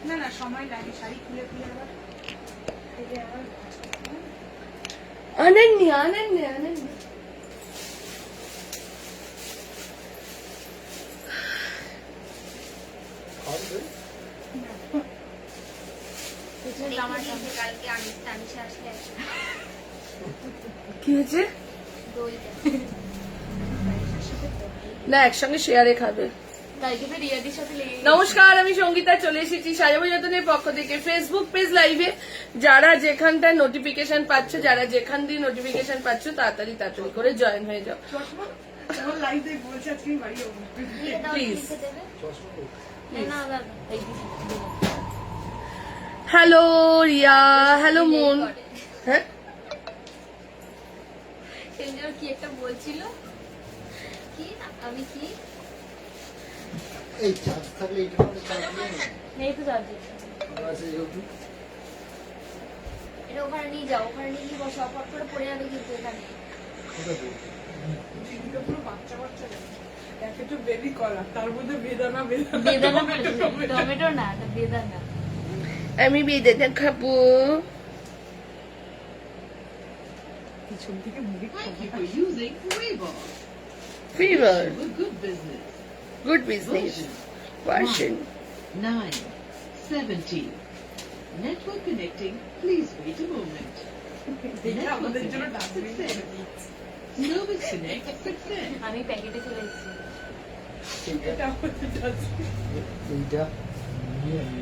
না না সময় লাগে শাড়ি খুলে খুলে আবার অনন্যা অনন্যা অনন্যা কি হয়েছে না একসঙ্গে শেয়ারে খাবে। নমস্কার, আমি সঙ্গীতা, চলে এসেছি সাজাবো যতনের পক্ষ থেকে ফেসবুক পেজ লাইভে। যারা যেখানটায় নোটিফিকেশন পাচ্ছ, যারা যেখান দিয়ে নোটিফিকেশন পাচ্ছ, তাড়াতাড়ি তাড়াতাড়ি করে জয়েন হয়ে যাও please. Hello Riya, hello moon. হ্যাঁ কি একটা বলছিল, কি আমি কি এই চার্জ থাকলে এইটা চার্জ নেই তো যাচ্ছে, আছে ইউটিউব এটা ওখানে নিয়ে যাও, ওখানে নিয়ে গিয়ে বসো, অফ করে পড়ে যাবে কিন্তু এখানে। পুরো বাচ্চা বাচ্চা একটু বেবি কলা, তার মধ্যে বেদানা বেদানা বেদানা টমেটো না, বেদানা। আমি বেদানা খাবো। পিছন থেকে মুড়ি Thank you for using Weaver. Fever, With good business. good business. Version. 970. Network connecting. Please wait a moment. দেখে Network আমাদের জন্য connect dustbin success. Service connect success. আমি প্যাকেটে চলে এসেছি। এটা হচ্ছে ডাস্টবিন। এইটা নিয়ে আমি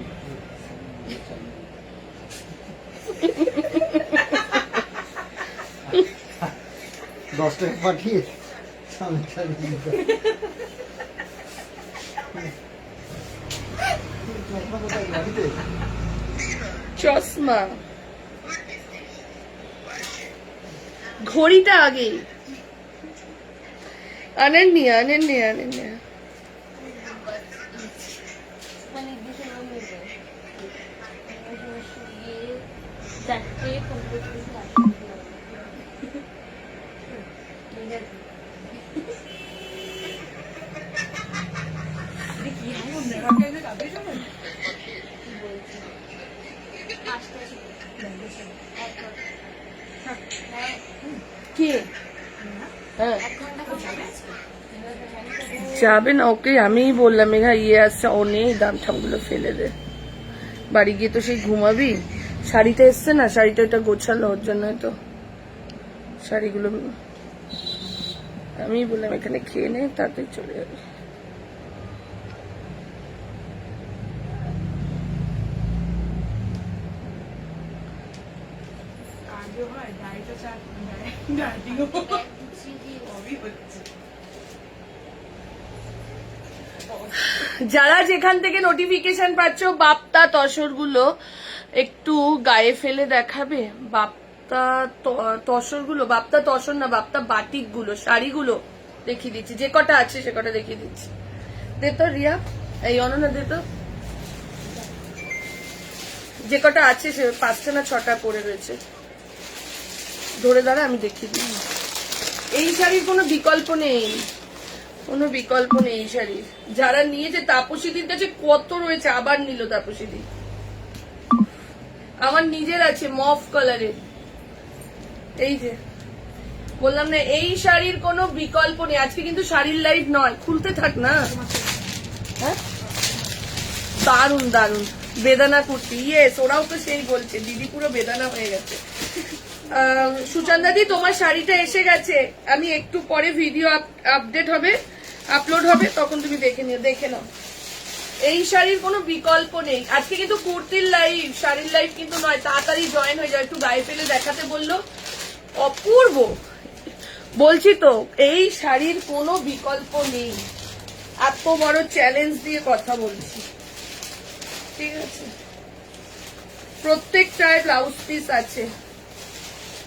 10 টাকা পাঠিয়ে আমি চালিয়ে চশমা, ঘড়িটা আগে। অনন্যা অনন্যা অনন্যা মানে দিশে বলবে গিয়ে চারটে কমপ্লিট করে কে? হ্যাঁ যাবে না, ওকে আমিই বললাম এখানে ইয়ে আসছে, ও নেই, দাম ঠামগুলো ফেলে দে, বাড়ি গিয়ে তো সেই ঘুমাবি। শাড়িটা এসছে না, শাড়িটা ওটা গোছালো, ওর জন্য তো শাড়িগুলো আমি বললাম এখানে খেয়ে নে, তাড়াতাড়ি চলে যাবে। আগে হয় ডায়েটও চাট ডায়েটিংও সবই হচ্ছে। যারা যেখান থেকে নোটিফিকেশন পাচ্ছ, বাপ্তা তসর গুলো একটু গায়ে ফেলে দেখাবে। বাপ্তা তসর গুলো, বাপ্তা তসর না, বাপ্তা বাটিক গুলো, শাড়িগুলো দেখিয়ে দিচ্ছি, যে কটা আছে সে কটা দেখিয়ে দিচ্ছি। দে তো রিয়া, এই অনন্যা দে তো, যে কটা আছে সে 5টা না 6টা পরে রয়েছে। ধরে দাঁড়া, আমি দেখিয়ে দিই। এই শাড়ির কোনো বিকল্প নেই, কোনো বিকল্প নেই এই শাড়ির। যারা নিয়েছে, তাপসীদির কাছে কত রয়েছে, আবার নিল তাপসীদি। আমার নিজের আছে মফ কালারের, এই যে বললাম না, এই শাড়ির কোনো বিকল্প নেই। আজকে কিন্তু শাড়ির লাইভ নয়, খুলতে থাক না। হ্যাঁ দারুন দারুন বেদানা কুর্তি, ইয়েস, ওরাও তো সেই বলছে, দিদি পুরো বেদানা হয়ে গেছে। সুচন্দাদি, তোমার শাড়িটা এসে গেছে, আমি একটু পরে ভিডিও আপডেট হবে, আপলোড হবে, তখন তুমি দেখে নিও, দেখে নাও। এই শাড়ির কোনো বিকল্প নেই। আজকে কিন্তু কুর্তির লাইভ, শাড়ির লাইভ কিন্তু নয়। তাড়াতাড়ি জয়েন হয়ে যায়, একটু গায়ে ফেলে দেখাতে বললো, অপূর্ব বলছি তো, এই শাড়ির কোনো বিকল্প নেই। এত বড় চ্যালেঞ্জ দিয়ে কথা বলছি, ঠিক আছে? প্রত্যেকটায় ব্লাউজ পিস আছে,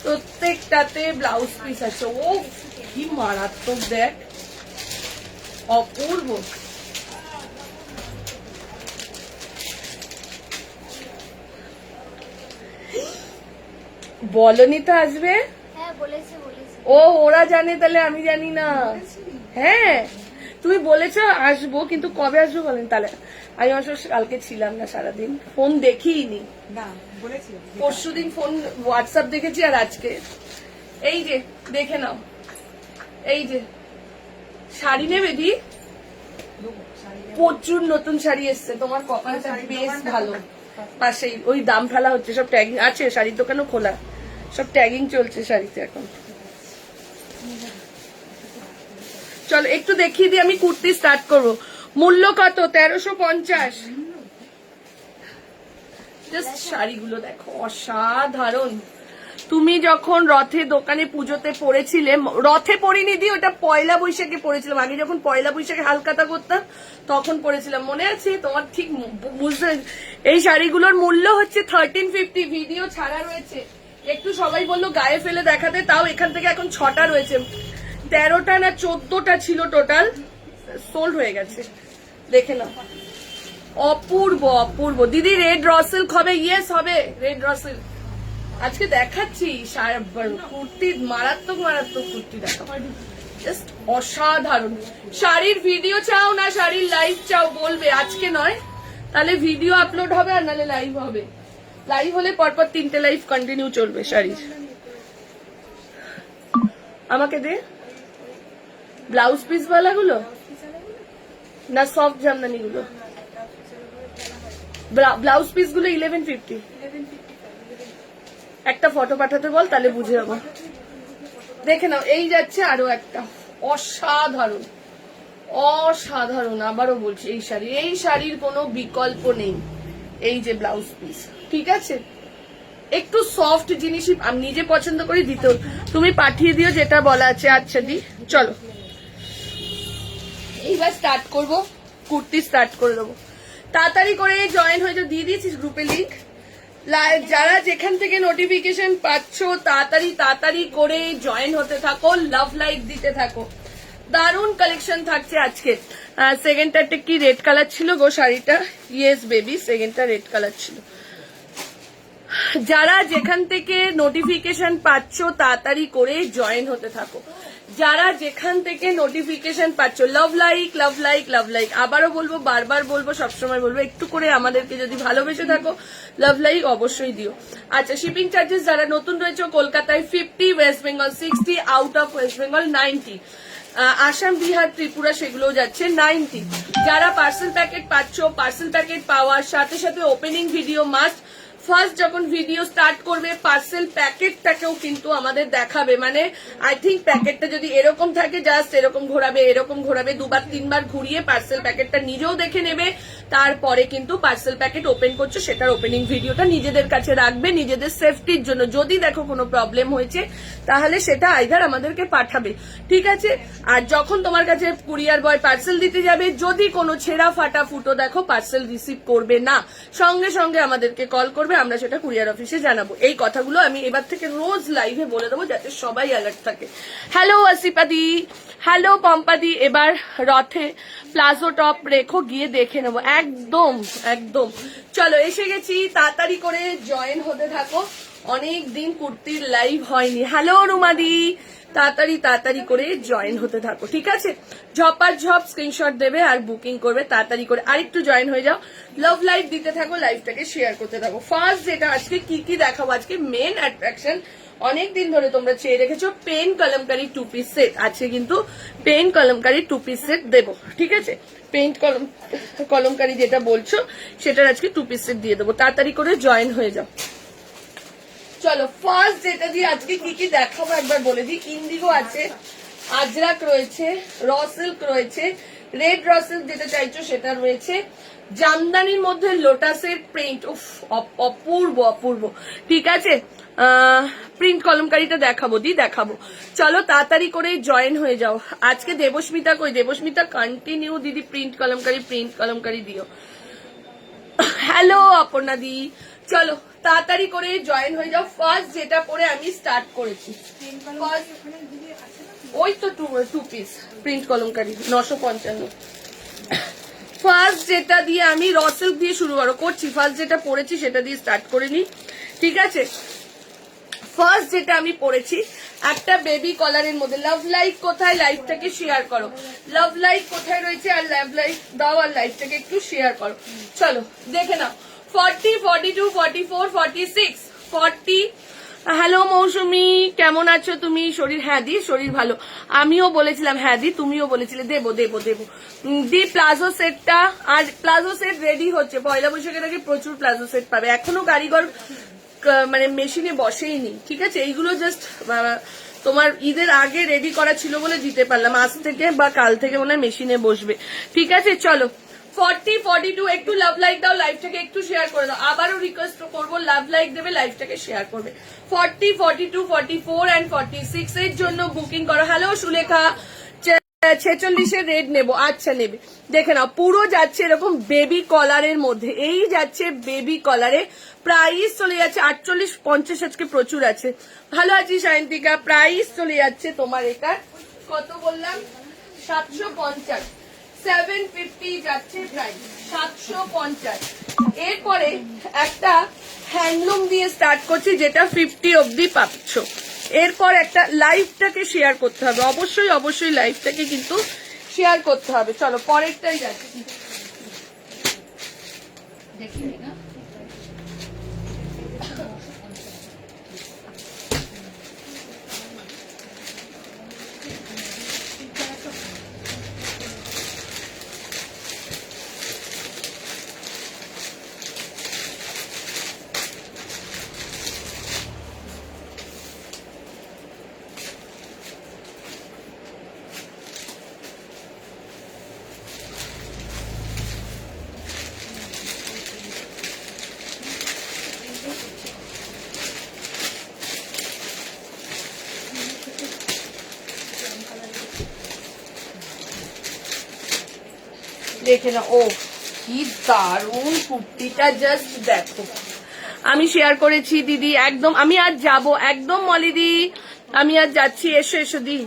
প্রত্যেকটাতে ব্লাউজ পিস আছে। ও কি মারাত্মক, দেখ, অপূর্ব। বলনি তো আসবে? হ্যাঁ বলেছে বলেছে। ও ওরা জানে, তাহলে আমি জানি না। হ্যাঁ তুমি বলেছো আসবো, কিন্তু কবে আসবো বলেন। তাহলে আমি অবশ্য কালকে ছিলাম না সারাদিন, ফোন দেখিইনি। না বলেছি পরশুদিন ফোন হোয়াটসঅ্যাপ দেখেছি আর আজকে। এই যে দেখে নাও, এই যে শাড়ি নেবে দি, প্রচুর নতুন শাড়ি এসছে, তোমার কপালটা বেশ ভালো। পাশেই ওই দাম ফেলা হচ্ছে, সব ট্যাগিং আছে, শাড়ির দোকানও খোলা, সব ট্যাগিং চলছে শাড়িতে এখন। চলো একটু দেখিয়ে দিই, আমি কুর্তি স্টার্ট করবো। মূল্য কত? 1350। জাস্ট শাড়িগুলো দেখো, অসাধারণ। তুমি যখন রথে দোকানে পুজোতে পড়েছিলে, রথে পড়িনি দি, ওটা পয়লা বৈশাখে পড়েছিলাম, আগে যখন পয়লা বৈশাখে হালকাতা করতাম তখন পড়েছিলাম, মনে আছে তোমার? ঠিক বুঝতে। এই শাড়িগুলোর মূল্য হচ্ছে 1350, ভিডিও ছাড়া রয়েছে। একটু সবাই বললো গায়ে ফেলে দেখাতে, তাও এখান থেকে এখন 6টা রয়েছে, 13টা না 14টা ছিল টোটাল, সোল্ড হয়ে গেছে, দেখে নাও। অপূর্ব অপূর্ব দিদি। রেড র সিল্ক হবে? ইয়েস হবে, রেড র সিল্ক। আজকে দেখাচ্ছি কুর্তি, মারাত্মক মারাত্মক কুর্তি দেখাবো, জাস্ট অসাধারণ। শাড়ির ভিডিও চাও না শাড়ির লাইভ চাও বলবে, আজকে নয়, তাহলে ভিডিও আপলোড হবে আর নাহলে লাইভ হবে। লাইভ হলে পরপর 3টে লাইভ কন্টিনিউ চলবে শাড়ির। আমাকে দে ব্লাউজ পিস ওয়ালা গুলো না সফট জামদানি গুলো? ব্লাউজ পিস গুলো 1150। একটা ফটো পাঠাতে বল, তাহলে বুঝে যাবো। দেখে নাও, এই যাচ্ছে আরো একটা, অসাধারণ অসাধারণ। আবারও বলছি, এই শাড়ি, এই শাড়ির কোনো বিকল্প নেই। এই যে ব্লাউজ পিস, ঠিক আছে, একটু সফট জিনিসই আমি নিজে পছন্দ করি দিতে, তুমি পাঠিয়ে দিও যেটা বলা আছে। আচ্ছা দি, চলো এইবার স্টার্ট করব, কুর্তি স্টার্ট করে দেবো। তাড়াতাড়ি করে জয়েন হয়ে যাও, দিয়ে দিয়েছিস গ্রুপে লিঙ্ক। যারা যেখান থেকে নোটিফিকেশন পাচ্ছ তাড়াতাড়ি তাড়াতাড়ি করে জয়েন হতে থাকো, লাভ লাইক দিতে থাকো। দারুণ কালেকশন থাকছে আজকে। সেকেন্ডটা কি রেড কালার ছিল গো শাড়িটা? ইয়েস বেবি, সেকেন্ডটা রেড কালার ছিল। যারা যেখান থেকে নোটিফিকেশন পাচ্ছ তাড়াতাড়ি করে জয়েন হতে থাকো, যারা যেখান থেকে নোটিফিকেশন পাচ্ছ, love like love like love like. আবারও বলবো, বারবার বলবো, সবসময় বলবো, একটু করে আমাদেরকে যদি ভালোবেসে থাকো লাভ লাইক অবশ্যই দিও। আচ্ছা, শিপিং চার্জেস যারা নতুন রয়েছে, কলকাতায় 50, West Bengal 60, out of West Bengal 90, Assam Bihar Tripura সেগুলো যাচ্ছে 90। যারা পার্সেল প্যাকেট পাচ্ছ, পার্সেল প্যাকেট পাওয়ার সাথে সাথে ওপেনিং ভিডিও মাস্ট। ফার্স্ট যখন ভিডিও স্টার্ট করবে পার্সেল প্যাকেটটাকেও কিন্তু আমাদের দেখাবে, মানে আই থিঙ্ক প্যাকেটটা যদি এরকম থাকে, জাস্ট এরকম ঘোরাবে, এরকম ঘোরাবে, 2-3 বার ঘুরিয়ে পার্সেল প্যাকেটটা নিজেও দেখে নেবে। তারপরে কিন্তু পার্সেল প্যাকেট ওপেন করছো, সেটার ওপেনিং ভিডিওটা নিজেদের কাছে রাখবে, নিজেদের সেফটির জন্য। যদি দেখো কোনো প্রবলেম হয়েছে তাহলে সেটা আইদার আমাদেরকে পাঠাবে, ঠিক আছে? আর যখন তোমার কাছে কুরিয়ার বয় পার্সেল দিতে যাবে, যদি কোনো ছেঁড়া ফাটা ফুটো দেখো, পার্সেল রিসিভ করবে না, সঙ্গে সঙ্গে আমাদেরকে কল করবে, আমরা সেটা কুরিয়ার অফিসে জানাবো। এই কথাগুলো আমি এবার থেকে রোজ লাইভে বলে দেবো, যাতে সবাই অ্যালার্ট থাকে। হ্যালো আসিপাদি, হ্যালো পম্পাদি। এবার রথে প্লাজো টপ রেখো, গিয়ে দেখে নেবো। একদম একদম, চলো এসে গেছি, তাড়াতাড়ি করে জয়েন হতে থাকো, অনেক দিন কুর্তির লাইভ হয়নি। হ্যালো রুমাদি, তাড়াতাড়ি তাড়াতাড়ি করে জয়েন হতে থাকো, ঠিক আছে? ঝপার ঝপ স্ক্রিনশট দেবে আর বুকিং করবে তাড়াতাড়ি করে। আর একটু জয়েন হয়ে যাও, লাভ লাইভ দিতে থাকো, লাইভটাকে শেয়ার করতে থাকো। ফার্স্ট যেটা আজকে কি কি দেখাবো, আজকে মেন অ্যাট্রাকশন, অনেকদিন ধরে তোমরা চেয়ে রেখেছো, পেন কলমকারি 2 পিস সেট। আজকে কিন্তু পেন কলমকারি 2 পিস সেট দেবো, ঠিক আছে? পেন্ট কলমকারি যেটা বলছো সেটার আজকে 2 পিস সেট দিয়ে দেবো, তাড়াতাড়ি করে জয়েন হয়ে যাও। চলো ফার্স্ট যেটা দিয়ে আজকে কি কি দেখাবো একবার বলে দিই। ইন্ডিগো আছে, আজরাক রয়েছে, র সিল্ক রয়েছে, রেড র সিল্ক যেটা চাইছো সেটা রয়েছে, জামদানির মধ্যে লোটাসের প্রিন্ট, উফ অপূর্ব অপূর্ব, ঠিক আছে? প্রিন্ট কলমকারিটা দেখাবো দি, দেখাবো। চলো তাড়াতাড়ি করে জয়েন হয়ে যাও। আজকে দেবস্মিতা কই? দেবস্মিতা কন্টিনিউ দিদি প্রিন্ট কলমকারি দিও। হ্যালো অপর্ণা দি, চলো তাড়াতাড়ি করে জয়েন হয়ে যাও। ফার্স্ট যেটা পরে আমি স্টার্ট করেছি, ওই তো 2 পিস প্রিন্ট কলমকারি 955। ফার্স্ট যেটা দিয়ে আমি র সিল্ক দিয়ে শুরু করছি, ফার্স্ট যেটা পরেছি সেটা দিয়ে স্টার্ট করে নি, ঠিক আছে? ফার্স্ট যেটা আমি পরেছি একটা বেবি কলারের মধ্যে। লাভ লাইক কোথায়, লাইফটাকে শেয়ার করো। লাভ লাইক কোথায় রয়েছে, আর লাভ লাইক দাও, আর লাইফটাকে একটু শেয়ার করো। চলো দেখে নাও। 40, 42, 44, 46, 40। হ্যালো মৌসুমি, কেমন আছো তুমি? শরীর, হ্যাঁ দি শরীর ভালো। আমিও বলেছিলাম, হ্যাঁ দি তুমিও বলেছিলে দেবো দেবো দেবো। দি প্লাজো সেটটা, আর প্লাজো সেট রেডি হচ্ছে। পয়লা বৈশাখের আগে প্রচুর প্লাজো সেট পাবে। এখনো কারিগর মানে মেশিনে বসেইনি, ঠিক আছে? এইগুলো জাস্ট তোমার ঈদের আগে রেডি করা ছিল বলে দিতে পারলাম। আজ থেকে বা কাল থেকে মনে হয় মেশিনে বসবে, ঠিক আছে? চলো 40, 42 একটু লাভ লাইক দাও, লাইভটাকে একটু শেয়ার করে দাও। আবারও রিকোয়েস্ট করবো, লাভ লাইক দেবে, লাইভটাকে শেয়ার করবে। 40, 42, 44 and 46 এর জন্য বুকিং করো। হ্যালো সুলেখা, 46 রেড নেবো, আচ্ছা নেবে। দেখে নাও পুরো যাচ্ছে এরকম বেবি কলারের মধ্যে। এই যাচ্ছে বেবি কলারে, প্রাইস চলে যাচ্ছে 48, 50 আজকে প্রচুর আছে। ভালো আছি সায়ন্তিকা। প্রাইস চলে যাচ্ছে তোমার এটা কত বললাম, 750, 750 যাচ্ছে প্রাইস, 750। এরপরে একটা হ্যান্ডলুম দিয়ে স্টার্ট করছি, যেটা 50 অব্দি পাচ্ছ। এরপর একটা লাইভটাকে শেয়ার করতে হবে, অবশ্যই অবশ্যই লাইভটাকে কিন্তু শেয়ার করতে হবে। চলো পরেরটাই যাচ্ছি। দেখিনি না দেখে না, ও কি দারুণ কুর্তিটা, জাস্ট দেখো। আমি শেয়ার করেছি দিদি, একদম আমি আজ যাব, একদম মলিদি আমি আজ যাচ্ছি। এসো এসো দি,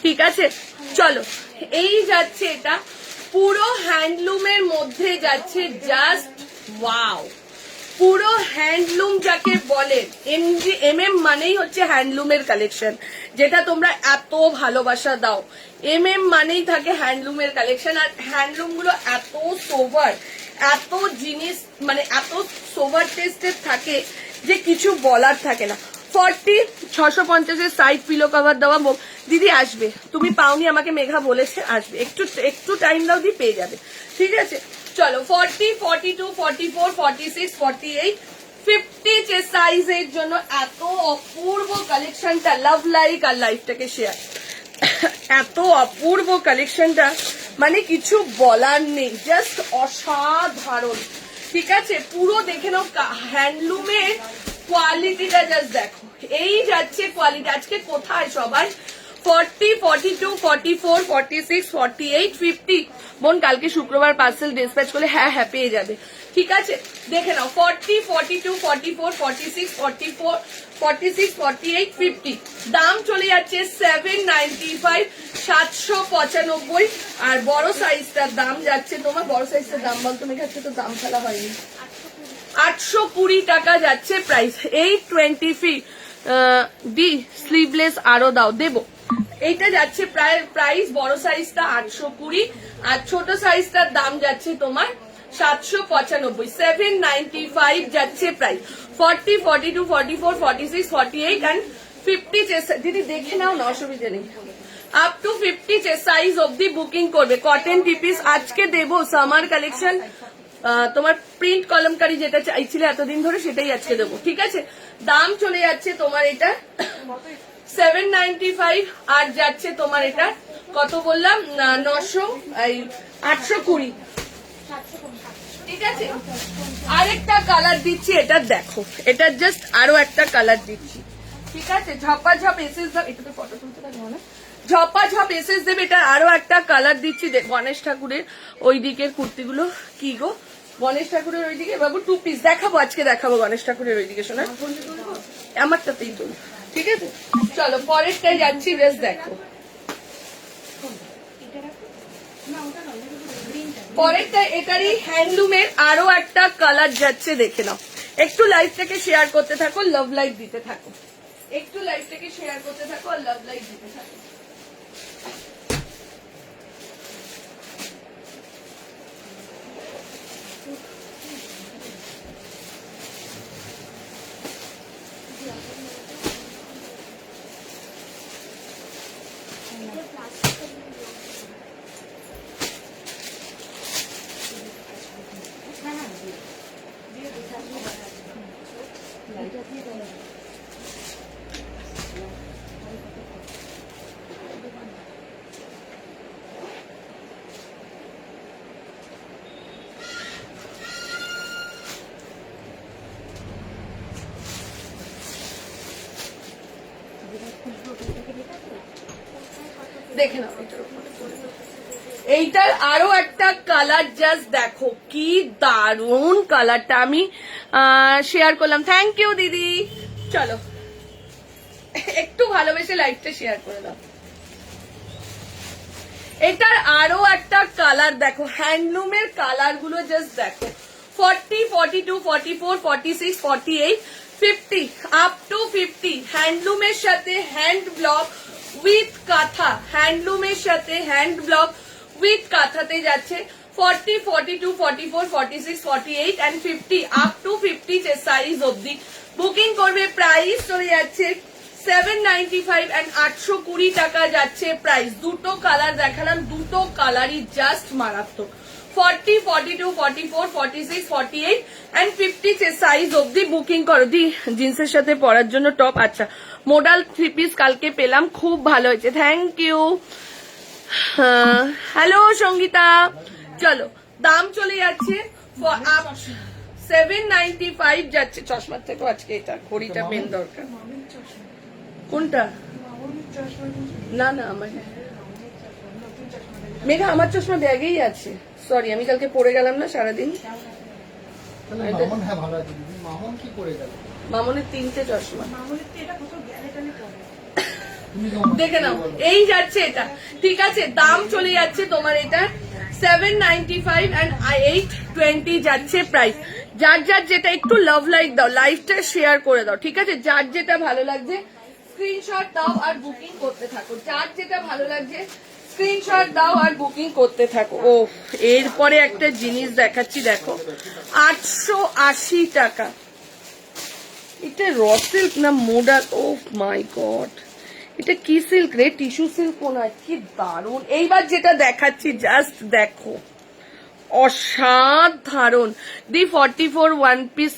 ঠিক আছে? চলো এই যাচ্ছে, এটা পুরো হ্যান্ডলুমের মধ্যে যাচ্ছে, জাস্ট ওয়াও। পুরো হ্যান্ডলুম যাকে বলে, MM মানেই হচ্ছে হ্যান্ডলুমের কালেকশন, যেটা তোমরা এত ভালোবাসা দাও। MM মানেই থাকে হ্যান্ডলুমের কালেকশন। আর হ্যান্ডলুম গুলো এত সোভার, এত জিনিস মানে এত সোভার টেস্টেড থাকে যে কিছু বলার থাকে না। 40, 650 সাইড পিলো কভার দেওয়া। দিদি আসবে, তুমি পাওনি, আমাকে মেঘা বলেছে আসবে, একটু টাইম দাও, দি পেয়ে যাবে, ঠিক আছে? চলো 40, 42, 44, 46, 48, 50 যে সাইজের জন্য এত অপূর্ব কালেকশনটা। লাভ লাইক আর লাইফটাকে শেয়ার, এত অপূর্ব কালেকশনটা মানে কিছু বলার নেই, জাস্ট অসাধারণ, ঠিক আছে? পুরো দেখে নাও হ্যান্ডলুমের কোয়ালিটিটা, জাস্ট দেখো। এই যাচ্ছে কোয়ালিটি। আজকে কোথায় সবাই? 40, 42, 44, 46, 48, 50। বোন কালকে শুক্রবার পার্সেল ডিসপ্যাচ করলে হ্যাঁ হ্যাঁ পেয়ে যাবে, ঠিক আছে? দেখে নাও 40, 42, 44, 46, 44, 46, 48, 50। দাম চলে যাচ্ছে 795, 795। আর বড় সাইজটার দাম যাচ্ছে তোমার, বড় সাইজটার দাম বলতো মেঘা, তো দাম ফেলা হয়নি, 820 টাকা যাচ্ছে প্রাইস। এই 20 ফিট ডি স্লিভলেস আরো দাও, দেবো। এইটা যাচ্ছে প্রাইস, বড় সাইজটা 820, আর ছোট সাইজটার দাম যাচ্ছে তোমার 795, 795 যাচ্ছে প্রাইস। 40, 42, 44, 46, 48 and 50 দিদি দেখে নাও না, অসুবিধা নেই। আপ টু 50 সাইজ অব্দি বুকিং করবে। কটন টিপিস আজকে দেবো, সামার কালেকশন তোমার প্রিন্ট কলমকারি যেটা চাইছিলে এতদিন ধরে, সেটাই আজকে দেবো, ঠিক আছে? দাম চলে যাচ্ছে তোমার এটা 795, আর যাচ্ছে তোমার এটা কত বললাম, 820, ঠিক আছে? আরেকটা কালার দিচ্ছি, এটা দেখো, এটা জাস্ট আরো একটা কালার দিচ্ছি, ঠিক আছে? ঝপাঝপ এসেস দাও, এটা তো ফটো তুলতে পারবো না, ঝপাঝপ এসেস দেবে। এটা আরো একটা কালার দিচ্ছি। গণেশ ঠাকুরের ওই দিকের কুর্তিগুলো কি গো, গণেশ ঠাকুরের ওইদিকে বাবু 2 পিস দেখাবো, আজকে দেখাবো গণেশ ঠাকুরের ওইদিকে। শোনা আমারটাতেই তুল, ঠিক আছে? চলো পরেরটাই যাচ্ছি, বেশ দেখো। পরেরটা এটারই হ্যান্ডলুমের আরো একটা কালার যাচ্ছে, দেখে নাও। একটু লাইভটাকে শেয়ার করতে থাকো, লাভ লাইক দিতে থাকো, একটু লাইভটাকে শেয়ার করতে থাকো আর লাভ লাইক দিতে থাকো। দেখে নাও এটার উপরে পরে নাও। এইটার আরো একটা কালার জাস্ট দেখো কি দারুন কালারটা, আমি শেয়ার করলাম। থ্যাংক ইউ দিদি। চলো একটু ভালোবেসে লাইভটা শেয়ার করে দাও। এটার আরো একটা কালার দেখো, হ্যান্ডলুমের কালার গুলো জাস্ট দেখো। 40, 42, 44, 46, 48, 50 আপ টু 50 হ্যান্ডলুমের সাথে হ্যান্ড ব্লক উইথ কাঁথা, হ্যান্ডলুমের সাথে হ্যান্ড ব্লক উইথ কাঁথাতে যাচ্ছে। 40, 42, 44, 46, 48 and 50 আপ টু 50 সাইজ অবধি বুকিং করবে। প্রাইস চলে যাচ্ছে 795 and 820 টাকা যাচ্ছে প্রাইস। দুটো কালার দেখালাম, দুটো কালারই জাস্ট মারাত্মক। 40, 42, 44, 46, 48 and 50 সাইজ অবধি বুকিং করো। দি জিন্সের সাথে পরার জন্য টপ, আচ্ছা মোডাল 3 পিস কালকে পেলাম, খুব ভালো হয়েছে, থ্যাংক ইউ। হ্যালো সঙ্গীতা। চলো দাম চলে যাচ্ছে 795 যাচ্ছে। চশমার থেকে আজকে এটা ঘড়িটা পেন দরকার। কোনটা? না না আমার মেঘা, আমার চশমা ব্যাগেই আছে, সরি আমি কালকে পরে গেলাম না সারাদিন। মামন হ্যাঁ ভালো আছে দিদি। মামন কি করে গেল? মামনের 3টে চশমা। মামুনের তো এটা কত গ্যালে টালে পড়ে। তুমি কেমন দেখে নাও, এই যাচ্ছে এটা, ঠিক আছে। দাম চলে যাচ্ছে তোমার এটা 795 and 820 যাচ্ছে প্রাইস। যার যার যেটা একটু লাভ লাইক দাও, লাইভটা শেয়ার করে দাও, ঠিক আছে। যার যেটা ভালো লাগছে স্ক্রিনশট দাও আর বুকিং করতে থাকো, যার যেটা ভালো লাগছে স্ক্রিনশট দাও আর বুকিং করতে থাকো। ও এরপরে একটা জিনিস দেখাচ্ছি দেখো, 880 টাকা। এটা র সিল্ক না মোডাল? ও মাই গড, এটা কি সিল্ক রে? টিস্যু সিল্ক মনে হয়, কি দারুন। এইবার যেটা দেখাচ্ছি জাস্ট দেখো, অসাধারণ। দি 44 ওয়ান পিস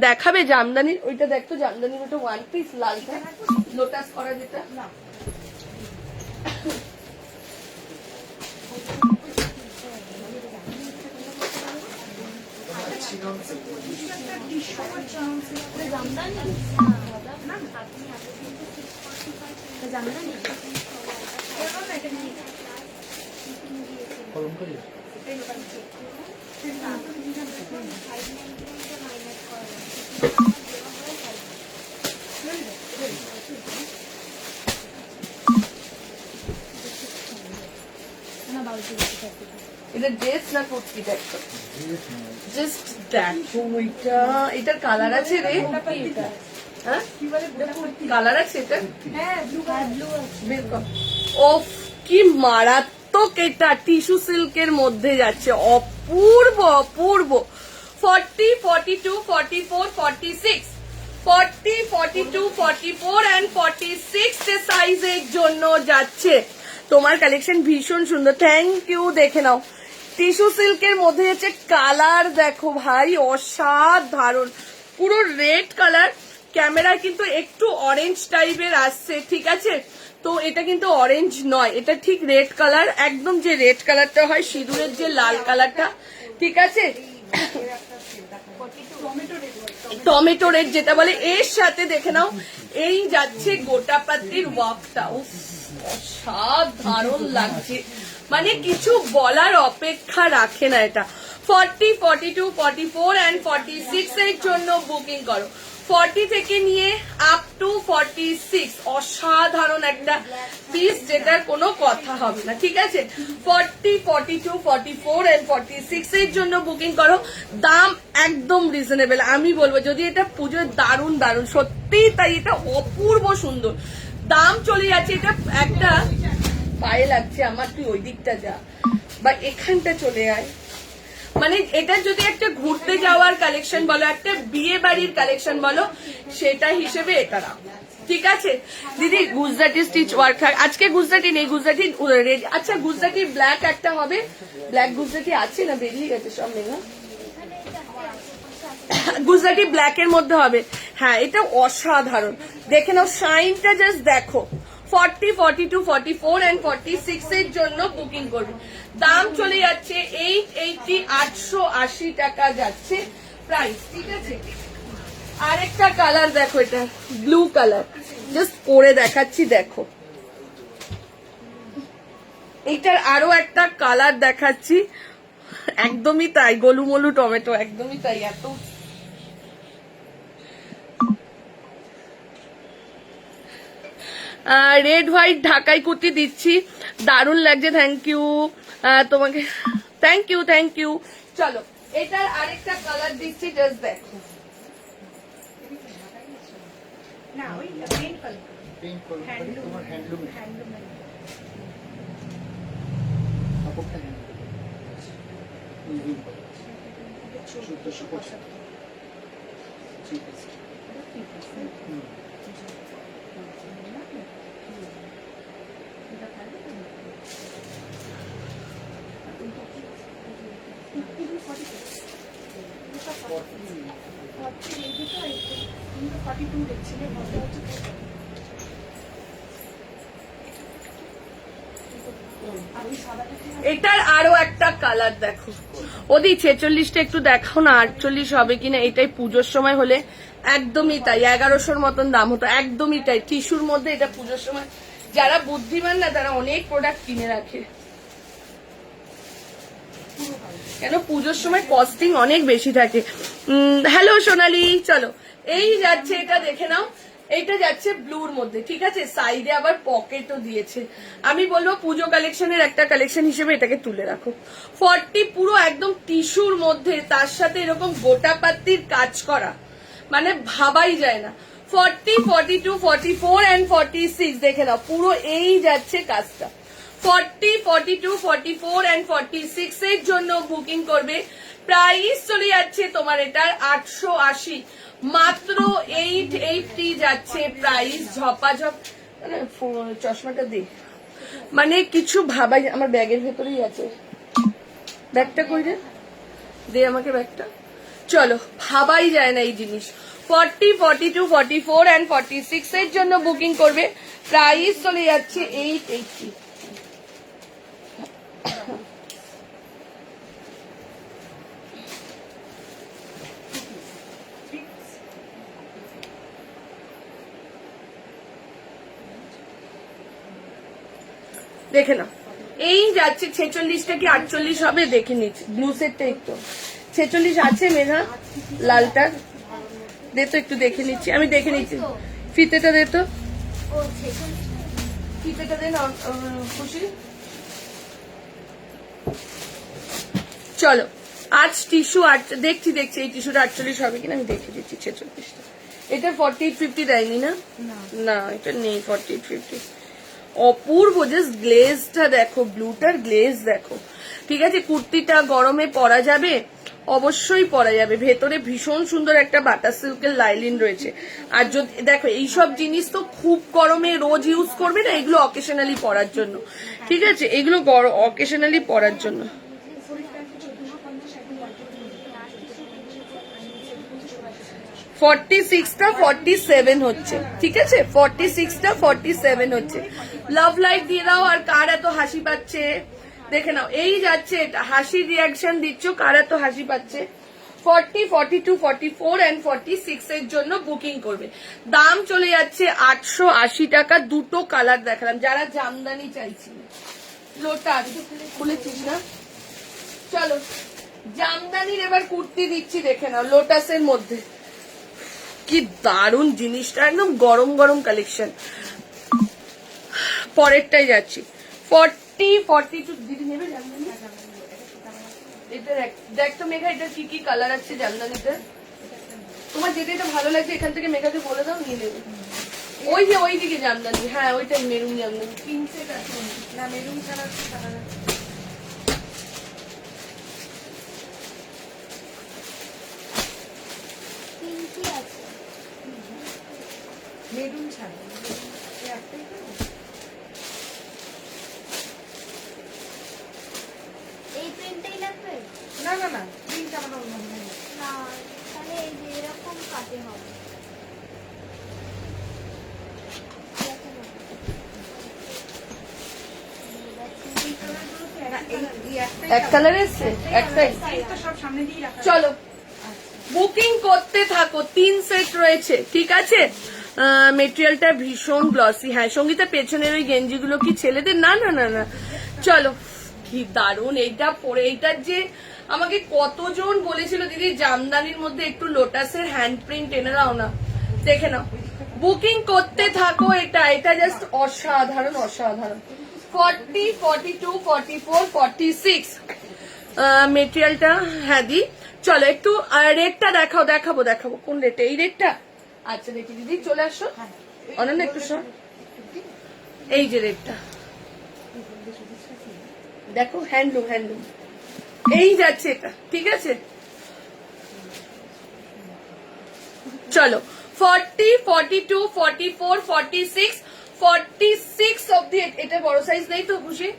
দেখাবে জামদানির, ওইটা দেখতো জামদানির ওটা ওয়ান পিস লালটা লোটাস করা যেটা। কলম করি এটা ড্রেস না কুর্তি দেখো, জাস্ট দেখো এটা। এটার কালার আছে রে? হ্যাঁ কালার আছে এটা? বের কর। ওফ কি মারাত্মক, এটা টিস্যু সিল্কের মধ্যে যাচ্ছে, অপূর্ব অপূর্ব। 40, 42, 44, 46, 40, 42, 44 and 46 সাইজের জন্য যাচ্ছে। তোমার কালেকশন ভীষণ সুন্দর, থ্যাংক ইউ। দেখে নাও টিস্যু সিল্কের মধ্যে যাচ্ছে, কালার দেখো ভাই অসাধারণ, পুরো রেড কালার। ক্যামেরা কিন্তু একটু অরেঞ্জ টাইপের আসছে, ঠিক আছে, তো এটা কিন্তু অরেঞ্জ নয়, এটা ঠিক রেড কালার, একদম যে রেড কালারটা হয় সিঁদুরের যে লাল কালারটা, ঠিক আছে, টমেটো রেড যেটা বলে। এর সাথে দেখে নাও এই যাচ্ছে গোটা পাতির ওয়ার্কটা, অসাধারণ লাগছে, মানে কিছু বলার অপেক্ষা রাখে না এটা। 40, 42, 44 and 46 এর জন্য বুকিং করো। 40 থেকে নিয়ে আপ টু 46 অসাধারণ একটা পিস, যেটার কোনো কথা হবে না, ঠিক আছে। 40, 42, 44 and 46 এর জন্য বুকিং করো। দাম একদম রিজনেবল। আমি বলবো যদি এটা পুজোর দারুণ দারুণ, সত্যিই তাই, এটা অপূর্ব সুন্দর। দাম চলে যাচ্ছে, এটা একটা পায়ে লাগছে আমার, তুই ওই দিকটা যা বা এখানটা চলে আয়। মানে এটা যদি একটা ঘুরতে যাওয়ার কালেকশন বলো, একটা বিয়ে বাড়ির কালেকশন বলো, সেটা হিসেবে এটা রাখ। ঠিক আছে দিদি, গুজরাটি স্টিচ ওয়ার্ক আজকে গুজরাটি নেই, গুজরাটি রেড। আচ্ছা গুজরাটি ব্ল্যাক একটা হবে, ব্ল্যাক গুজরাটি আছে না, বেরিয়ে গেছে সব নেই না, গুজরাটি ব্ল্যাক এর মধ্যে হবে। হ্যাঁ এটা অসাধারণ, দেখে নাও শাইনটা জাস্ট দেখো। 40, 42, 44 and 46 এর জন্য বুকিং করবে। দাম চলে যাচ্ছে 880, 880 টাকা যাচ্ছে প্রাইস। ঠিক আছে, আরেকটা কালার দেখো, এটা ব্লু কালার, জাস্ট পরে দেখাচ্ছি দেখো। এইটার আরো একটা কালার দেখাচ্ছি, একদমই তাই, গোলুমলু টমেটো, একদমই তাই। এত রেড হোয়াইট ঢাকাই কুর্তি দিচ্ছি, দারুণ লাগছে, থ্যাংক ইউ তোমাকে, থ্যাংক ইউ থ্যাংক ইউ। চলো এটার আরেকটা কালার দিচ্ছি, জাস্ট দেখো। না ওই পেইন্ট কালার, পেইন্ট করবে তোমার হ্যান্ডলুম, কাপড়টা হ্যান্ডলুম, শুদ্ধ সুপোষ। ঠিক আছে, এটার আরো একটা কালার দেখো। ওদি 46টা একটু দেখাও না, 48 হবে কিনা। এটাই পুজোর সময় হলে একদমই তাই, 1100-র মতন দাম হতো, একদমই তাই। টিস্যুর মধ্যে এটা পুজোর সময় যারা বুদ্ধিমান না তারা অনেক প্রোডাক্ট কিনে রাখে, কেন পুজোর সময় কস্টিং অনেক বেশি থাকে। হ্যালো সোনালি, চলো এই যাচ্ছে, এটা দেখে নাও, এইটা যাচ্ছে ব্লুর মধ্যে। ঠিক আছে, সাইডে আবার পকেটও দিয়েছে। আমি বলবো পুজো কালেকশনের একটা কালেকশন হিসেবে এটাকে তুলে রাখো। 40 পুরো একদম টিস্যুর মধ্যে, তার সাথে এরকম গোটা পাত্তির কাজ করা, মানে ভাবাই যায় না। 40, 42, 44 and 46 দেখে নাও, পুরো এই যাচ্ছে কাজটা। 40, 42, 44 and 46 এর জন্য বুকিং করবে। প্রাইস চলে যাচ্ছে তোমার এটার 880, মাত্র 880 যাচ্ছে প্রাইস। ঝপাঝপ, মানে চশমাটা দে, মানে কিছু ভাবাই, আমার ব্যাগের ভেতরেই আছে, ব্যাগটা কই রে, দে আমাকে ব্যাগটা। চলো, ভাবাই যায় না এই জিনিস। 40, 42, 44 and 46 এর জন্য বুকিং করবে। প্রাইস চলে যাচ্ছে 880। দেখে নাও, এই যাচ্ছে 46টা কি 48 হবে দেখে নিচ্ছি। ব্লু সেটটা একটু 46 আছে মেঘা, লালটার দে তো, একটু দেখে নিচ্ছি, আমি দেখে নিচ্ছি। ফিতেটা দে তো, ও 46 ফিতেটা দে না খুশি। চলো আজ টিস্যু দেখছি এই টিস্যুটা 48 হবে কিনা, আমি দেখে দিচ্ছি 46টা। এটা 48, 50 দেয়নি না, না এটা নেই 48, 50। অপূর্ব, জাস্ট গ্লেজটা দেখো, ব্লুটার গ্লেজ দেখো। ঠিক আছে, কুর্তিটা গরমে পরা যাবে, অবশ্যই পরা যাবে। ভেতরে ভীষণ সুন্দর একটা বাটার সিল্কের লাইলিন রয়েছে। আর যদি দেখো এইসব জিনিস তো খুব গরমে রোজ ইউজ করবে না, এগুলো অকেশনালি পরার জন্য। ঠিক আছে, এগুলো অকেশনালি পরার জন্য। 46টা 47 হচ্ছে। ঠিক আছে, 46টা 47 হচ্ছে। লাভ লাইক দিয়ে দাও। আর কার এত হাসি পাচ্ছে দেখে নাও, এই যাচ্ছে এটা, হাসির রিয়াকশন দিচ্ছ, কার এত হাসি পাচ্ছে। 40, 42, 44 and 46 এর জন্য বুকিং করবে। দাম চলে যাচ্ছে 880 টাকা। দুটো কালার দেখালাম, যারা জামদানি চাইছিল। লোটাস খুলেছিস না, চলো জামদানির এবার কুর্তি দিচ্ছি, দেখে নাও, লোটাসের মধ্যে কি দারুণ জিনিসটা, একদম গরম গরম কালেকশন। পরেরটাই যাচ্ছি, 40, 42 দিদি নেবে জামদানি, এটা দেখ তো মেঘা, এটা কি কি কালার আছে জামদানিতে? তোমার যেটা এটা ভালো লাগছে এখান থেকে মেঘাকে বলে দাও, নিয়ে নেবে। ওই যে ওই দিকে জামদানি, হ্যাঁ ওইটাই মেরুন জামদানি, 3 সেট আছে। না মেরুন ছাড়া কালার আছে। পিঙ্কি আছে। মেরুন ছাড়া এই একটাই তো? এই প্রিন্টটাই লাগবে? না না না, প্রিন্ট আমার অন্য নেই। না, তাহলে এই যে এরকম কাটে হবে। না, এই একটাই এক কালার এসছে, একটাই। সাইজ তো সব সামনে দিয়ে রাখা আছে। চলো বুকিং করতে থাকো, 3 সেট রয়েছে, ঠিক আছে? মেটেরিয়ালটা ভীষণ গ্লসি। হ্যাঁ সঙ্গীতা, পেছনের ওই গেঞ্জিগুলো কি ছেলেদের? না না না না, চলো কি দারুণ এইটা পরে। এইটার যে আমাকে কতজন বলেছিল দিদি জামদানির মধ্যে একটু লোটাসের হ্যান্ড প্রিন্ট এনে দাও না, দেখে নাও। বুকিং করতে থাকো, এটা এটা জাস্ট অসাধারণ অসাধারণ। 40, 42, 44, 46 মেটেরিয়ালটা। হ্যাঁ দি, চলো একটু রেটটা দেখাবো। কোন রেটে? এই রেটটা? আচ্ছা দেখি দিদি, চলে আসো অনন্যা, একটু শোন। এই যে রেটটা দেখো, হ্যান্ডলুম এই যাচ্ছে এটা, ঠিক আছে? চলো 40, 42, 44, 46, 46 অব্দি। এটা বড় সাইজ নেই তো খুশি?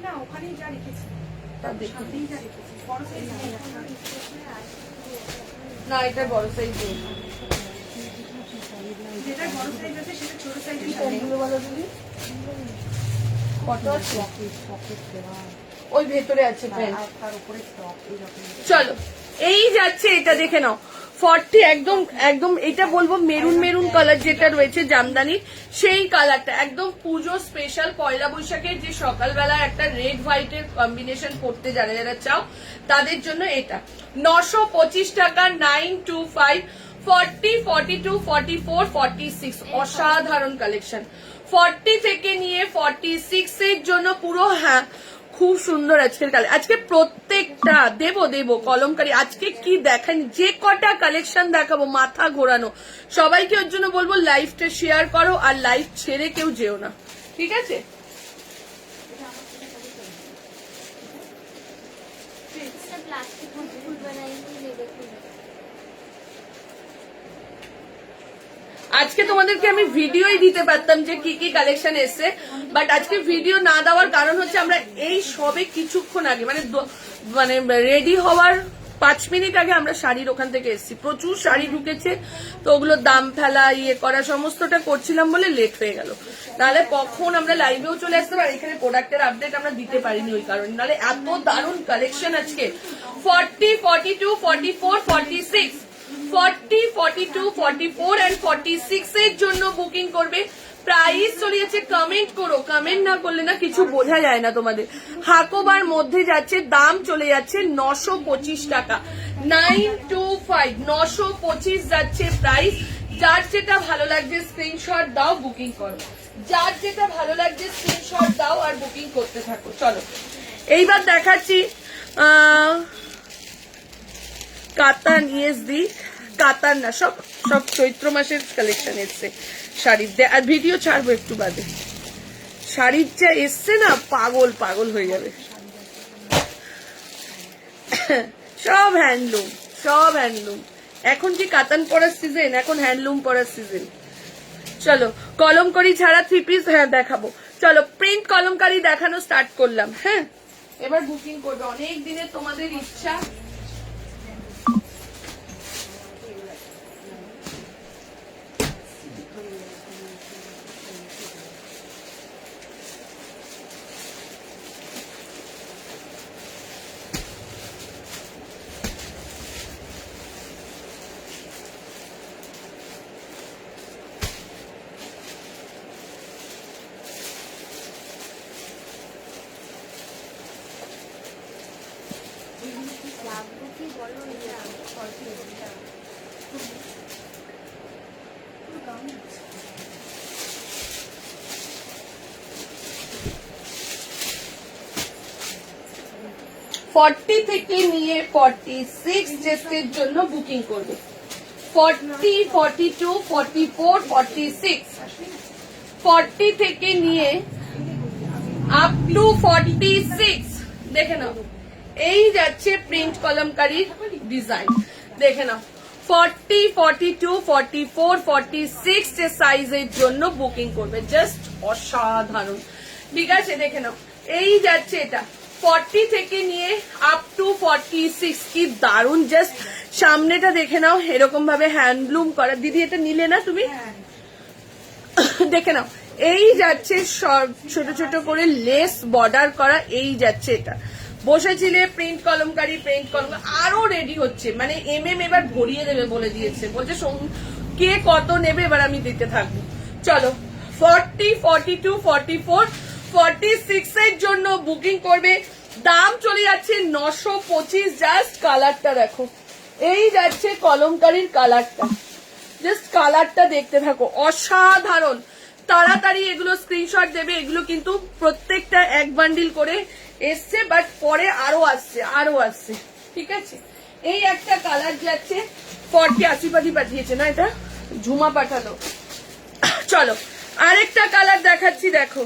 না ওখানেই যা রেখেছি, তা দেখি। সামনেই যা রেখেছি, বড় সাইজ নেই। না এটা বড় সাইজ নেই। যেটা বড় সাইজ আছে সেটা ছোট সাইজ কোনগুলো বলো দিদি? কত আছে? ওই ভেতরে আছে প্যান্ট। তার উপরে টপ এইরকম। চলো এই যাচ্ছে, এটা দেখে নাও। 40 একদম একদম, এটা বলবো মেরুন কালার যেটা রয়েছে জামদানির, সেই কালারটা একদম পুজো স্পেশাল। পয়লা বৈশাখের যে সকালবেলা একটা রেড হোয়াইটের কম্বিনেশন করতে যারা যারা চাও তাদের জন্য এটা 925 টাকা। 925, 40, 42, 44, 46 অসাধারণ কালেকশন। 40 থেকে নিয়ে 46 এর জন্য পুরো, হ্যাঁ খুব সুন্দর আজকের আজকে প্রত্যেকটা দেব কলমকারী। আজকে কি দেখানি, যে কটা কালেকশন দেখাবো মাথা ঘোরানো। সবাইকে ওর জন্য বলবো লাইভটা শেয়ার করো, আর লাইভ ছেড়ে কেউ যেও না, ঠিক আছে? প্লাস্টিক ফুল বানাই নেবে। আজকে তোমাদেরকে আমি ভিডিওই দিতে পারতাম যে কি কি কালেকশন এসছে, বাট আজকে ভিডিও না দেওয়ার কারণ হচ্ছে আমরা এই সবে কিছুক্ষণ আগে মানে রেডি হওয়ার 5 মিনিট আগে আমরা শাড়ির ওখান থেকে এসেছি। প্রচুর শাড়ি ঢুকেছে, তো ওগুলো দাম ফেলা ইয়ে করা সমস্তটা করছিলাম বলে লেট হয়ে গেল। নাহলে কখন আমরা লাইভেও চলে আসতে পারি, এখানে প্রোডাক্টের আপডেট আমরা দিতে পারিনি ওই কারণে। নাহলে এত দারুণ কালেকশন আজকে। 40, 42, 44, 46, 40, 42, 44 and 46 এর জন্য বুকিং করবে। প্রাইস চলে যাচ্ছে, কমেন্ট করো, কমেন্ট না করলে না কিছু বোঝা যায় না তোমাদের। হাকোবার মধ্যে যাচ্ছে, দাম চলে যাচ্ছে 925 টাকা। 925, 925 যাচ্ছে প্রাইস। যার যেটা ভালো লাগছে স্ক্রিনশট দাও, বুকিং করো। যার যেটা ভালো লাগছে স্ক্রিনশট দাও আর বুকিং করতে থাকো। চলো এইবার দেখাচ্ছি কাতান। ইয়েস দি, কাতার না, সব চৈত্র মাসের কালেকশন এসছে শাড়ির। আর ভিডিও ছাড়বো একটু বাদে। শাড়ির যা এসছে না, পাগল হয়ে যাবে। সব হ্যান্ডলুম। এখন কি কাতান পরার সিজন, এখন হ্যান্ডলুম পরার সিজন। চলো কলমকারি ছাড়া 3 পিস হ্যাঁ দেখাবো। চলো প্রিন্ট কলমকারি দেখানো স্টার্ট করলাম। হ্যাঁ এবার বুকিং করবে, অনেক দিনের তোমাদের ইচ্ছা। 40 থেকে নিয়ে 46 চেস্টের জন্য বুকিং করবে। 40, 42, 44, 46, 40 থেকে নিয়ে আপ টু 46 দেখে নাও। এই যাচ্ছে প্রিন্ট কলমকারীর ডিজাইন, দেখে নাও। 40, 42, 44, 46 যে সাইজের জন্য বুকিং করবে, জাস্ট অসাধারণ। ঠিক আছে, দেখে নাও। এই যাচ্ছে এটা 40 থেকে নিয়ে আপ টু 46, কি দারুন। জাস্ট সামনেটা দেখে নাও, এরকম ভাবে হ্যান্ডলুম করা। দিদি এটা নিলে না তুমি? দেখে নাও, এই যাচ্ছে ছোট ছোট করে লেস বর্ডার করা। এই যাচ্ছে এটা বসেছিলে প্রিন্ট কলমকারী, প্রিন্ট কলম আরো রেডি হচ্ছে, মানে এবার ভরিয়ে দেবে বলে দিয়েছে। বলছে কে কত নেবে, এবার আমি দিতে থাকবো। চলো 40, 42, 44, 46 এর জন্য বুকিং করবে। দাম চলে যাচ্ছে 925। জাস্ট কালারটা দেখো, এই যাচ্ছে কলমকারীর কালারটা, জাস্ট কালারটা দেখতে থাকো, অসাধারণ। তাড়াতাড়ি এগুলো স্ক্রিনশট দেবে। এগুলো কিন্তু প্রত্যেকটা এক বান্ডিল করে এসছে, বাট পরে আরো আসছে। ঠিক আছে, এই একটা কালার যাচ্ছে 40। আশিপাতি পাঠিয়েছে না, এটা ঝুমা পাঠালো। চলো আরেকটা কালার দেখাচ্ছি, দেখো।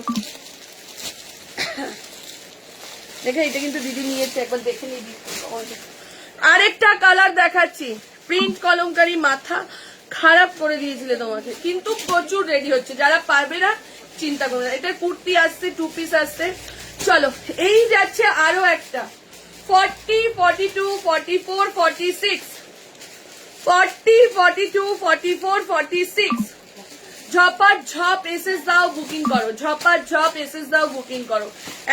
দেখে এটা কিন্তু দিদি নিয়েছে, একবার দেখে নিবি। আরেকটা কালার দেখাচ্ছি, প্রিন্ট কলমকারী মাথা খারাপ করে দিয়েছিলে তোমাকে, কিন্তু প্রচুর রেডি হচ্ছে। যারা পারবে না চিন্তা করবে না, এটা কুর্তি আসছে, 2 পিস আসছে। চলো এই যাচ্ছে আরো একটা 40, 42, 44, 46, 40, 42, 44, 46। ঝপ এসএস দাও, বুকিং করো। ঝপ এসএস দাও, বুকিং করো।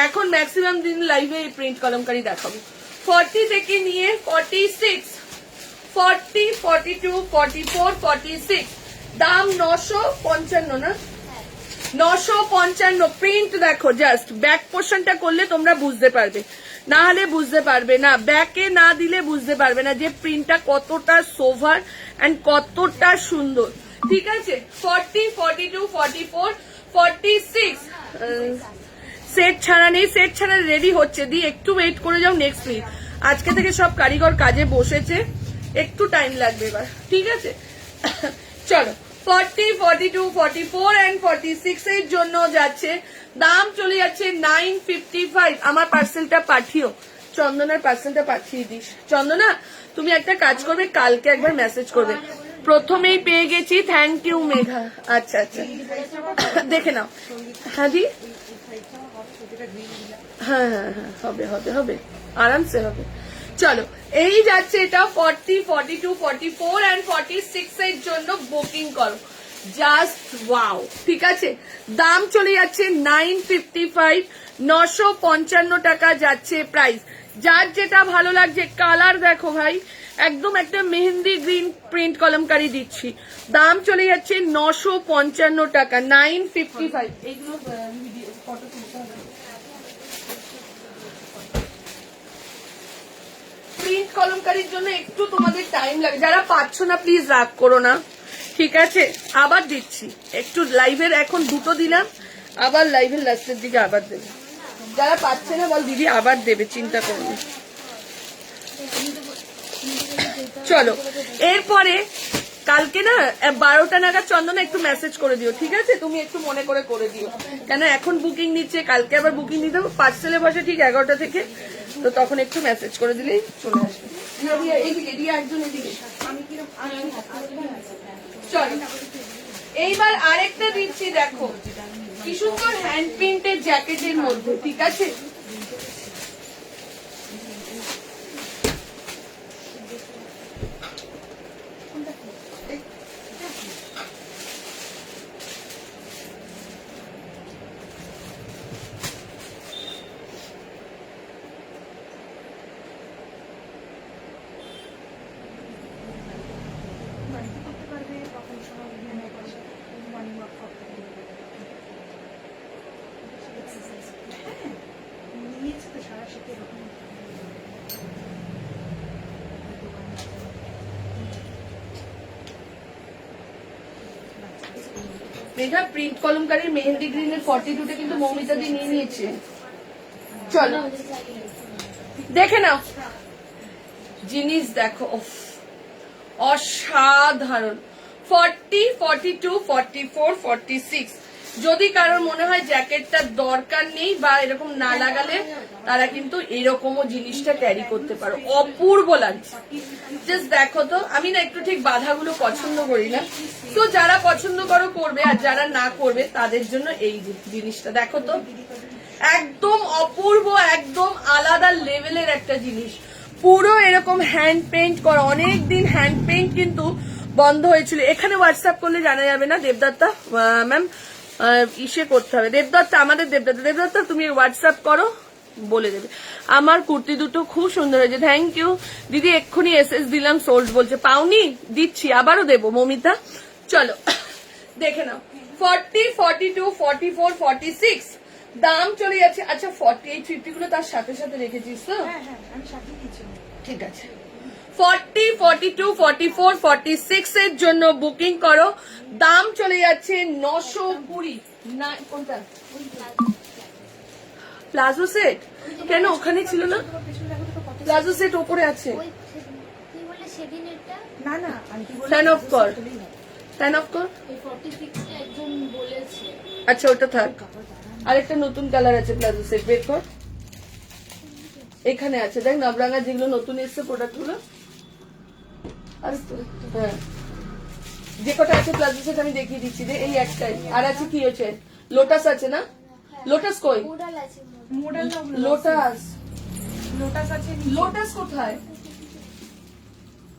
এখন ম্যাক্সিমাম দিন লাইভে প্রিন্ট কলমকারী দেখাবো। 40 থেকে নিয়ে 46, 40, 42, 44, 46। দাম 955 না, 955। প্রিন্ট দেখো, জাস্ট ব্যাক পোর্শনটা করলে তোমরা বুঝতে পারবে, না হলে বুঝতে পারবে না। ব্যাকে না দিলে বুঝতে পারবে না যে প্রিন্টটা কতটা সোভার এন্ড কতটা সুন্দর। ঠিক আছে, 40, 42, 44, 46। সেট ছাড়া নেই, সেট ছাড়া রেডি হচ্ছে। দি একটু ওয়েট করে যাও, নেক্সট উইক। আজকে থেকে সব কারিগর কাজে বসেছে, একটু টাইম লাগবে এবার। ঠিক আছে, চলো 40, 42, 44 and 46 এর জন্য যাচ্ছে। দাম চলে যাচ্ছে 955। আমার পার্সেলটা পাঠিও, চন্দনার পার্সেলটা পাঠিয়ে দিস। চন্দনা তুমি একটা কাজ করবে, কালকে একবার মেসেজ করবে। প্রথমেই পেয়ে গেছি, থ্যাংক ইউ মেঘা। আচ্ছা দেখে নাও। হ্যাঁ দি, হ্যাঁ হবে, আরামসে হবে। চলো এই যাচ্ছে এটা 40, 42, 44 and 46 এর জন্য বুকিং করো। Just wow. ঠিক আছে, দাম চলে যাচ্ছে 955, 955 টাকা যাচ্ছে প্রাইস। যার যেটা ভালো লাগছে, কালার দেখো ভাই, একদম একটা মেহেন্দি গ্রিন প্রিন্ট কলমকারী দিচ্ছি। দাম চলে যাচ্ছে 955 টাকা, 955। এইগুলো ফটো তুলতে হবে। প্রিন্ট কলমকারীর জন্য একটু তোমাদের টাইম লাগে। যারা পাচ্ছ না প্লিজ রাগ করো না, ঠিক আছে? আবার দিচ্ছি, একটু লাইভের এখন দুটো দিলাম, আবার লাইভের লাস্টের দিকে আবার দেবে। যারা পাচ্ছে না বল দিদি আবার দেবে, চিন্তা করো না। চলো এরপরে কালকে না 12টা নাগাদ চন্দনা একটু মেসেজ করে দিও, ঠিক আছে? তুমি একটু মনে করে দিও, কেন এখন বুকিং নিচ্ছে, কালকে আবার বুকিং নিতে হবে। পার্সেলে বসে ঠিক 11টা থেকে, তো তখন একটু মেসেজ করে দিলেই চলে আসবে। চলো এইবার আরেকটা দিচ্ছি, দেখো কি সুন্দর হ্যান্ড প্রিন্টের জ্যাকেটের মধ্যে, ঠিক আছে? মেঘা প্রিন্ট কলমকারীর মেহেন্দি গ্রিনের 42টা কিন্তু মৌমিতা দিয়ে নিয়ে নিয়েছে। চলো দেখে নাও জিনিস দেখো, উফ, অসাধারণ। 40, 42, 44, 46। যদি কারোর মনে হয় জ্যাকেটটার দরকার নেই বা এরকম না লাগালে, তারা কিন্তু এরকমও জিনিসটা ক্যারি করতে পারো, অপূর্ব লাগছে। জাস্ট দেখো তো, আমি না একটু ঠিক বাধাগুলো পছন্দ করি না, তো যারা পছন্দ করো করবে, আর যারা না করবে তাদের জন্য এই জিনিসটা দেখো তো, একদম অপূর্ব, একদম আলাদা লেভেলের একটা জিনিস। পুরো এরকম হ্যান্ড পেইন্ট করা, অনেকদিন হ্যান্ড পেইন্ট কিন্তু বন্ধ হয়েছিল। এখানে হোয়াটসঅ্যাপ করলে জানা যাবে না, দেবদত্তা ম্যাম ইসে করতে হবে। দেবদত্তা, আমাদের দেবদত্তা তুমি হোয়াটসঅ্যাপ করো, বলে দেবে। আমার কুর্তি দুটো খুব সুন্দর হয়েছে, থ্যাংক ইউ দিদি। এক্ষুনি এসএস দিলাম, সোল্ড বলছে। পাওনি? দিচ্ছি, আবারও দেবো মমিতা। চলো দেখে নাও, 40, 42, 44, 46 দাম চলে যাচ্ছে। আচ্ছা 48, 50 গুলো তার সাথে সাথে রেখেছিস তো? ঠিক আছে। 40, 42, 44, 46 এর জন্য বুকিং করো। দাম চলে যাচ্ছে 920। না কোনটা? প্লাজো সেট কেন ওখানে ছিল না? প্লাজো সেট ওপরে আছে। ওই কি বলে সেদিনেরটা? না না আন্টি বলে টার্ন অফ কর, টার্ন অফ কর। ওই 46 টা একজন বলেছে। আচ্ছা ওটা থাক। আরেকটা নতুন কালার আছে প্লাজো সেট, বের কর। এখানে আছে দেখ, নবরাঙ্গা যেগুলো নতুন এসছে প্রোডাক্ট গুলো। হ্যাঁ যে কটা আছে প্লাজো সেট আমি দেখিয়ে দিচ্ছি রে, এই একটাই। আর আছে কি হচ্ছে, লোটাস আছে না? লোটাস কই? মোডাল আছে মডেল লোটাস, লোটাস আছে নিচে। লোটাস কোথায়?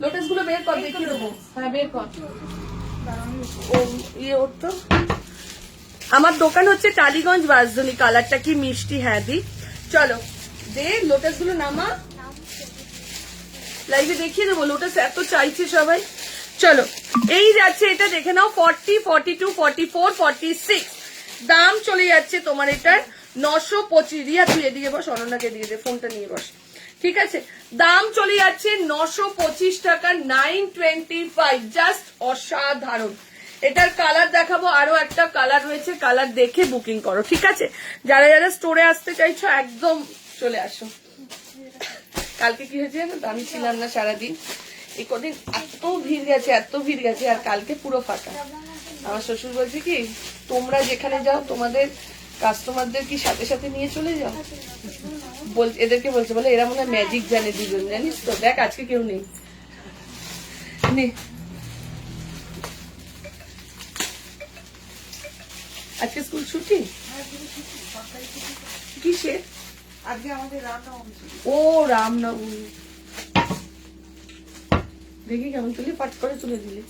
লোটাস গুলো বের কর, দেখিয়ে দেবো। হ্যাঁ বের কর। ও ইয়ে ওর তো, আমার দোকান হচ্ছে টালিগঞ্জ বাসদনি। কালারটা কি মিষ্টি। হ্যাঁ দি, চলো দে লোটাস গুলো নামা, লাইভে দেখিয়ে দেবো। লোটাস এত চাইছে সবাই। চলো এই যাচ্ছে, এটা দেখে নাও 40, 42, 44, 46 দাম চলে যাচ্ছে তোমার এটার 925। রিয়া তুই এদিকে বস, অনন্যাকে দিয়ে দে, ফোনটা নিয়ে বস, ঠিক আছে? দাম চলে যাচ্ছে 925 টাকা, 925। জাস্ট অসাধারণ। এটার কালার দেখাবো, আরো একটা কালার রয়েছে, কালার দেখে বুকিং করো, ঠিক আছে? যারা যারা স্টোরে আসতে চাইছো একদম চলে আসো। কালকে কি হয়েছে জানো তো, আমি ছিলাম না সারাদিন, এই কদিন এত ভিড় গেছে, এত ভিড় গেছে, আর কালকে পুরো ফাঁকা। আমার শ্বশুর বলছে কি, তোমরা যেখানে যাও তোমাদের কাস্টমারদের কি সাথে সাথে নিয়ে চলে যাও? এদেরকে বলছে, বলে এরা মনে হয় ম্যাজিক জানে দুজন, জানিস তো? দেখ আজকে কেউ নেই। নে আজকে স্কুল ছুটি? কিসের? আজকে আমাদের রামনবমী ছিল। ও রামনবমী। দেখি কেমন তুলি, পাট করে তুলে দিলে।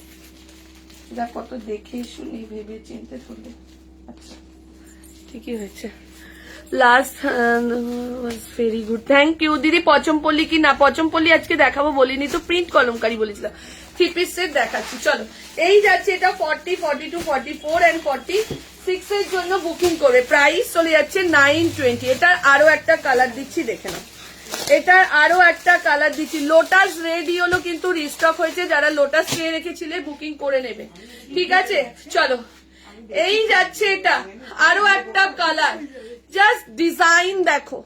যা কত দেখে শুনে ভেবে চিনতে তুলে। আচ্ছা ঠিকই হয়েছে। Last very good, thank you দিদি। পচমপল্লি কি না? পচমপল্লি আজকে দেখাবো বলিনি তো, প্রিন্ট কলমকারি বলেছিলাম। 3 পিস সেট দেখাচ্ছি, চলো। এই যাচ্ছে এটা 40, 42, 44 and 46 এর জন্য বুকিং করবে। প্রাইস চলে যাচ্ছে 920। এটার আরো একটা কালার দিচ্ছি, দেখে নাও। এটার আরো একটা কালার দিচ্ছি, লোটাস রেড ইয়েলো কিন্তু রিস্টক হয়েছে। যারা লোটাস চেয়ে রেখেছিলে বুকিং করে নেবে, ঠিক আছে? চলো এই যাচ্ছে এটা আরো একটা কালার, জাস্ট ডিজাইন দেখো,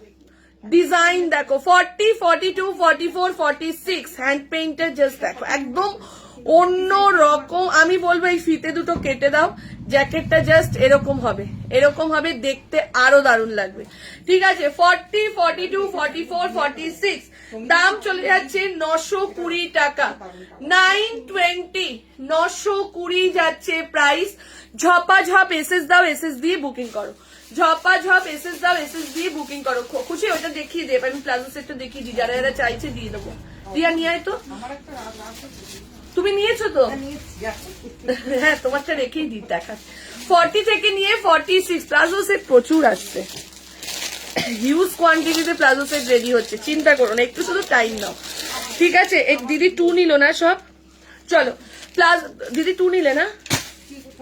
ডিজাইন দেখো। 40, 42, 44, 46 হ্যান্ড পেইন্টের, জাস্ট দেখো একদম অন্য রকম। আমি বলবো এই ফিতে দুটো কেটে দাও, জ্যাকেটটা জাস্ট এরকম হবে, এরকম হবে, দেখতে আরো দারুণ লাগবে, ঠিক আছে? 40, 42, 44, 46 দাম চলে যাচ্ছে 920 টাকা, 920, 920 যাচ্ছে প্রাইস। ঝপাঝপ এসএস দাও, এসএস দিয়ে বুকিং করো। ঝপাঝপ এসএস দাও, এসএস দিয়ে বুকিং করো। খুশি ওটা দেখিয়ে দেব, আমি প্লাজো সেটটা দেখিয়ে দিই, যারা যারা চাইছে দিয়ে দেবো। রিয়া নিয়ে আয় তো, তুমি নিয়েছো তো? হ্যাঁ তোমারটা রেখেই দিই, দেখা। 40 থেকে নিয়ে 46 প্লাজো সেট প্রচুর আসছে, হিউজ কোয়ান্টিটিতে প্লাজো সেট রেডি হচ্ছে, চিন্তা করো না, একটু শুধু টাইম নাও, ঠিক আছে? এক দিদি 2 নিল না সব, চলো প্লাজ দিদি 2 নিলে না,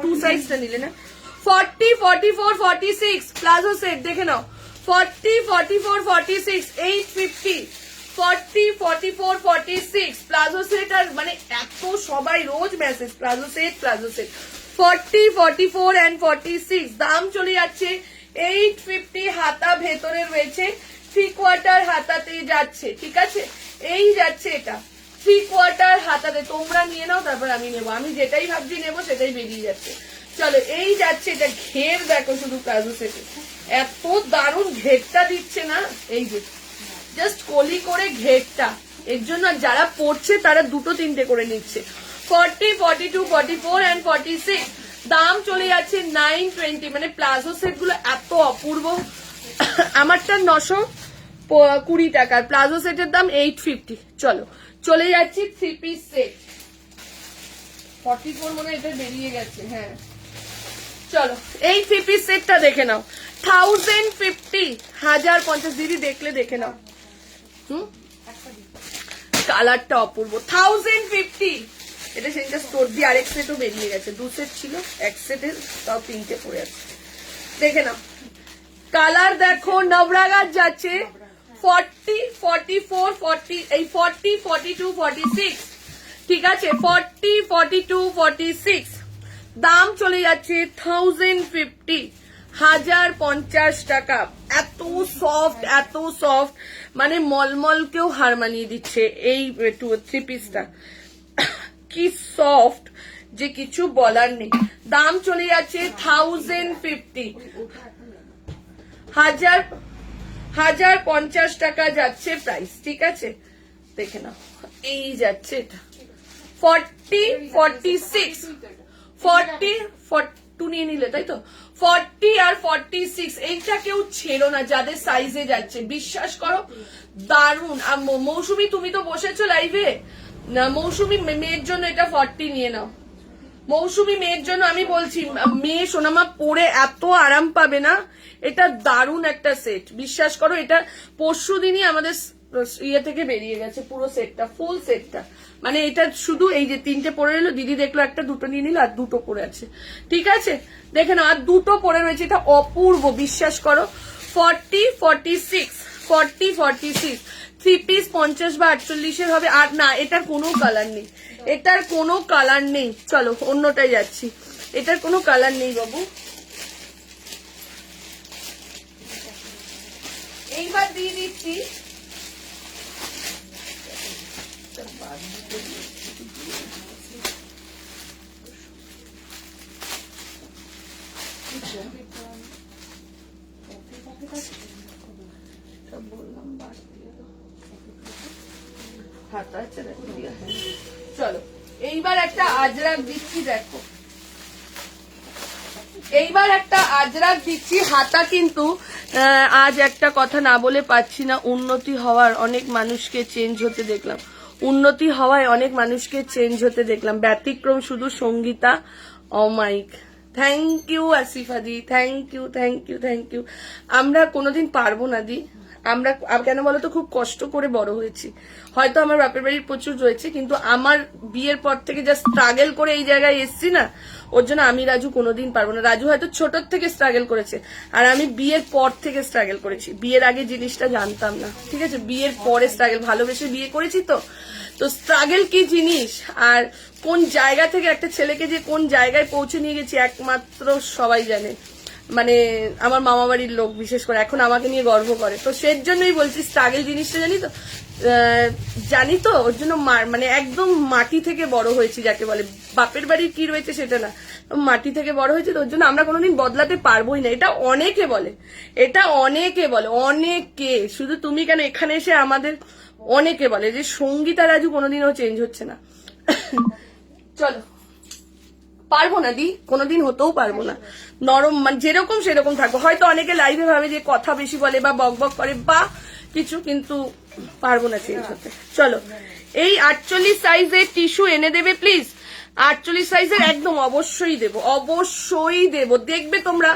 2 সাইজটা নিলে না। 40, 44, 46 প্লাজো সেট দেখে নাও। 40, 44, 46 850, 40, 44, 46 প্লাজো সেট। আর মানে এত সবাই রোজ message palazzo set, palazzo set. 40, 44 and 46 দাম চলে যাচ্ছে 850। হাতা ভেতরে রয়েছে, 3/4 হাতাতে যাচ্ছে, ঠিক আছে? এই যাচ্ছে এটা 3/4 হাতাতে, তোমরা নিয়ে নাও তারপর আমি নেবো, আমি যেটাই ভাবছি নেবো সেটাই বেরিয়ে যাচ্ছে। চলো, এই যাচ্ছে এটা, ঘের দেখো শুধু প্লাজো সেটে, এত দারুণ ঘেরটা দিচ্ছে না, এই যে জাস্ট কলি করে ঘেরটা, এর জন্য যারা পড়ছে তারা 2-3টে করে নিচ্ছে। 40, 42, 44 and 46 দাম চলে যাচ্ছে 920। মানে প্লাজো সেট গুলো এত অপূর্ব। আমারটা 920 টাকার, প্লাজো সেটের দাম 850। চলো চলে যাচ্ছি 3 পিস সেট। 44 মনে হয় এটা বেরিয়ে গেছে, হ্যাঁ। চলো এই 3 পিস সেটটা দেখে নাও, 1050, 1050। দিদি দেখলে দেখে নাও, কালারটা অপূর্ব, 1050। এটা সেটা স্টোর দিয়ে আরেক সেটও বেরিয়ে গেছে, 2 সেট ছিল, এক সেটের তাও 3টে পড়ে আছে, দেখে নাও। কালার দেখো, নবরাগাজ যাচ্ছে 40, 44, 40, এই 40, 42, 46, ঠিক আছে? 40, 42, 46 দাম চলে যাচ্ছে 1050, 1050 টাকা। এত সফট, এত সফট, মানে মলমলকেও হার মানিয়ে দিচ্ছে এই 3 পিসটা। কি সফট যে কিছু বলার নেই। দাম চলে যাচ্ছে 1050, 1050 টাকা যাচ্ছে প্রাইস, ঠিক আছে? দেখে নাও, এই যাচ্ছে এটা 40, 46, 40, 42 নিয়ে নিলে, তাই তো? 40 আর 46 এইটা কেউ ছেড়ো না যাদের সাইজে যাচ্ছে, বিশ্বাস করো দারুন। আর মৌসুমি তুমি তো বসেছো লাইভে না, মৌসুমি মেয়ের জন্য এটা 40 নিয়ে নাও। মৌসুমি মেয়ের জন্য আমি বলছি, মেয়ে সোনামা পরে এত আরাম পাবে না, এটা দারুন একটা সেট, বিশ্বাস করো। এটা পরশু দিনই আমাদের ইয়ে থেকে বেরিয়ে গেছে পুরো সেটটা, ফুল সেটটা। মানে এটা শুধু এই যে 3টে পরে এলো, দিদি দেখলো একটা, 2টো নিয়ে নিল, আর 2টো পরে আছে, ঠিক আছে? দেখে না, আর 2টো পরে রয়েছে, এটা অপূর্ব, বিশ্বাস করো। 40, 46, 40, 46 3 পিস 50 বা 48 হবে। আর না, এটার কোনো কালার নেই, এটার কোনো কালার নেই। চলো অন্যটাই যাচ্ছি, এটার কোনো কালার নেই বাবু। এইবার দিয়ে দিচ্ছি চলো এইবার একটা আজরাক দিচ্ছি, দেখো এইবার একটা আজরাক দিচ্ছি। হাতা কিন্তু আজ একটা কথা না বলে পাচ্ছি না, উন্নতি হওয়ার অনেক মানুষকে চেঞ্জ হতে দেখলাম, উন্নতি হওয়ায় অনেক মানুষকে চেঞ্জ হতে দেখলাম, ব্যতিক্রম শুধু সঙ্গীতা অমাইক। থ্যাংক ইউ আসিফা দি, thank you, thank you, thank you. আমরা কোনোদিন পারবো না দি, আমরা কেন বলতো, খুব কষ্ট করে বড় হয়েছি। হয়তো আমার বাপের বাড়ির প্রচুর রয়েছে, কিন্তু আমার বিয়ের পর থেকে যা স্ট্রাগল করে এই জায়গায় এসছি না, ওর জন্য আমি রাজু কোনোদিন পারবো না। রাজু হয়তো ছোটর থেকে স্ট্রাগল করেছে, আর আমি বিয়ের পর থেকে স্ট্রাগল করেছি। বিয়ের আগে জিনিসটা জানতাম না, ঠিক আছে? বিয়ের পরে স্ট্রাগল, ভালোবেসে বিয়ে করেছি তো স্ট্রাগল কি জিনিস, আর কোন জায়গা থেকে একটা ছেলেকে যে কোন জায়গায় পৌঁছে নিয়ে গেছি একমাত্র সবাই জানে, মানে আমার মামা বাড়ির লোক বিশেষ করে এখন আমাকে নিয়ে গর্ব করে। তো সেই জন্যই বলছি স্ট্রাগল জিনিসটা জানি তো ওর জন্য মানে একদম মাটি থেকে বড় হয়েছি, যাকে বলে বাপের বাড়ির কি রয়েছে সেটা না, মাটি থেকে বড় হয়েছে। তো ওর জন্য আমরা কোনোদিন বদলাতে পারবোই না, এটা অনেকে বলে, এটা অনেকে বলে, অনেকে, শুধু তুমি কেন, এখানে এসে আমাদের অনেকে বলে যে সঙ্গীতা রাজু কোনোদিনও চেঞ্জ হচ্ছে না। চলো, পারবো না দি, কোনোদিন হতেও পারবো না। নরম মানে যেরকম সেরকম থাকবো। হয়তো অনেকে লাইভে ভাবে যে কথা বেশি বলে বা বক বক করে বা কিছু, কিন্তু পারবো না চেঞ্জ হতে। চলো, এই 48 সাইজের টিস্যু এনে দেবে প্লিজ। 48 সাইজের একদম অবশ্যই দেবো, অবশ্যই দেবো। দেখবে তোমরা,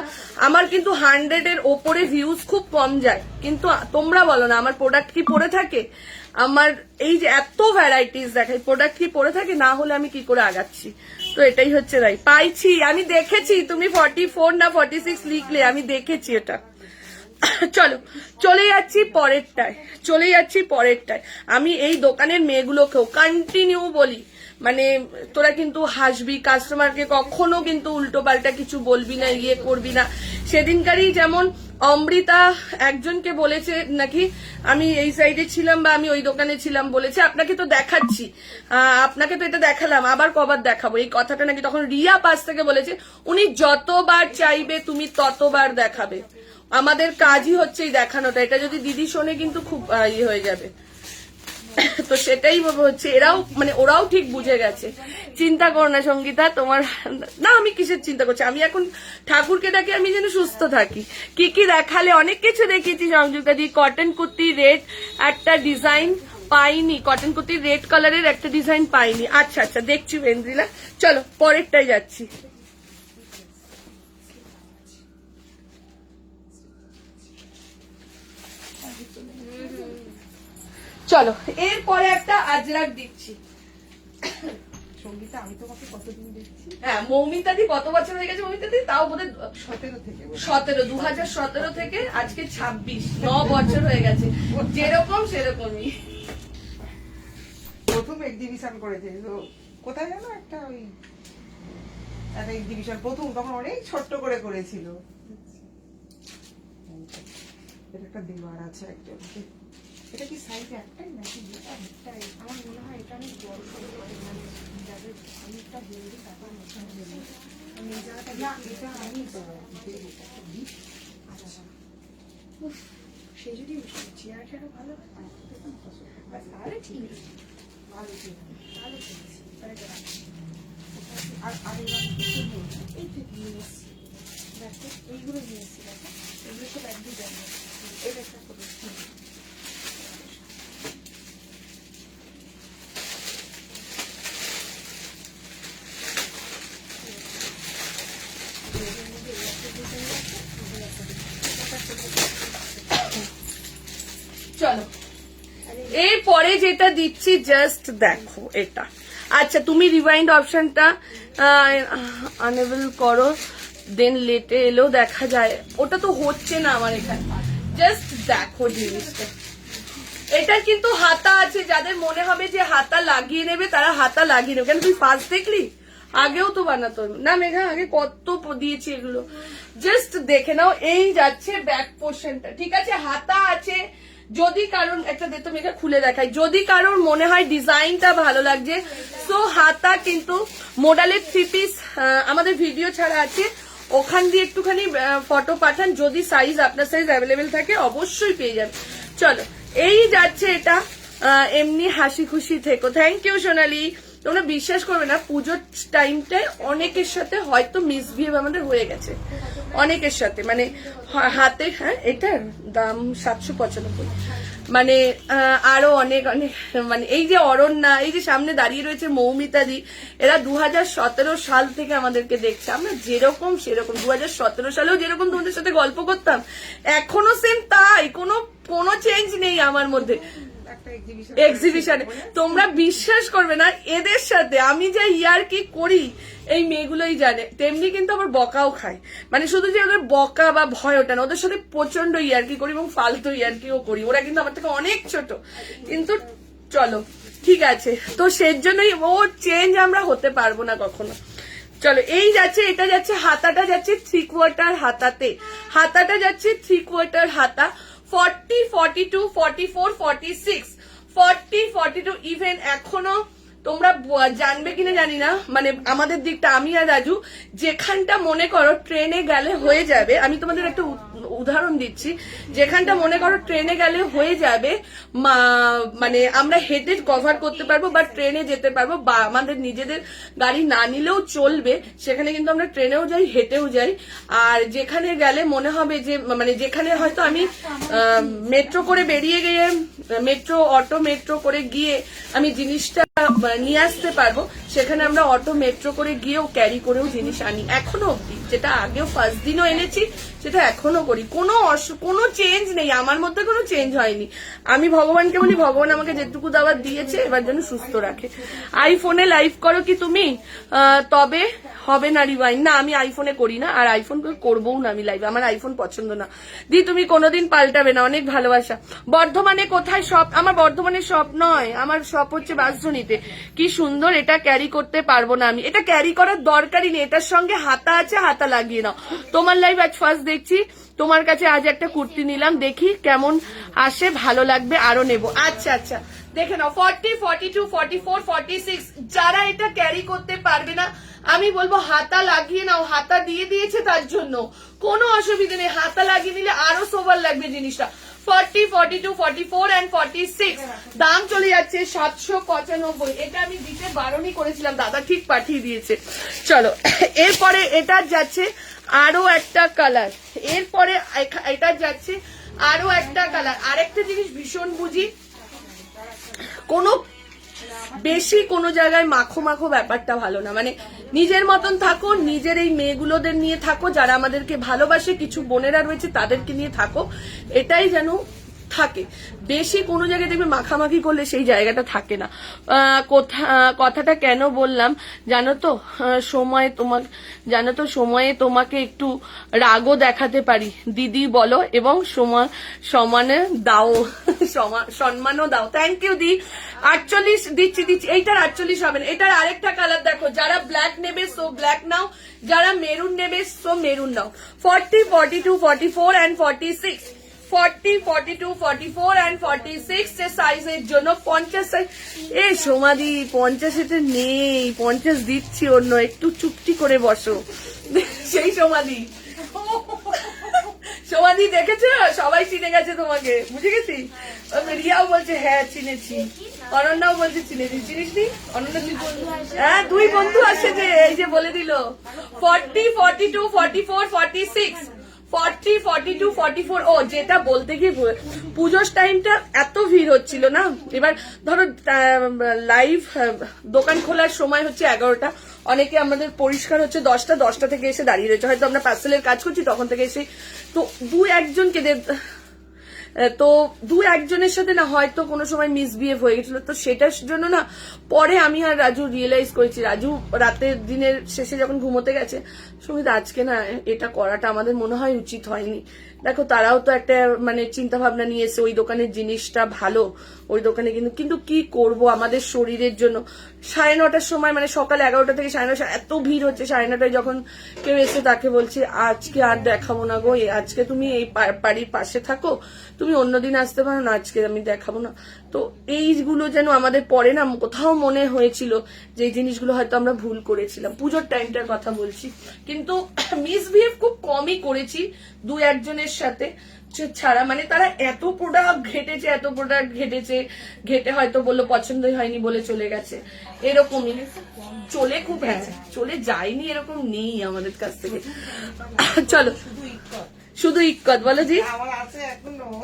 আমার কিন্তু 100-এর ওপরে ভিউজ খুব কম যায়, কিন্তু তোমরা বলো না আমার প্রোডাক্ট কি পরে থাকে, আমার এই যে এত ভ্যারাইটিস দেখাই, প্রোডাক্ট কি পরে থাকে, না হলে আমি কি করে আগাচ্ছি? তো এটাই হচ্ছে তাই পাইছি, আমি দেখেছি তুমি 44 না 46 লিখলে, আমি দেখেছি এটা। চলো চলে যাচ্ছি পরেরটায়, চলে যাচ্ছি পরেরটায়। আমি এই দোকানের মেয়েগুলোকেও কন্টিনিউ বলি, মানে তোরা কিন্তু হাসবি, কাস্টমারকে কখনো কিন্তু উল্টো পাল্টা কিছু বলবি না, ইয়ে করবি না। সেদিনকারই যেমন অমৃতা একজনকে বলেছে নাকি আমি এই সাইডে ছিলাম বা আমি ওই দোকানে ছিলাম, বলেছে আপনাকে তো দেখাচ্ছি, আপনাকে তো এটা দেখালাম, আবার কবার দেখাবো, এই কথাটা নাকি তখন রিয়া পাশ থেকে বলেছে উনি যতবার চাইবে তুমি ততবার দেখাবে, আমাদের কাজই হচ্ছে এই দেখানোটা, এটা যদি দিদি শোনে কিন্তু খুব ইয়ে হয়ে যাবে। তো সেটাই হচ্ছে, এরাও মানে ওরাও ঠিক বুঝে গেছে। চিন্তা করো না সঙ্গীতা, তোমার না আমি কিসের চিন্তা করছি, আমি এখন ঠাকুরকে ডাকি আমি যেন সুস্থ থাকি। কি কি দেখালে, অনেক কিছু দেখিয়েছি সংযুক্তা দি। কটন কুর্তি রেড একটা ডিজাইন পাইনি, কটন কুর্তি রেড কালারের একটা ডিজাইন পাইনি। আচ্ছা আচ্ছা দেখছি বেন্দ্রিলা, চলো পরেরটাই যাচ্ছি। চলো এরপরে একটা আজরাক দিচ্ছি। সঙ্গীতা আমি তোমাকে কতদিন দেখছি, হ্যাঁ মৌমিতা দি কত বছর হয়ে গেছে মৌমিতা দি? তাও বোধহয় 17 থেকে 2017 থেকে আজকে 26, 9 বছর হয়ে গেছে, যেরকম সেরকমই। প্রথম এক্সিবিশন করেছে তো কোথায় জানো, একটা এক্সিবিশন প্রথম, তখন অনেক ছোট্ট করে করেছিল। এটা একটা দেওয়ার আছে একজনকে। এটা কি সাইজ একটাই নাকি দুটা? একটাই আমার মনে হয়, এটা অনেক বড় সড়ো, মানে যাদের অনেকটা হেলদি তারপর মোশন হেলদি, আমি এই জায়গাটা না, এটা আমি আচ্ছা সে যদি চেয়ার টেয়ারও ভালো হয় তাহলে ঠিক আছে, ভালো ঠিক ভালো ঠিক আছে। আর আর এই থেকে নিয়ে এসছি, দেখো এইগুলো নিয়ে এসছি, দেখো এগুলো সব একদিন জানবো। এটা একটা ফটো চলো এরপরে যেটা দিচ্ছি জাস্ট দেখো এটা। আচ্ছা তুমি রিওয়াইন্ড অপশনটা আনেবল করো, দেন লেটে এলেও দেখা যায়, ওটা তো হচ্ছে না আমার এখানে। জাস্ট দেখো জিনিসটা, এটা কিন্তু হাতা আছে, যাদের মনে হবে যে হাতা লাগিয়ে নেবে তারা হাতা লাগিয়ে নেবে। কেন তুই ফার্স্ট দেখলি? আগেও তো বানাতো না মেঘা, আগে কত দিয়েছি এগুলো, জাস্ট দেখে নাও। এই যাচ্ছে ব্যাক পোর্শনটা, ঠিক আছে, হাতা আছে। যদি কারণ একটা দেখতো মেঘা খুলে দেখাই, যদি কারোর মনে হয় ডিজাইনটা ভালো লাগছে, তো হাতা কিন্তু মোডালের 3 পিস আমাদের ভিডিও ছাড়া আছে, ওখান দিয়ে একটুখানি ফটো পাঠান, যদি সাইজ আপনার সাইজ অ্যাভেলেবেল থাকে অবশ্যই পেয়ে যাবেন। চলো এই যাচ্ছে এটা, এমনি হাসি খুশি থেকো। থ্যাংক ইউ সোনালি। তোমরা বিশ্বাস করবে না, পুজোর টাইমটায় অনেকের সাথে হয়তো মিসবিহেভ আমাদের হয়ে গেছে, অনেকের সাথে, মানে হাতে, হ্যাঁ এটার দাম 795, মানে আরো অনেক অনেক, মানে এই যে অরণ্যা, এই যে সামনে দাঁড়িয়ে রয়েছে মৌমিতা দি, এরা 2017 সাল থেকে আমাদেরকে দেখছে, আমরা যেরকম সেরকম। 2017 সালেও যেরকম তোমাদের সাথে গল্প করতাম, এখনো সেম তাই, কোনো চেঞ্জ নেই আমার মধ্যে। এক্সিবিশনে তোমরা বিশ্বাস করবে না, এদের সাথে আমি যে ইয়ার্কি করি এই মেয়েগুলোই জানে, তেমনি কিন্তু আবার বকাও খায়, মানে শুধু যে ওদের বকা বা ভয় ওটা না, ওদের সাথে প্রচন্ড ইয়ার্কি করি এবং ফালতু ইয়ার্কিও করি। ওরা কিন্তু আমার থেকে অনেক ছোট, কিন্তু চলো ঠিক আছে, তো সেই জন্যই ও চেঞ্জ আমরা হতে পারবো না কখনো। চলো এই যাচ্ছে, এটা যাচ্ছে, হাতাটা যাচ্ছে 3/4 হাতাতে, হাতাটা যাচ্ছে 3/4 হাতা, 40, 42, 44, 46, 40, 42, ইভেন এখনো তোমরা জানবে কিনা জানি না, মানে আমাদের দিকটা আমি আর রাজু যেখানটা মনে করো ট্রেনে গেলে হয়ে যাবে, আমি তোমাদের একটা উদাহরণ দিচ্ছি, যেখানটা মনে করো ট্রেনে গেলে হয়ে যাবে, মানে আমরা হেঁটে কভার করতে পারবো বা ট্রেনে যেতে পারবো, বা আমাদের নিজেদের গাড়ি না নিলেও চলবে, সেখানে কিন্তু আমরা ট্রেনেও যাই হেঁটেও যাই। আর যেখানে গেলে মনে হবে যে, মানে যেখানে হয়তো আমি মেট্রো করে বেরিয়ে গিয়ে, মেট্রো অটো মেট্রো করে গিয়ে আমি জিনিসটা নিয়ে আসতে পারবো, সেখানে আমরা অটো মেট্রো করে গিয়েও ক্যারি করেও জিনিস আনি এখনো অব্দি, যেটা আগেও ফার্স্ট দিনও এনেছি, সেটা এখনো করি। কোনো চেঞ্জ নেই আমার মধ্যে, কোনো চেঞ্জ হয়নি। আমি ভগবানকে বলি, ভগবান আমাকে যেটুকু দাওয়াত দিয়েছে এবার যেন সুস্থ রাখে। আইফোনে লাইভ করো কি তুমি? তবে হবে না রিওয়াইন্ড, না আমি আইফোনে করি না, আর আইফোন করবো না আমি লাইভ, আমার আইফোন পছন্দ না। দি তুমি কোনোদিন পাল্টাবে না, অনেক ভালোবাসা। বর্ধমানে কোথায় শপ? আমার বর্ধমানে শপ নয়, আমার শপ হচ্ছে বাঁশঝুনিতে। কি সুন্দর এটা ক্যারি ক্যারি করতে পারবো না আমি, এটা ক্যারি করার দরকারই নেই, এটার সঙ্গে হাতা আছে, হাতা লাগিয়ে নাও। তোমার লাইভ আজ ফার্স্ট দেখছি, তোমার কাছে আজ একটা কুর্তি নিলাম, দেখি কেমন আসে, ভালো লাগবে আরো নেব। আচ্ছা আচ্ছা দেখে নাও 40, 42, 44, 46 যারা এটা ক্যারি করতে পারবে না আমি বলবো হাতা লাগিয়ে নাও, হাতা দিয়ে দিয়েছে তার জন্য কোনো অসুবিধা নেই, হাতা লাগিয়ে নিলে আরো সোবার লাগবে জিনিসটা। 40, 42, 44 and 46 দাম চলে যাচ্ছে 795। এটা আমি দিতে বারণই করেছিলাম, দাদা ঠিক পাঠিয়ে দিয়েছে। চলো এরপরে এটা যাচ্ছে আরো একটা কালার, এরপরে এটা যাচ্ছে আরো একটা কালার। আরেকটা জিনিস ভীষণ বুঝি, কোনো বেশি কোনো জায়গায় মাখো মাখো ব্যাপারটা ভালো না, মানে নিজের মতন থাকো, নিজের এই মেয়েগুলোদের নিয়ে থাকো, যারা আমাদেরকে ভালোবাসে, কিছু বোনেরা রয়েছে তাদেরকে নিয়ে থাকো, এটাই যেন থাকে। বেশি কোনো জায়গায় দেখবে মাখামাখি করলে সেই জায়গাটা থাকে না। কথাটা কেন বললাম জানো তো, সময়ে তোমাকে একটু রাগও দেখাতে পারি দিদি বলো, এবং সমানে দাও, সম্মানও দাও। থ্যাংক ইউ দি। 48 দিচ্ছি, এইটার 48 হবে না, এটার আরেকটা কালার দেখো, যারা ব্ল্যাক নেবে সো ব্ল্যাক নাও, যারা মেরুন নেবে so maroon now. 40, 42, 44 and 46, 40, 42, 44 and 46 সাইজের জন্য 50 সাইজ। এ সোমাদি 50 এটা নেই, 50 দিচ্ছি অন্য, একটু চুপটি করে বসো। সেই সমাধি দেখেছো, সবাই চিনে গেছে তোমাকে, বুঝে গেছি। রিয়াও বলছে হ্যাঁ চিনেছি, অনন্যাও বলছে চিনেছি। চিনিস নি অনন্যা? হ্যাঁ 2 বন্ধু আসে যে, এই যে বলে দিল। 40, 42, 44, 46, 40, 42, 44। ও যেটা বলতে গিয়ে পুজোর টাইমটা এত ভিড় হচ্ছিল না, এবার ধরো লাইভ দোকান খোলার সময় হচ্ছে 11টা, অনেকে আমাদের পরিষ্কার হচ্ছে 10টা থেকে এসে দাঁড়িয়ে রয়েছে, হয়তো আমরা পার্সেলের কাজ করছি তখন থেকে এসে, তো 2-1জনের সাথে না হয়তো কোনো সময় মিসবিহেভ হয়ে গেছিল, তো সেটার জন্য না পরে আমি আর রাজু রিয়েলাইজ করেছি, রাজু রাতের দিনের শেষে যখন ঘুমোতে গেছে, সুমিত আজকে না এটা করাটা আমাদের মনে হয় উচিত হয়নি। দেখো তারাও তো একটা মানে চিন্তা ভাবনা নিয়েছে, ওই দোকানের জিনিসটা ভালো, ওই দোকানে কিন্তু কি করব আমাদের শরীরের জন্য। 9:30টার সময়, মানে সকাল 11টা থেকে 9:30 এত ভিড় হচ্ছে, 9:30টায় যখন কেউ এসে তাকে বলছে আজকে আর দেখাবো না গো, আজকে তুমি এই বাড়ির পাশে থাকো, তুমি অন্যদিন আসতে পারো না, আজকে আমি দেখাবো না। তো এইগুলো যেন আমাদের পরে না কোথাও মনে হয়েছিল যে এই জিনিসগুলো হয়তো আমরা ভুল করেছিলাম। পুজোর টাইমটার কথা বলছি, কিন্তু মিসবিহেভ খুব কমই করেছি 2-1জনের সাথে ছাড়া, মানে তারা এত প্রোডাক্ট ঘেটে হয়তো বললো পছন্দই হয়নি বলে চলে গেছে, এরকমই চলে, খুব হ্যাঁ চলে যায়নি এরকম নেই আমাদের কাছ থেকে। চলো শুধু ইক্কত বলো জি,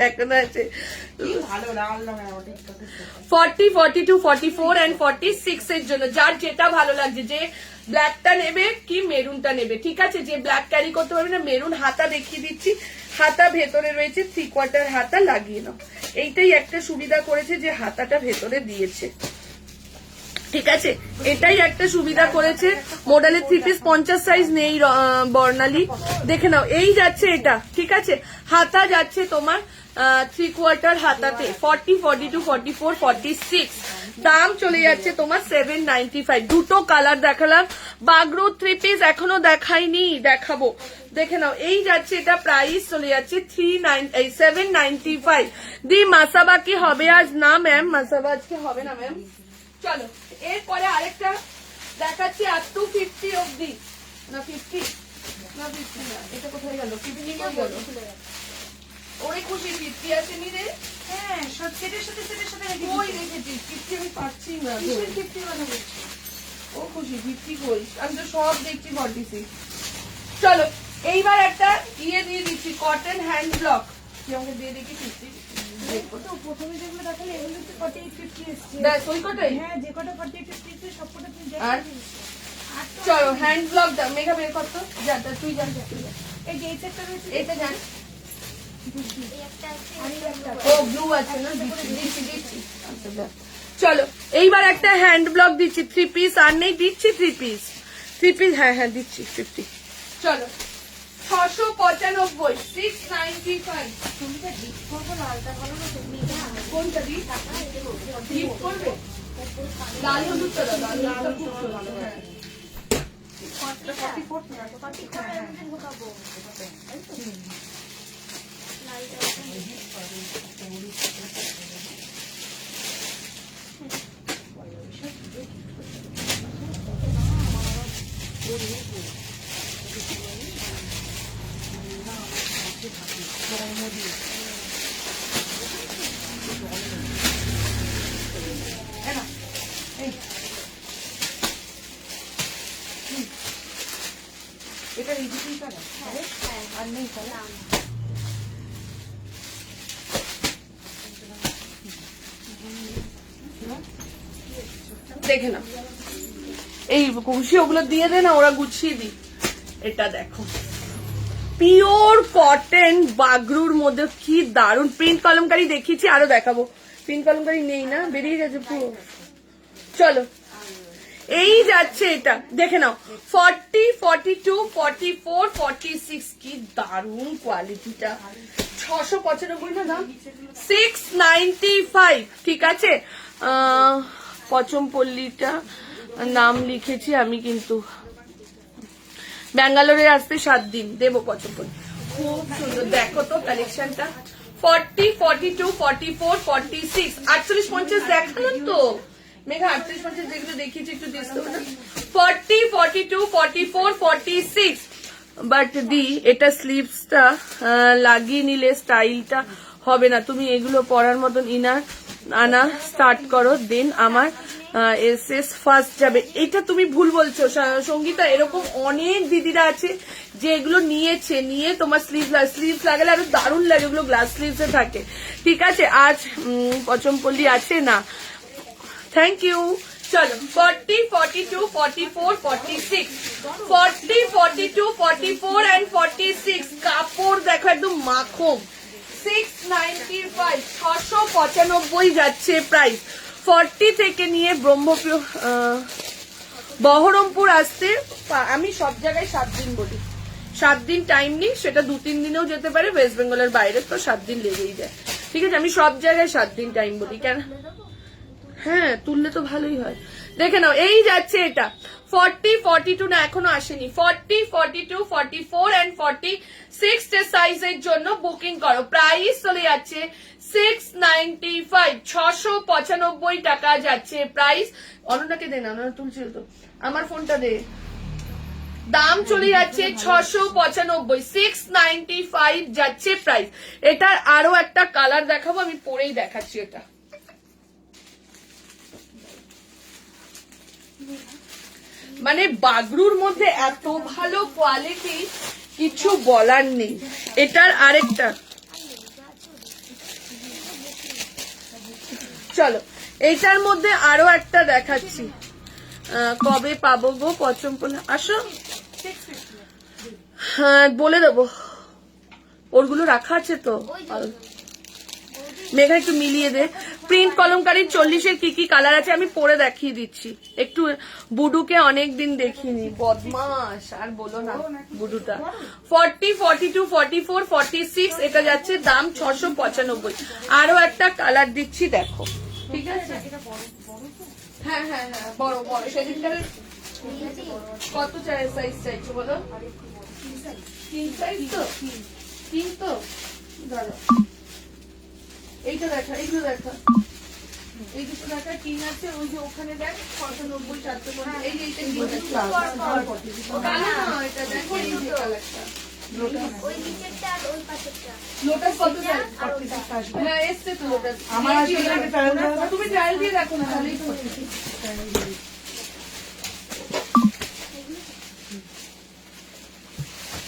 এখনো আছে। 40, 42, 44 and 46 এর জন্য যার যেটা ভালো লাগছে, যে ব্ল্যাকটা নেবে কি মেরুনটা নেবে, ঠিক আছে। যে ব্ল্যাক ক্যারি করতে পারবে না, মেরুন হাতা দেখিয়ে দিচ্ছি, হাতা ভেতরে রয়েছে, 3/4 হাতা লাগিয়ে নাও। এইটাই একটা সুবিধা করেছে যে হাতাটা ভেতরে দিয়েছে, ঠিক আছে, এটাই একটা সুবিধা করেছে। মডেলের 3 পিস 50 সাইজ নেই বর্ণালী, দেখে নাও। এই যাচ্ছে এটা, ঠিক আছে, হাতা যাচ্ছে তোমার 3/4 হাতাতে। 40, 42, 44, 46 দাম চলে যাচ্ছে তোমার 795। দুটো কালার দেখালাম, বাগরু 3 পিস এখনো দেখাইনি, দেখাবো, দেখে নাও। এই যাচ্ছে, এটা প্রাইস চলে যাচ্ছে 795। দি মাসাবা কি হবে আজ? না ম্যাম, মাসাবা আজকে হবে না ম্যাম। চলো এরপরে আরেকটা দেখাচ্ছি, আর 250 অব্দি না, 50 না, 50 না, এটা কোথায় গেল? 50 কই গেল? ওরে খুশি 50 আসেনি রে। হ্যাঁ সেটার সাথে কই রেখেছি 50? আমি পাচ্ছি না। 50 মানে বলছি ও খুশি 50 কই? আমি তো সব দেখছি 46। চলো এইবার একটা দিয়ে দিচ্ছি, কটন হ্যান্ড ব্লক, কি আমাকে দিয়ে দেখি 50 দেখো তো। প্রথমে যেগুলো দেখালে এগুলো তো 48, 50 এসছে। দেখ ওই কটাই, হ্যাঁ যে কটা 48, 50 এসছে সব কটা তুমি আর দেখো। চলো হ্যান্ড ব্লক দাও, মেঘা বের কর তো, যা তুই যা, এই যে এই সেটটা রয়েছে, এইটা জান। এই একটা আছে, ও ব্লু আছে না, দিচ্ছি। আচ্ছা দাও। চলো এইবার একটা হ্যান্ড ব্লক দিচ্ছি, 3 পিস আর নেই, দিচ্ছি 3 পিস, হ্যাঁ দিচ্ছি 50। চলো 695, 695। তুমি তো ডিপ করবো, লালটা ভালো না তুমি না কোনটা দিই? ডিপ করবে? লাল হলুদটা দাও, লাল হলুদটা খুব সুন্দর, হ্যাঁ। 44 না, 44 এর মধ্যে ঢোকাবো। লালটা এটা রিজিটি কালার আর নেই কালার। দেখে নাও, এই কুশি ওগুলো দিয়ে দে না, ওরা গুছিয়ে দি। এটা দেখো পিওর কটন বাগরুর মধ্যে কি দারুন প্রিন্ট কলমকারি দেখিয়েছি, আরো দেখাবো। প্রিন্ট কলমকারি নেই না, বেরিয়ে গেছে পুরো। চলো এই যাচ্ছে, এটা দেখে নাও 40, 42, 44, 46 কি দারুন কোয়ালিটিটা। 695 না দাম, 695। ঠিক আছে, পচমপল্লিটা নাম লিখেছি আমি, কিন্তু ব্যাঙ্গালোরে আসতে 7 দিন দেবো পচমপল্লি। খুব সুন্দর, দেখো তো কালেকশনটা। 40, 42, 44, 46, 48, 50 দেখানো তো মেঘা, 38, 50 যেগুলো দেখিয়েছি একটু দিস তো না। 40, 42, 44, 46। বাট দি এটা স্লিভসটা লাগিয়ে নিলে স্টাইলটা হবে না, তুমি এগুলো পরার মতন ইনার আনা স্টার্ট করো, দেন আমার এসএস ফার্স্ট যাবে। এটা তুমি ভুল বলছো সঙ্গীতা, এরকম অনেক দিদিরা আছে যে এগুলো নিয়ে তোমার স্লিভস লাগালে আরো দারুণ লাগে, ওগুলো গ্লাস স্লিভস এ থাকে। ঠিক আছে, আজ পচমপল্লি আছে না, থ্যাংক ইউ। চলো 40, 42, 44, 46, 40, 42, 44 and 46। কাপড় দেখো একদম মাখন। 695, 695 যাচ্ছে প্রাইস। 40 থেকে নিয়ে ব্রহ্মপুর বহরমপুর আসতে আমি সব জায়গায় 7 দিন বলি, 7 দিন টাইম নিই, সেটা 2-3 দিনেও যেতে পারে, ওয়েস্ট বেঙ্গলের বাইরে তো 7 দিন লেগেই যায়। ঠিক আছে, আমি সব জায়গায় 7 দিন টাইম বলি। কেন? হ্যাঁ, তুললে তো ভালোই হয়। দেখে নাও এই যাচ্ছে এটা 40, 42 না এখনো আসেনি, 40, 42, 44 and 46 সাইজের জন্য বুকিং করো। প্রাইস চলে যাচ্ছে 695, 695 টাকা যাচ্ছে প্রাইস। অনন্যাকে দে না, অনন্যা তুলছিল তো, আমার ফোনটা দে। দাম চলে যাচ্ছে 695, 695 যাচ্ছে প্রাইস। এটার আরো একটা কালার দেখাবো, আমি পরেই দেখাচ্ছি। এটা মানে বাগরুর মধ্যে এত ভালো কোয়ালিটি, কিছু বলার নেই। এটার আরেকটা, চলো এইটার মধ্যে আরো একটা দেখাচ্ছি। কবে পাবো গো পচমপল্লি? আসো, হ্যাঁ বলে দেবো, ওরগুলো রাখা আছে তো। মেঘা একটু মিলিয়ে দে। প্রিন্ট কলমকারীর 40-এর কি কি কালার আছে আমি পরে দেখিয়ে দিচ্ছি। একটু বুডুকে অনেকদিন দেখিনি, বদমাস আর বলো না বুডুটা। 40, 42, 44, 46 এটা যাচ্ছে দাম 695। আরো একটা কালার দিচ্ছি দেখো, ঠিক আছে? হ্যাঁ হ্যাঁ হ্যাঁ, বড় বড়। সেদিনকার কত সাইজ চাইছো বলো? 3 সাইজ তো, 3 তো দাঁড়া, এইটা দেখা, এইগুলো দেখা, এই দুটো দেখা 3 আছে। ওই যে ওখানে দেখ 690, 450, এই যে এইটা 3 কালো না, এটা দেখো এই যে কালারটা, ওই নিচেরটা আর ওই পাশেরটা। লোটাস কত চাই? আর ওইটা। হ্যাঁ এসছে তো লোটাস। আমার আসলে একটা trial দেওয়া আছে। তুমি ট্রায়াল দিয়ে দেখো না, তাহলেই তো।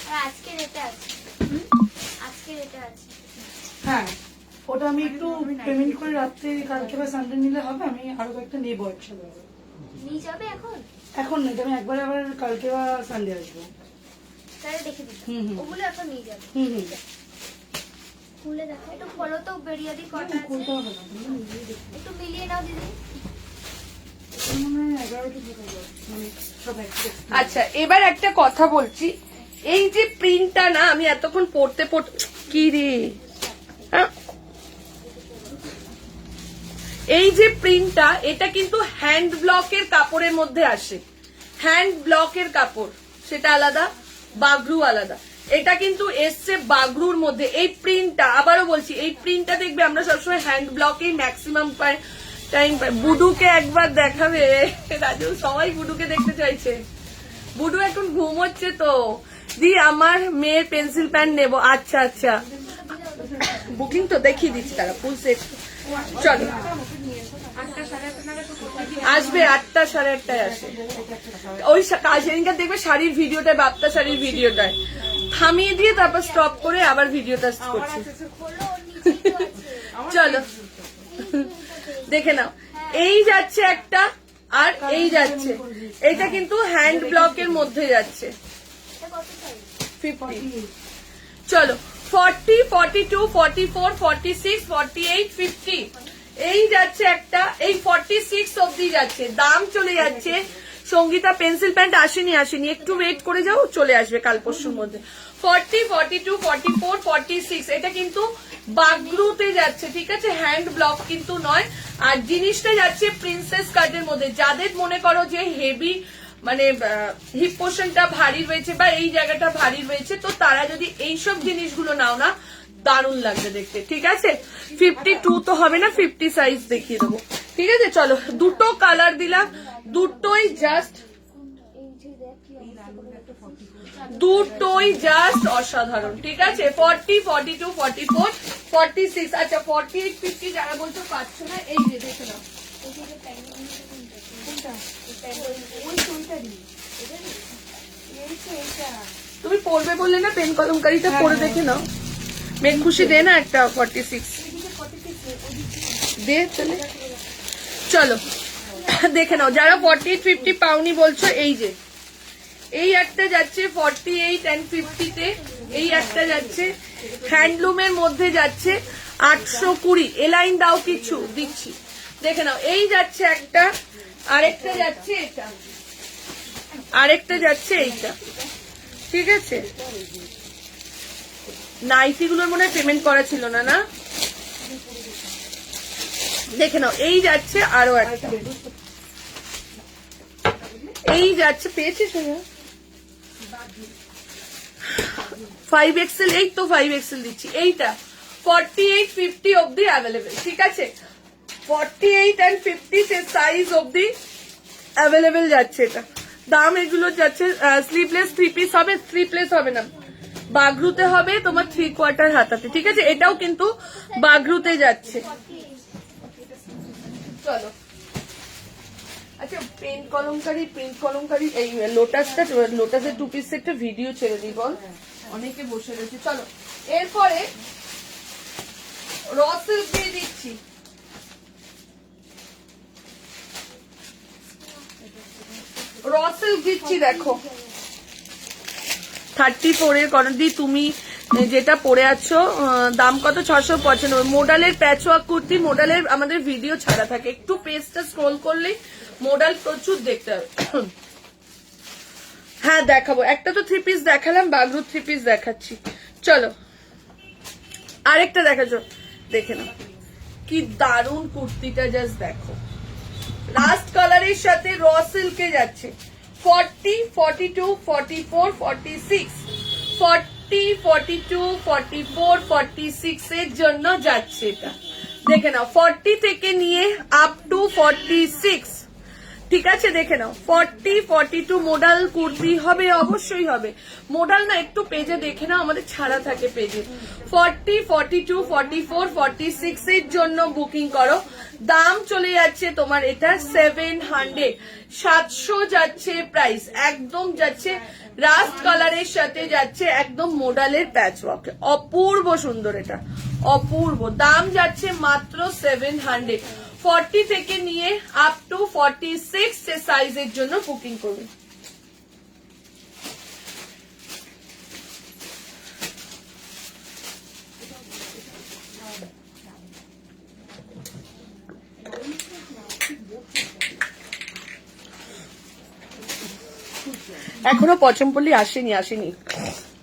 আর আজকের এটা আছে, আজকের এটা আছে। হ্যাঁ, ওটা আমি একটু পেমেন্ট করে রাত্রে কালকে বা সানডে নিলে হবে। আমি আরো কয়েকটা নেবো একসাথে। নিয়ে যাবে এখন? এখন নেই, আমি একবার আবার কালকে বা সানডে আসবো। তাহলে দেখে দিচ্ছি, ওগুলো এখন নিয়ে যাবে। হুম, খুলে দেখো, একটু খোলো তো, বেরিয়ে দি কটা আছে, খুলতে হবে না, একটু মিলিয়ে নাও দিদি। মনে হয় 11টা থেকে মানে সব একসাথে। আচ্ছা, এবার একটা কথা বলছি। এই যে প্রিন্টটা না, আমি এতক্ষণ পড়তে কি রে, এই যে প্রিন্টটা, এটা কিন্তু হ্যান্ড ব্লকের কাপড়ের মধ্যে আসে। হ্যান্ড ব্লকের কাপড় সেটা আলাদা, বাগরু আলাদা। এটা কিন্তু এসছে বাগরুর মধ্যে। এই প্রিন্টটা, আবারও বলছি, এই প্রিন্টটা দেখবে আমরা সবসময় হ্যান্ড ব্লকেই ম্যাক্সিমাম টাইম পাই। বুডুকে একবার দেখাবে রাজু, সবাই বুডুকে দেখতে চাইছে। বুডু এখন ঘুমোচ্ছে তো। দি আমার মেয়ের পেন্সিল প্যান নেবো। আচ্ছা আচ্ছা, বুকিং তো দেখিয়ে দিচ্ছি, তারা ফুল সেট। চলো, 8টা 8:30 নাগাদ তো কোথায় আসবে 8টা 8:30টায় আসে। ওই সেদিনকার দেখবে শাড়ির ভিডিওটায়, বাপ্তা শাড়ির ভিডিওটায় থামিয়ে দিয়ে তারপর স্টপ করে আবার ভিডিওটা করছি। চলো দেখে নাও, এই যাচ্ছে একটা আর এই যাচ্ছে। এটা কিন্তু হ্যান্ড ব্লকের মধ্যে যাচ্ছে 50। চলো 40, 42, 44, 46, 48, 50 এই যাচ্ছে একটা। এই 46 অব্দি যাচ্ছে। দাম চলে যাচ্ছে। সঙ্গীতা পেন্সিল প্যান্ট আসেনি, একটু ওয়েট করে যাও, চলে আসবে কাল পরশুর মধ্যে। 40, 42, 44, 46 এটা কিন্তু বাগরুতে যাচ্ছে, ঠিক আছে, হ্যান্ড ব্লক কিন্তু নয়। আর জিনিসটা যাচ্ছে প্রিন্সেস কাটের মধ্যে। যাদের মনে করো যে হেভি মানে হিপ পোর্শনটা ভারী রয়েছে বা এই জায়গাটা ভারী রয়েছে, তো তারা যদি এইসব জিনিসগুলো নাও না, দারুণ লাগবে দেখতে, ঠিক আছে। 52 তো হবে না, 50 সাইজ দেখিয়ে দেবো, ঠিক আছে। চলো, দুটো কালার দিলাম, দুটোই জাস্ট অসাধারণ, ঠিক আছে। 40, 42, 44, 46, আচ্ছা 48, 50 যারা বলছো পাচ্ছ না, এই যে দেখে নাও। তুমি পড়বে বললে না, পেন কলমকারিটা পড়ে দেখে নাও। মেন খুশি দে না একটা 46 দে, চলে। চলো দেখে নাও, যারা 48, 50 পাওনি বলছো, এই যে এই একটা যাচ্ছে 48 and 50 তে, এই একটা যাচ্ছে হ্যান্ডলুমের মধ্যে যাচ্ছে 820। এলাইন দাও কিছু দিচ্ছি, দেখে নাও। এই যাচ্ছে একটা, আরেকটা যাচ্ছে এটা, আরেকটা যাচ্ছে এইটা, ঠিক আছে। নাইটি গুলোর মনে হয় পেমেন্ট করা ছিল না, না দেখে নাও। এই যাচ্ছে আরো একটা, এই যাচ্ছে, পেয়েছিস 5XL, এই তো 5XL দিচ্ছি। এইটা 48, 50 অব্দি অ্যাভেলেবেল, ঠিক আছে। 48 and 50 সাইজ অব্দি অ্যাভেলেবেল যাচ্ছে। এটা দাম এগুলো যাচ্ছে। স্লিভলেস 3 পিস হবে, 3 পিস হবে না, বাগরুতে হবে তোমার 3/4 হাতাতে, ঠিক আছে। এটাও কিন্তু বাগরুতে যাচ্ছে। চলো, আচ্ছা প্রিন্ট কলমকারি এই লোটাসের 2 পিস একটা ভিডিও ছেড়ে দিই বল, অনেকে বসে রয়েছে। চলো, এরপরে র সিল্ক দিয়ে দিচ্ছি। র সিল্ক দিচ্ছি, দেখো 34 এর করণদি। তুমি যেটা পরে আছো দাম কত? 695। মোডালের প্যাচওয়ার্ক কুর্তি, মোডালের আমাদের ভিডিও ছাড়া থাকে, একটু পেজটা স্ক্রোল করলেই মোডাল প্রচুর দেখতে হবে। হ্যাঁ দেখাবো, একটা তো 3 পিস দেখালাম, বাগরু 3 পিস দেখাচ্ছি। চলো আরেকটা দেখাচ্ছ, দেখে নাও কি দারুণ কুর্তিটা, জাস্ট দেখো। লাস্ট কালারের সাথে র সিল্কে যাচ্ছে 40, 42, 44, 46, 40, 42, 44, 46 এর জন্য যাচ্ছে এটা, দেখে নাও। 40 থেকে নিয়ে আপ টু 46, ঠিক আছে, দেখে নাও। 40, 42 মোডাল কুর্তি হবে, অবশ্যই হবে। মোডাল না, একটু পেজে দেখে নাও, আমাদের ছাড়া থাকে পেজে। 40, 42, 44, 46 এর জন্য বুকিং করো। দাম চলে যাচ্ছে তোমার এটা 700, 700 যাচ্ছে প্রাইস, একদম যাচ্ছে। রাস্ট কালারের সাথে যাচ্ছে একদম মোডালের প্যাচওয়ার্ক, অপূর্ব সুন্দর, এটা অপূর্ব। দাম যাচ্ছে মাত্র 700। 40 থেকে নিয়ে আপ টু 46 সাইজের জন্য বুকিং করুন। এখনো পচমপল্লি আসেনি।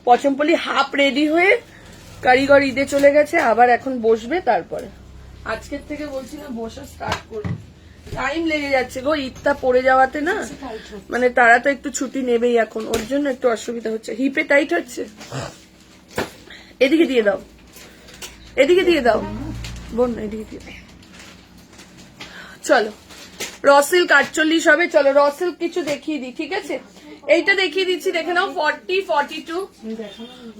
পচমপল্লি হাফ রেডি হয়ে কারিগর ঈদে চলে গেছে, আবার এখন বসবে তারপরে। আজকের থেকে বলছি না বসা স্টার্ট করবো, টাইম লেগে যাচ্ছে গো, ঈদটা পড়ে যাওয়াতে না, মানে তারা তো একটু ছুটি নেবেই এখন, ওর জন্য একটু অসুবিধা হচ্ছে। হিপে টাইট হচ্ছে, এদিকে দিয়ে দাও, এদিকে দিয়ে দাও বোন, এদিকে দিয়ে দাও। চলো রসিল 48 হবে, চলো রসিল কিছু দেখিয়ে দিই, ঠিক আছে? এইটা দেখিয়ে দিচ্ছি, দেখে নাও। 40, 42,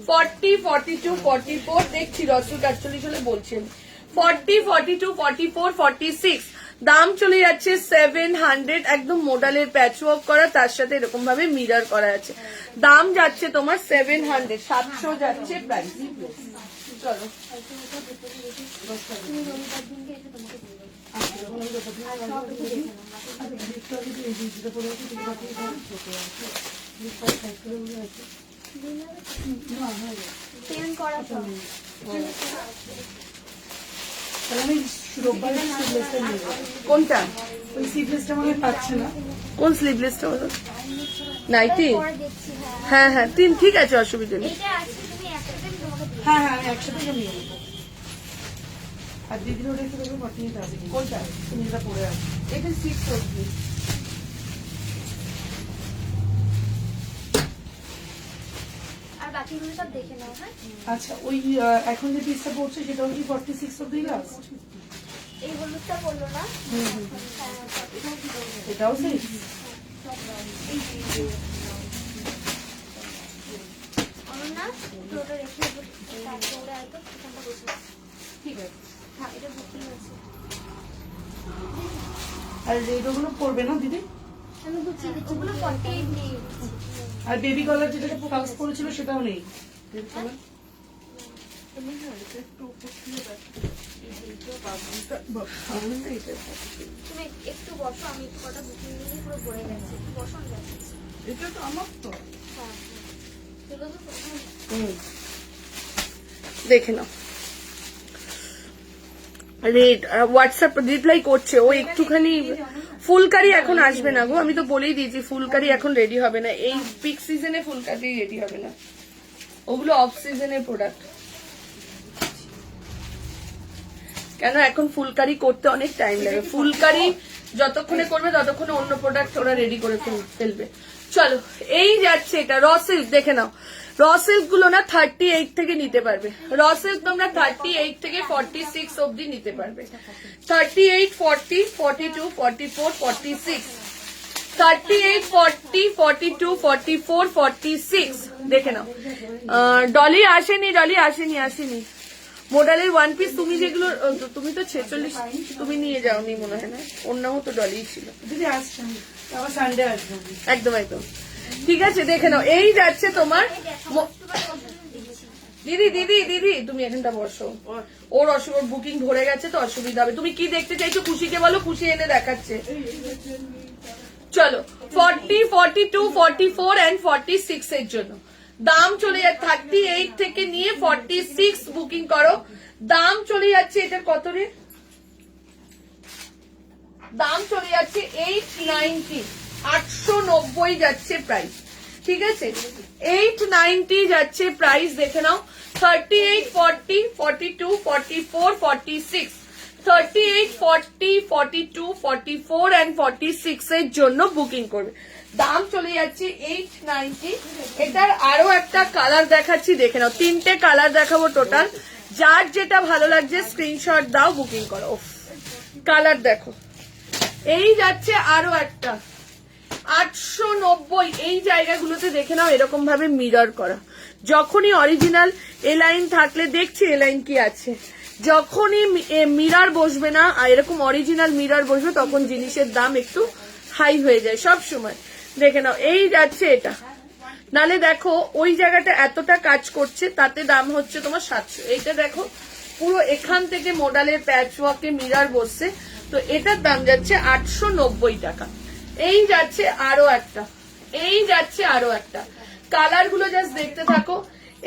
40, 42, 44 দেখছি, রসিল 48 হলে বলছেন। 40, 42, 44, 46 দাম চলে যাচ্ছে 700, একদম মোডালের প্যাচওয়ার্ক করা, তার সাথে এরকম ভাবে মিরর করা আছে। দাম যাচ্ছে তোমার 700, 700 যাচ্ছে প্রাইস। চলো পেন করা তো কোনটা? ওই সিভলেসটা মনে হয় পাচ্ছে না। কোন স্লিভলেসটা বলো? নাইটি? পরে দেখছি। হ্যাঁ হ্যাঁ হ্যাঁ, ঠিক আছে, অসুবিধা নেই। এটা আছে, তুমি একসাথে আমি তোমাকে দিয়ে হ্যাঁ হ্যাঁ, আমি একসাথে নিয়ে নেবো। আর দিদির ওটা একটু দেখো, 48 আছে। কোনটা? তুমি যেটা পরে আসো। এটা 6 অবধি। আর বাকিগুলো সব দেখে নাও। হ্যাঁ আচ্ছা, ওই এখন যে পিসটা পড়ছে সেটা কি 46 অব্দি লাস্ট? এই হলুদটা বললো না? হ্যাঁ, এটাও সেই অনন্যা পুরোটা রেখে তারপরে হয়তো এখানটা বসে আছে। ঠিক আছে। হ্যাঁ এটা বুকিং আছে। আর রেডগুলো পড়বে না দিদি? আমি বুঝিয়ে দিচ্ছি, ওগুলো 48 নেই। আর বেবি কলার যেটা ফার্স্ট পড়েছিল সেটাও নেই। তুমি একটু বসো, আমি একটু কটা বুকিং নিয়ে পুরো ভরে যাচ্ছি। একটু বসো, আমি যাচ্ছি। এটা তো আমার তো। হ্যাঁ এগুলো তো প্রথমে দেখে নাও। রেড হোয়াটসঅ্যাপ রিপ্লাই করছে, ও একটুখানি ফুলকারি এখন আসবে না গো, আমি তো বলেই দিয়েছি ফুলকারি এখন রেডি হবে না, এই পিক সিজনে ফুলকারি রেডি হবে না, ওগুলো অফ সিজনের প্রোডাক্ট। কেন এখন ফুলকারি করতে অনেক টাইম লাগে, ফুলকারি যতক্ষণে করবে ততক্ষণে অন্য প্রোডাক্ট ওরা রেডি করে ফেলবে। চলো এই যাচ্ছে এটা র সিল্ক, দেখে নাও। র সিল্ক গুলো না 38 থেকে নিতে পারবে, র সিল্ক তোমরা 38 থেকে 46 অব্দি নিতে পারবে। 38, 40, 42, 44, 46, 38, 40, 42, 44, 46 দেখে নাও। ডলি আসেনি, ডলি আসেনি। মোডালের ওয়ান পিস তুমি যেগুলো, তুমি তো 46 তুমি নিয়ে যাওনি মনে হয় না, অন্যও তো ডলি ছিল। দিদি আসছে, আবার সানডে আসবে। একদম একদম ঠিক আছে, দেখে নাও। এই যাচ্ছে তোমার দিদি তুমি এখানটা বসো, ওর বুকিং ধরে গেছে তো অসুবিধা হবে। তুমি কি দেখতে চাইছো খুশিকে বলো, খুশি এনে দেখাচ্ছে। চলো 40, 42, 44 and 46 এর জন্য দাম চলে যাচ্ছে 38 থেকে নিয়ে 46 বুকিং করো, দাম চলে যাচ্ছে এটা কত রে, দাম চলে যাচ্ছে 890, 890 যাচ্ছে প্রাইস, ঠিক আছে 890 যাচ্ছে প্রাইস, দেখে নাও। 38, 40, 42, 44, 46, 38, 40, 42, 44 and 46 এর জন্য বুকিং করবে, দাম চলে যাচ্ছে 890। এটার আরো একটা কালার দেখাচ্ছি, দেখে নাও। 3টে কালার দেখাবো টোটাল, যার যেটা ভালো লাগছে স্ক্রিনশট দাও, বুকিং করো। কালার দেখো, এই যাচ্ছে আরো একটা 890। এই জায়গাগুলোতে দেখে নাও এরকম ভাবে মিরর করা, যখনই অরিজিনাল এলাইন থাকলে দেখছি এলাইন কি আছে, যখনই মিরর বসবে না আর এরকম অরিজিনাল মিরর বসবে তখন জিনিসের দাম একটু হাই হয়ে যায় সব সময়। দেখে নাও এই যাচ্ছে এটা, নালে দেখো ওই জায়গাটা এতটা কাজ করছে তাতে দাম হচ্ছে তোমার 700। এইটা দেখো পুরো এখান থেকে মোডালের প্যাচ ওয়ার্কে মিরর বসছে, তো এটার দাম যাচ্ছে 890 টাকা। এই যাচ্ছে আরো একটা, এই যাচ্ছে আরো একটা, কালার গুলো জাস্ট দেখতে থাকো।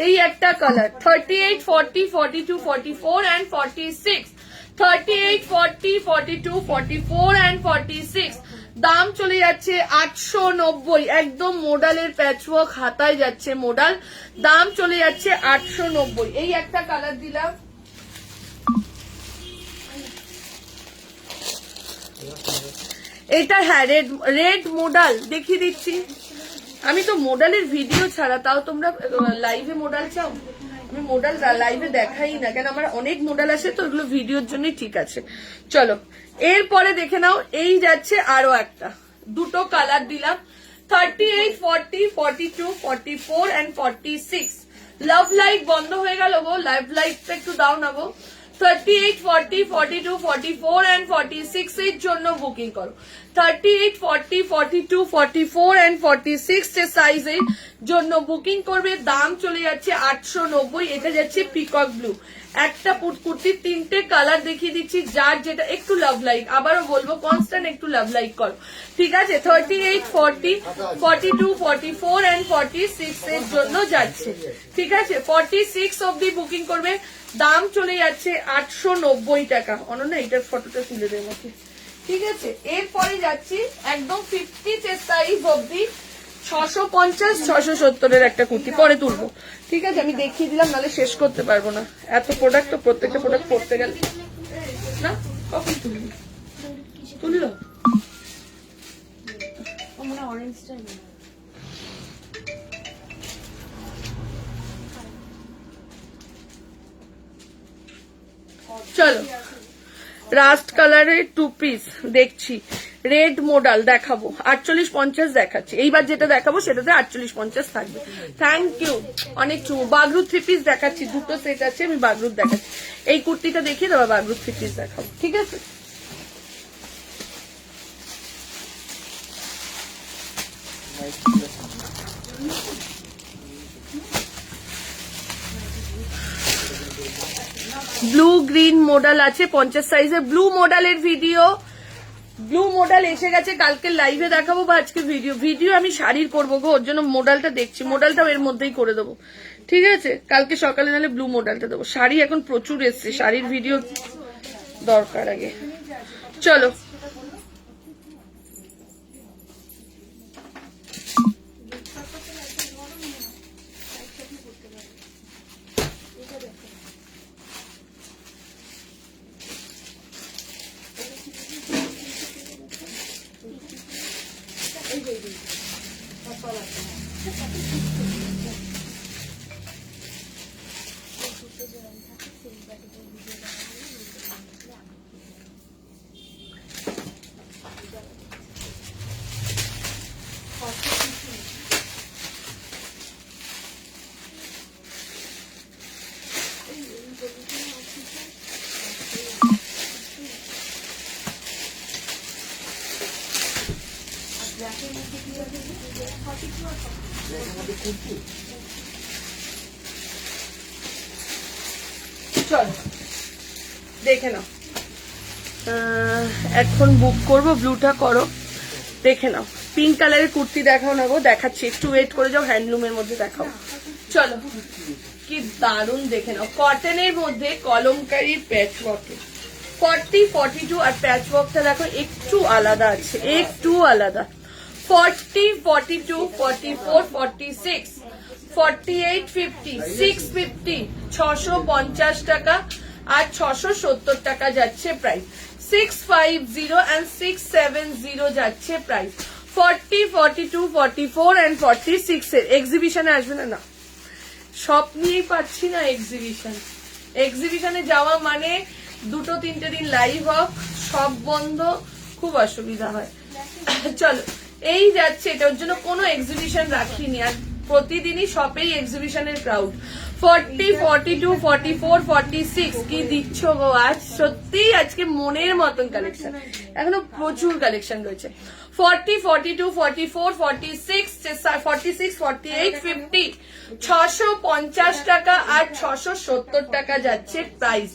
এই একটা কালার 38, 40, 42, 44 and 46, 38, 40, 42, 44 and 46 দাম চলে যাচ্ছে 890। একদম মোডালের প্যাচওয়ার্ক হাতায় যাচ্ছে মোডাল, দাম চলে যাচ্ছে 890। এই একটা কালার দিলাম, এটা হ্যাঁ রেড মোডাল দেখিয়ে দিচ্ছি। আমি তো মোডালের ভিডিও ছাড়া, তাও তোমরা লাইভে মোডাল চাও? আমি মোডাল লাইভে দেখাই না, কেন আমার অনেক মোডাল আসে তো, ওগুলো ভিডিওর জন্যই ঠিক আছে। চলো এরপরে দেখে নাও, এই যাচ্ছে আরো একটা, দুটো কালার দিলাম, 38, 40, 42, 44 and 46। লাভ লাইট বন্ধ হয়ে গেল গো, লাভ লাইটটা একটু দাও না গো। 38, 40, 42, 44 and 46 এর জন্য বুকিং করো। 38, 40, 42, 44 and 46 এর সাইজের জন্য বুকিং করবে। দাম চলে যাচ্ছে 890। এটা যাচ্ছে পিকক ব্লু। একটা কুর্তির 3টে কালার দেখিয়ে দিচ্ছি, যার যেটা একটু লাভ লাইক, আবারও বলবো কনস্ট্যান্ট একটু লাভ লাইক করো, ঠিক আছে। 38, 40, 42, 44 and 46 এর জন্য যাচ্ছে, ঠিক আছে। 46 অব্দি বুকিং করবে, দাম চলে যাচ্ছে 890 টাকা। অনন্যা এটার ফটোটা তুলে দেবো আমাকে, ঠিক আছে। এরপরে যাচ্ছি একদম 50 সাইজ অব্দি, 650, 670 এর একটা কুর্তি, পরে তুলবো, ঠিক আছে। আমি দেখিয়ে দিলাম, নাহলে শেষ করতে পারবো না, এত প্রোডাক্ট তো প্রত্যেকটা প্রোডাক্ট পড়তে গেলে না। কখন তুলবি? তুললো মনে অরেঞ্জটা চলো রাস্ট কালারের 2 পিস দেখছি, রেড মোডাল দেখাবো, 48-50 দেখাচ্ছি। এইবার যেটা দেখাবো সেটাতে 48-50 থাকবে। থ্যাংক ইউ, অনেক বাগরুদ 3 পিস দেখাচ্ছি, দুটো সেট আছে, আমি বাগরুদ দেখাচ্ছি। এই কুর্তিটা দেখিয়ে দেবো, বাগরুদ 3 পিস দেখাবো, ঠিক আছে। ব্লু গ্রিন মোডাল আছে 50 সাইজের। ব্লু মোডালের ভিডিও, ব্লু মোডাল এসে গেছে, কালকে লাইভে দেখাবো বা আজকে ভিডিও আমি শাড়ির করবো গো, ওর জন্য মোডালটা দেখছি, মোডালটাও এর মধ্যেই করে দেবো, ঠিক আছে। কালকে সকালে নাহলে ব্লু মোডালটা দেবো। শাড়ি এখন প্রচুর এসছে, শাড়ির ভিডিও দরকার আগে। চলো চলো দেখে নাও, এখন বুক করবো, ব্লুটা করো, দেখে নাও। পিঙ্ক কালারের কুর্তি দেখাও না গো, দেখাচ্ছি, একটু ওয়েট করে যাও, হ্যান্ডলুমের মধ্যে দেখাও। চলো কি দারুণ, দেখে নাও, কটনের মধ্যে কলমকারি প্যাচ ওয়ার্কে 40, 42 আর প্যাচ ওয়ার্কটা দেখো একটু আলাদা আছে, একটু আলাদা। 40, 42, 44, 46, 48, 50, 650, 650 টাকা আর 670 টাকা যাচ্ছে প্রাইস। 650 and 670 যাচ্ছে প্রাইস। 40, 42, 44 and 46 এর এক্সিবিশনে আসবে না, না সব নিয়েই পাচ্ছি না এক্সিবিশন। এক্সিবিশনে যাওয়া মানে 2-3 দিন লাইভ অফ, সব বন্ধ, খুব অসুবিধা হয়। চলো এই যাচ্ছে, এটার জন্য কোনো এক্সিবিশন রাখিনি, আর প্রতিদিনই শপেই এক্সিবিশনের ক্রাউড। 40, 42, 44, 46 কি দিচ্ছ গো আজ, সত্যি আজকে মনের মতন কালেকশন, এখনো প্রচুর কালেকশন রয়েছে। 40, 42, 44, 46, 46, 48, 50, 650 টাকা আর 670 টাকা যাচ্ছে প্রাইস।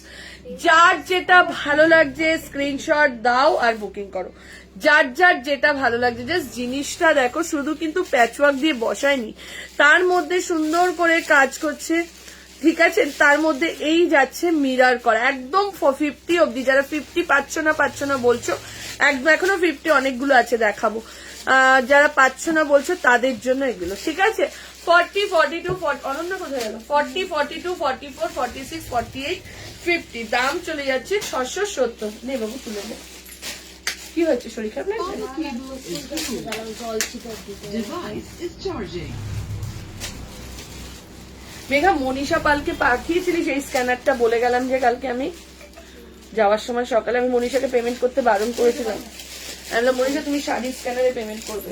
যার যেটা ভালো লাগছে স্ক্রিনশট দাও আর বুকিং করো, যার যার যেটা ভালো লাগছে। জাস্ট জিনিসটা দেখো, শুধু কিন্তু প্যাচওয়ার্ক দিয়ে বসায়নি, তার মধ্যে সুন্দর করে কাজ করছে, ঠিক আছে। তার মধ্যে এই যাচ্ছে মিরার করা, একদম 50 অব্দি। যারা 50 পাচ্ছ না বলছো, একদম এখনো 50 অনেকগুলো আছে, দেখাবো। যারা পাচ্ছ না বলছো তাদের জন্য এগুলো, ঠিক আছে। 40, 42, অনন্য কোথায় গেল, 40, 42, 44, 46, 48, 50, দাম চলে যাচ্ছে 670। নে বাবু তুলে নে, কি হয়েছে, শরীর খারাপ লাগছে? Power cable is removed. জল ছিটার দিতে Device is charging. Megha, Manisha পালকে পাঠিয়েছিলি সেই স্ক্যানারটা? বলে গেলাম যে কালকে আমি যাওয়ার সময় সকালে আমি মনীষাকে পেমেন্ট করতে বারণ করেছিলাম। আমি মনীষা তুমি শাড়ি স্ক্যানারে পেমেন্ট করবে,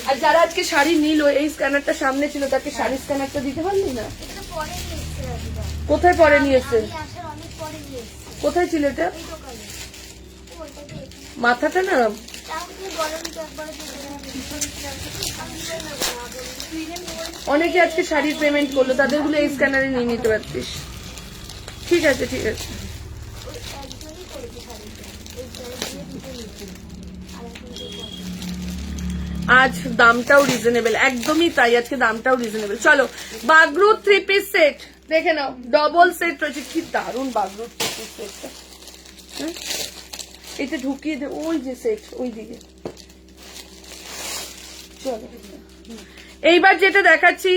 আর যারা আজকে শাড়ি নিল এই স্ক্যানারটা সামনে ছিল তাকে শাড়ি স্ক্যানারটা দিতে পারলি না? এটা পরে নিয়ে এসছে রাধিকা। কোথায় পরে নিয়ে এসছে? আমি আসার অনেক পরে নিয়ে এসছে কোথায় ছিল এটা? এই দোকানে। ওইটা দিয়ে মাথাটা না তাও কি বলেন তো একবারে দিয়ে দেবেন। আমি বললাম না বলি তুই নেন বলি অনেকে আজকে শাড়ির পেমেন্ট করলো, তাদেরগুলো এই স্ক্যানারে নিয়ে নিতে পারতিস। ঠিক আছে ঠিক আছে। ওই একজনই করেছে শাড়িটা। এই জল দিয়ে দিতে নিতে। আর এখন যে কথা। আজ দামটাও রিজনেবল, একদমই তাই, আজকে দামটাও রিজনেবল। চলো বাগরু 3 পিস সেট দেখে নাও, ডবল সেট রয়েছে, কি দারুন বাগরু 3 পিস সেটটা। এটা ঢুকিয়ে দে, ওই যে সেট ওই দিকে। চলো এইবার যেটা দেখাচ্ছি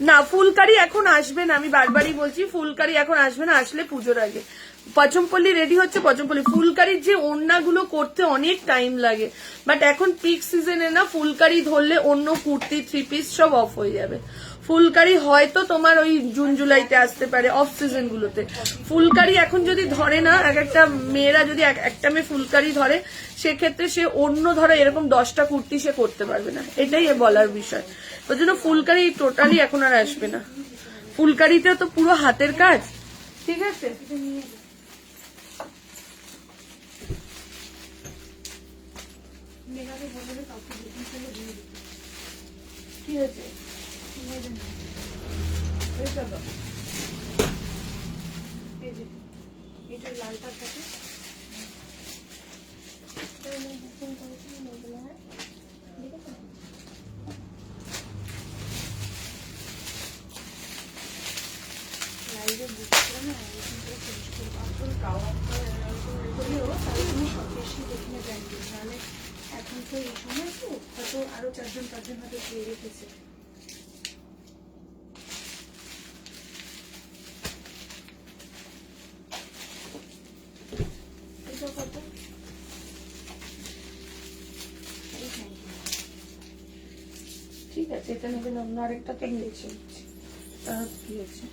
না, ফুলকারি এখন আসবে না, আমি বারবারই বলছি ফুলকারি এখন আসবে না, আসলে পুজোর আগে। পচমপল্লি রেডি হচ্ছে, পচমপল্লি ফুলকারির যে ওড়নাগুলো করতে অনেক টাইম লাগে, বাট এখন পিক সিজনে না ফুলকারি ধরলে অন্য কুর্তি 3 পিস সব অফ হয়ে যাবে। ফুলকারি হয়তো তোমার ওই জুন জুলাইতে আসতে পারে অফ সিজন গুলোতে। ফুলকারি এখন যদি ধরে না, এক একটা মেয়েরা যদি একটা মেয়ে ফুলকারি ধরে সেক্ষেত্রে সে অন্য ধরো এরকম 10টা কুর্তি সে করতে পারবে না, এটাই বলার বিষয়। ওই জন্য ফুলকারি টোটালি এখন আর আসবে না। ফুলকারিতে তো পুরো হাতের কাজ, ঠিক আছে। কি হয়েছে? এটা লালটা থাকে লাইভে বুঝছিলাম না, এরকম করে ফিনিশ করবো। আসল করলেও তাহলে তুমি সব বেশি দেখে জানবে, নাহলে এখন তো এই সময় তো হয়তো আরো 4জন 5জন হয়তো পেয়ে রেখেছে। এটা কত? ঠিক আছে, এটা নেবেন, অন্য আরেকটা তো নিয়েছি। কি হয়েছে?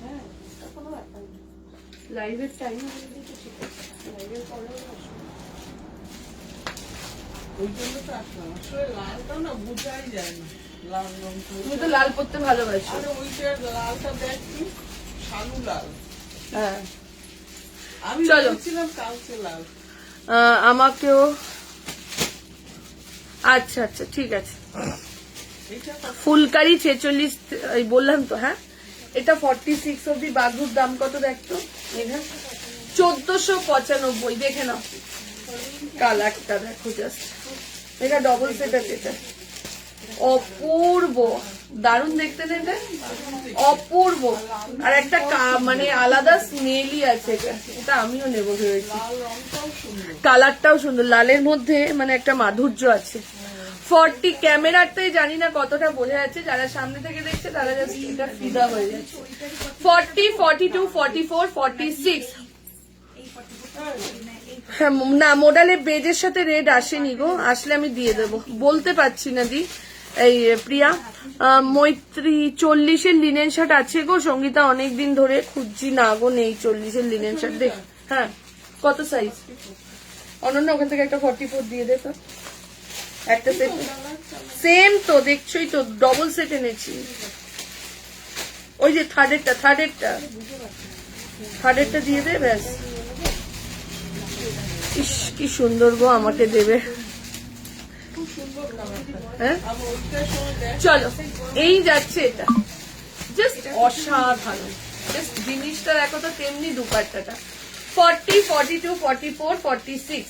হ্যাঁ, এটা কোনো ব্যাপার না। লাইভের টাইম হলে তো ঠিক আছে, লাইভের পরেও আসবে। ওই জন্য তো আসলাম। আসলে লালটা না বোঝাই যায় না, লাল রংটা। তুমি তো লাল পরতে ভালোবাসো। আরে ওইটা লালটা দেখ তুই, শালু লাল। হ্যাঁ, আমি চলো। বলছিলাম কালকে লাল। আমাকেও, আচ্ছা আচ্ছা ঠিক আছে। এটা কত? ফুলকারি 46, এই বললাম তো। হ্যাঁ, এটা 46 অব্দি। বাঘুর দাম কত দেখতো? 1495। দেখে নাও, কালারটা দেখো জাস্ট। এটা ডবল সেট আছে, এটা অপূর্ব, দারুণ দেখতে না এটা, অপূর্ব। আর একটা মানে আলাদা স্মেলই আছে এটা, এটা আমিও নেবো ভেবেছি। লাল রংটাও সুন্দর। কালারটাও সুন্দর, লালের মধ্যে মানে একটা মাধুর্য আছে। 40 ক্যামেরাতে জানি না কতটা বোঝা যাচ্ছে, যারা সামনে থেকে দেখছে তারা জাস্ট এটা ফিদা হয়ে যাচ্ছে। 40, 42, 44, 46। হ্যাঁ না, মোডালে বেজের সাথে রেড আসেনি গো, আসলে আমি দিয়ে দেবো, বলতে পারছি না দি। এই প্রিয়া, মৈত্রী 40-এর লিনেন শার্ট আছে গো। সঙ্গীতা অনেকদিন ধরে খুঁজছি, না গো নেই 40-এর লিনেন শার্ট। দেখ, হ্যাঁ কত সাইজ? অনন্য ওখান থেকে একটা 44 দিয়ে দে তো, একটা সেট সেম তো, দেখছোই তো, ডবল সেট এনেছি। ওই যে থার্ডেরটা দিয়ে দে ব্যাস। ইস কি সুন্দর গো, আমাকে দেবে। হ্যাঁ চলো, এই যাচ্ছে এটা, জাস্ট অসাধারণ। জাস্ট জিনিসটা দেখো তো, তেমনি দুপাট্টাটা। 40, 42, 44, 46,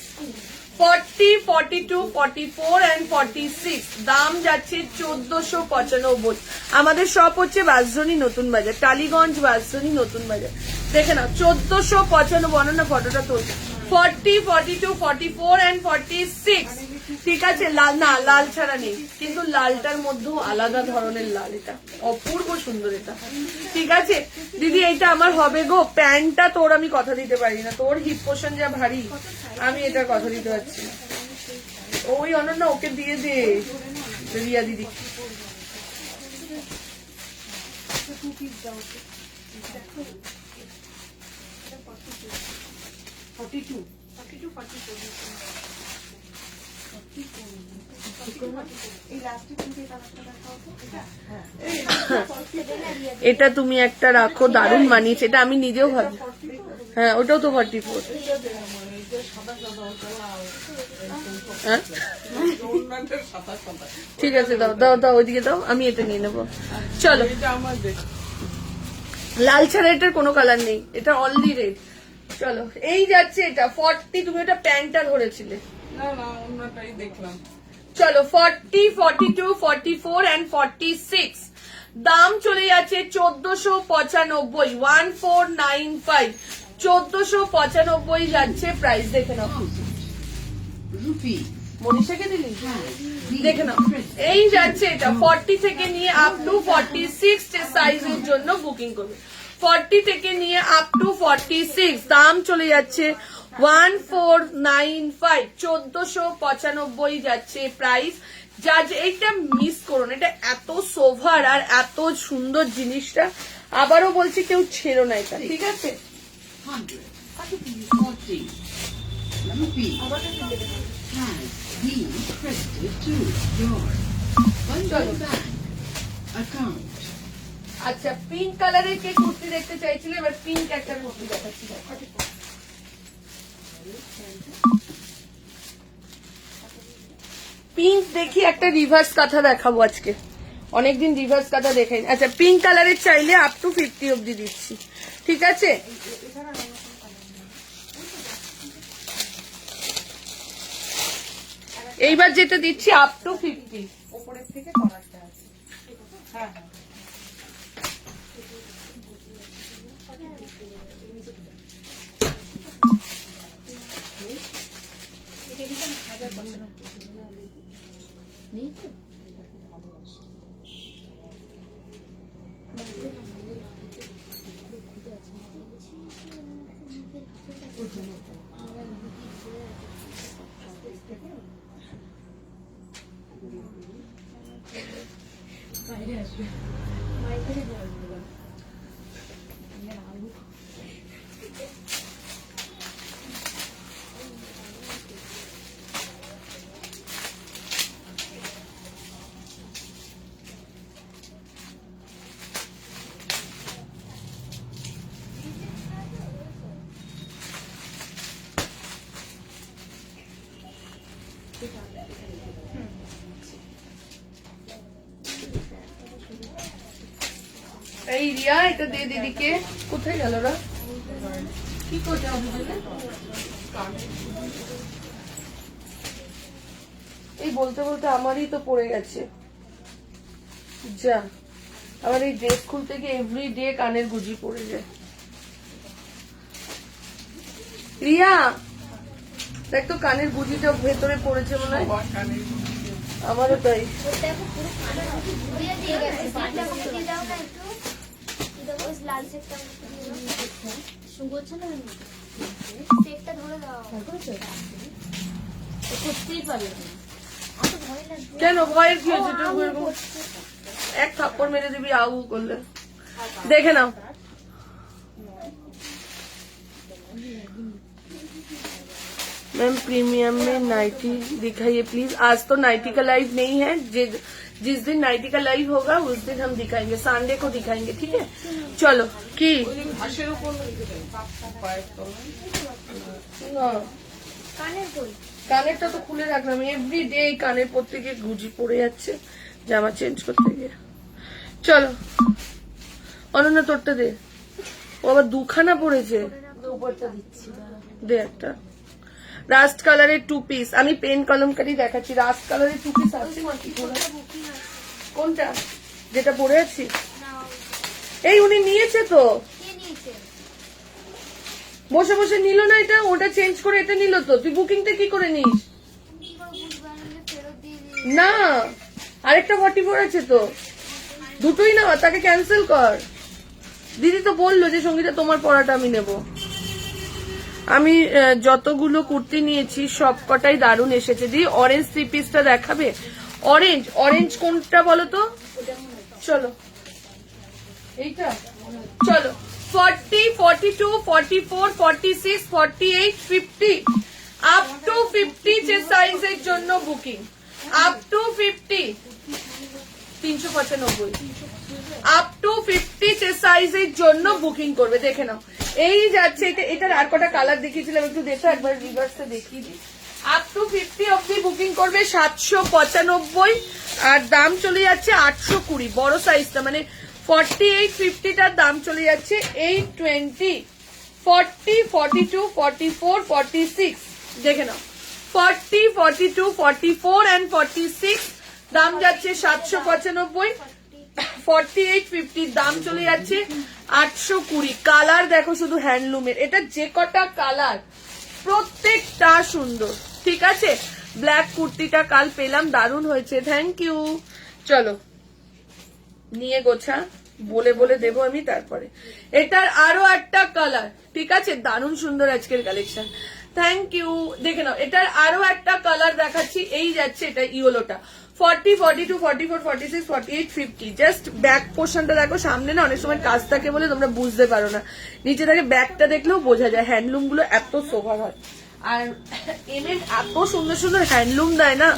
40, 42, 44 and 46। দাম যাচ্ছে 1495। আমাদের শপ হচ্ছে বাঁশদ্রোণী নতুন বাজার, টালিগঞ্জ বাঁশদ্রোণী নতুন বাজার। দেখে নাও 1495। অনন্য ফটোটা তোল। 40, 42, 44 and 46। ঠিক আছে, লাল না, লাল ছাড়া নেই, কিন্তু লালটার মধ্যেও আলাদা ধরনের লাল, এটা অপূর্ব সুন্দর এটা। ঠিক আছে দিদি, এইটা আমার হবে গো। প্যান্টটা তোর আমি কথা দিতে পারি না, তোর হিপ পোর্শন যা ভারী, আমি এটার কথা দিতে পারছি না। ওই অনন্যা ওকে দিয়ে দে, রিয়া দিদি। এটা তুমি একটা রাখো, দারুণ মানিয়েছে, এটা আমি নিজেও ভাবি। হ্যাঁ, ওটাও তো 44। হ্যাঁ ঠিক আছে, দাও দাও দাও, ওইদিকে দাও, আমি এটা নিয়ে নেবো। চলো, এটা আমার দেখ। লাল ছাড়া এটার কোনো কালার নেই, এটা অনলি রেড। চলো, এই যাচ্ছে এটা 40। তুমি এটা প্যান্টটা ধরেছিলে, না না, অন্যটাই দেখলাম। চলো 40, 42, 44 and 46। দাম চলে যাচ্ছে 1495, 1495, 1495 যাচ্ছে প্রাইস। দেখে নাও, Rupees. মনীষাকে দিলি, দেখে নাও, এই যাচ্ছে এটা 40 থেকে নিয়ে আপ টু 46 সাইজের জন্য বুকিং করবে। 40 থেকে নিয়ে আপ টু 46, দাম চলে যাচ্ছে 1495, 1495 যাচ্ছে প্রাইস। যা এইটা মিস করুন, এটা এত সোভার আর এত সুন্দর জিনিসটা, আবারও বলছি কেউ ছেড়ো না এটা, ঠিক আছে? 100. 40. Rupees. Has been credited to your Bandhan Bank account. আচ্ছা, পিঙ্ক কালারের কে কুর্তি দেখতে চাইছিল, এবার পিঙ্ক একটা কুর্তি দেখাচ্ছি। পিঙ্ক দেখি, একটা রিভার্স কাঁথা দেখাবো আজকে, অনেকদিন রিভার্স কাঁথা দেখাই। আচ্ছা, পিঙ্ক কালারের চাইলে আপ টু 50 অব্দি দিচ্ছি, ঠিক আছে? এইবার যেটা দিচ্ছি আপ টু 50। ওপরের থেকে কলারটা আছে। হ্যাঁ হ্যাঁ, এই রিয়া, এটা দিয়ে দিদিকে। কোথায় গেল ওরা, কি করছে অফিসে? এই বলতে বলতে আমারই তো পড়ে গেছে। যা, আমার এই ড্রেস খুলতে গিয়ে এভরি ডে কানের গুজি পড়ে যায়। রিয়া দেখ তো, কানের গুজিটা ভেতরে পড়েছে মনে হয়। আমারও তাই। দেখো পুরো কানে ঘুরিয়ে দিয়ে গেছে। সেটটা আমাকে দিয়ে দাও না একটু। দেখো ওই লাল সেটটা আমাকে দিয়ে দাও। সুগোচ্ছে না সেটটা ধরে দাও। করতেই পারবে না। এত ভয় লাগবে কেন, ভয়ের কি হয়েছে? তুই এরকম এক থাপ্পড় মেরে দিবি আউ করলে। দেখে নাও, मैम प्रीमियम में नाइटी दिखाइए प्लीज। आज तो नाइटी का लाइव नहीं है, जिस दिन नाइटी का लाइव होगा उस दिन हम दिखाएंगे, संडे को दिखाएंगे, ठीक है? चलो की ঘাসের উপর পায়ের তলায়। কানের কই কানেরটা তো খুলে রাখলাম, এভরি ডে কানের প্রত্যেকে গুজি পড়ে যাচ্ছে জামা চেঞ্জ করতে গিয়ে। চলো অনন্যা, তোরটা দে, ও আবার দুখানা পড়েছে। দে একটা রাস্ট কালারের 2 পিস। আমি পেন কলমকারি দেখাচ্ছি, রাস্ট কালারের 2 পিস আছে নাকি? কোনটা, যেটা পরে আছি? না এই উনি নিয়েছে তো, কে নিয়েছে? বসে বসে নিল না এটা, ওটা চেঞ্জ করে এটা নিল তো, তুই বুকিংটা কি করে নিস? কি করে বুঝবো আমি ফেরত দিয়ে দিই? না আরেকটা 44 আছে তো, দুটোই না, তাকে ক্যান্সেল কর। দিদি তো বললো যে সঙ্গীতা তোমার পড়াটা আমি নেব। আমি যতগুলো কুর্তি নিয়েছি সব কটাই দারুণ এসেছে। দিদি অরেঞ্জ 3 পিসটা দেখাবে? অরেঞ্জ, অরেঞ্জ কোনটা বলো তো? চলো এইটা, চলো 40, 42, 44, 46, 48, 50 আপ টু 50 যে সাইজের জন্য booking, up to 50 395, up to 50 যে সাইজের জন্য বুকিং করবে। দেখে নাও এই যাচ্ছে এটা, এটার আর কটা কালার দেখিয়েছিলাম, একটু দেখো একবার রিভার্সে দেখিয়ে দিই। আপ টু 50 অব্দি বুকিং করবে 795, আর দাম চলে যাচ্ছে 820, বড় সাইজটা মানে 48, 50টার দাম চলে যাচ্ছে 820, 40, 42, 44, 46 দেখে নাও 40, 42, 44 and 46 দাম যাচ্ছে 795, 48, 50 দাম চলে যাচ্ছে 820। কালার দেখো শুধু হ্যান্ডলুমের, এটা যে কটা কালার প্রত্যেকটা সুন্দর, ঠিক আছে। ব্ল্যাক কুর্তিটা কাল পেলাম, দারুণ হয়েছে, থ্যাংক ইউ। চলো নিয়ে গোছা, বলে বলে দেবো আমি তারপরে। এটার আরো একটা কালার, ঠিক আছে, দারুণ সুন্দর আজকের কালেকশন, থ্যাংক ইউ। দেখে নাও এটার আরো একটা কালার দেখাচ্ছি, এই যাচ্ছে এটা ইয়েলোটা 40, 42, 44, 46, 48, 50 জাস্ট ব্যাক পোর্শনটা দেখো, সামনে না অনেক সময় কাজ থাকে বলে তোমরা বুঝতে পারো না, নিচে থেকে ব্যাকটা দেখলেও বোঝা যায়। হ্যান্ডলুম গুলো এত সোভার হয়, আর এমএম এত সুন্দর সুন্দর হ্যান্ডলুম দেয় না,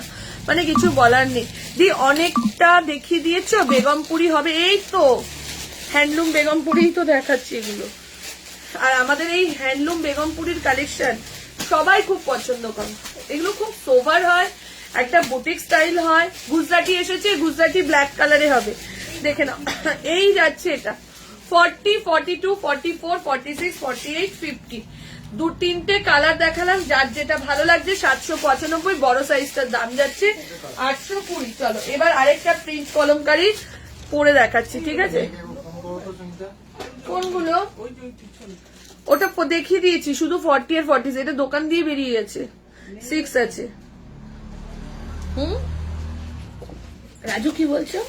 মানে কিছু বলার নেই। দি অনেকটা দেখিয়ে দিয়েছো, বেগমপুরি হবে, এই তো হ্যান্ডলুম বেগমপুরি তো দেখাচ্ছি এগুলো। আর আমাদের এই হ্যান্ডলুম বেগমপুরির কালেকশন সবাই খুব পছন্দ করে, এগুলো খুব সোভার হয়, একটা বুটিক স্টাইল হয়। গুজরাটি এসেছে, গুজরাটি ব্ল্যাক কালারে হবে, দেখে নাও এই যাচ্ছে এটা 40, 42, 44, 46, 48, 50 দু তিনটে কালার দেখালাম, যার যেটা ভালো লাগছে 795, বড় সাইজটার দাম যাচ্ছে 820। চলো এবার আরেকটা প্রিন্ট কলমকারি পরে দেখাচ্ছি, ঠিক আছে। কোনগুলো? ওটা দেখিয়ে দিয়েছি, শুধু 40 আর 40, এটা দোকান দিয়ে বেরিয়ে গেছে, 6 আছে। রাজু কি বলছো?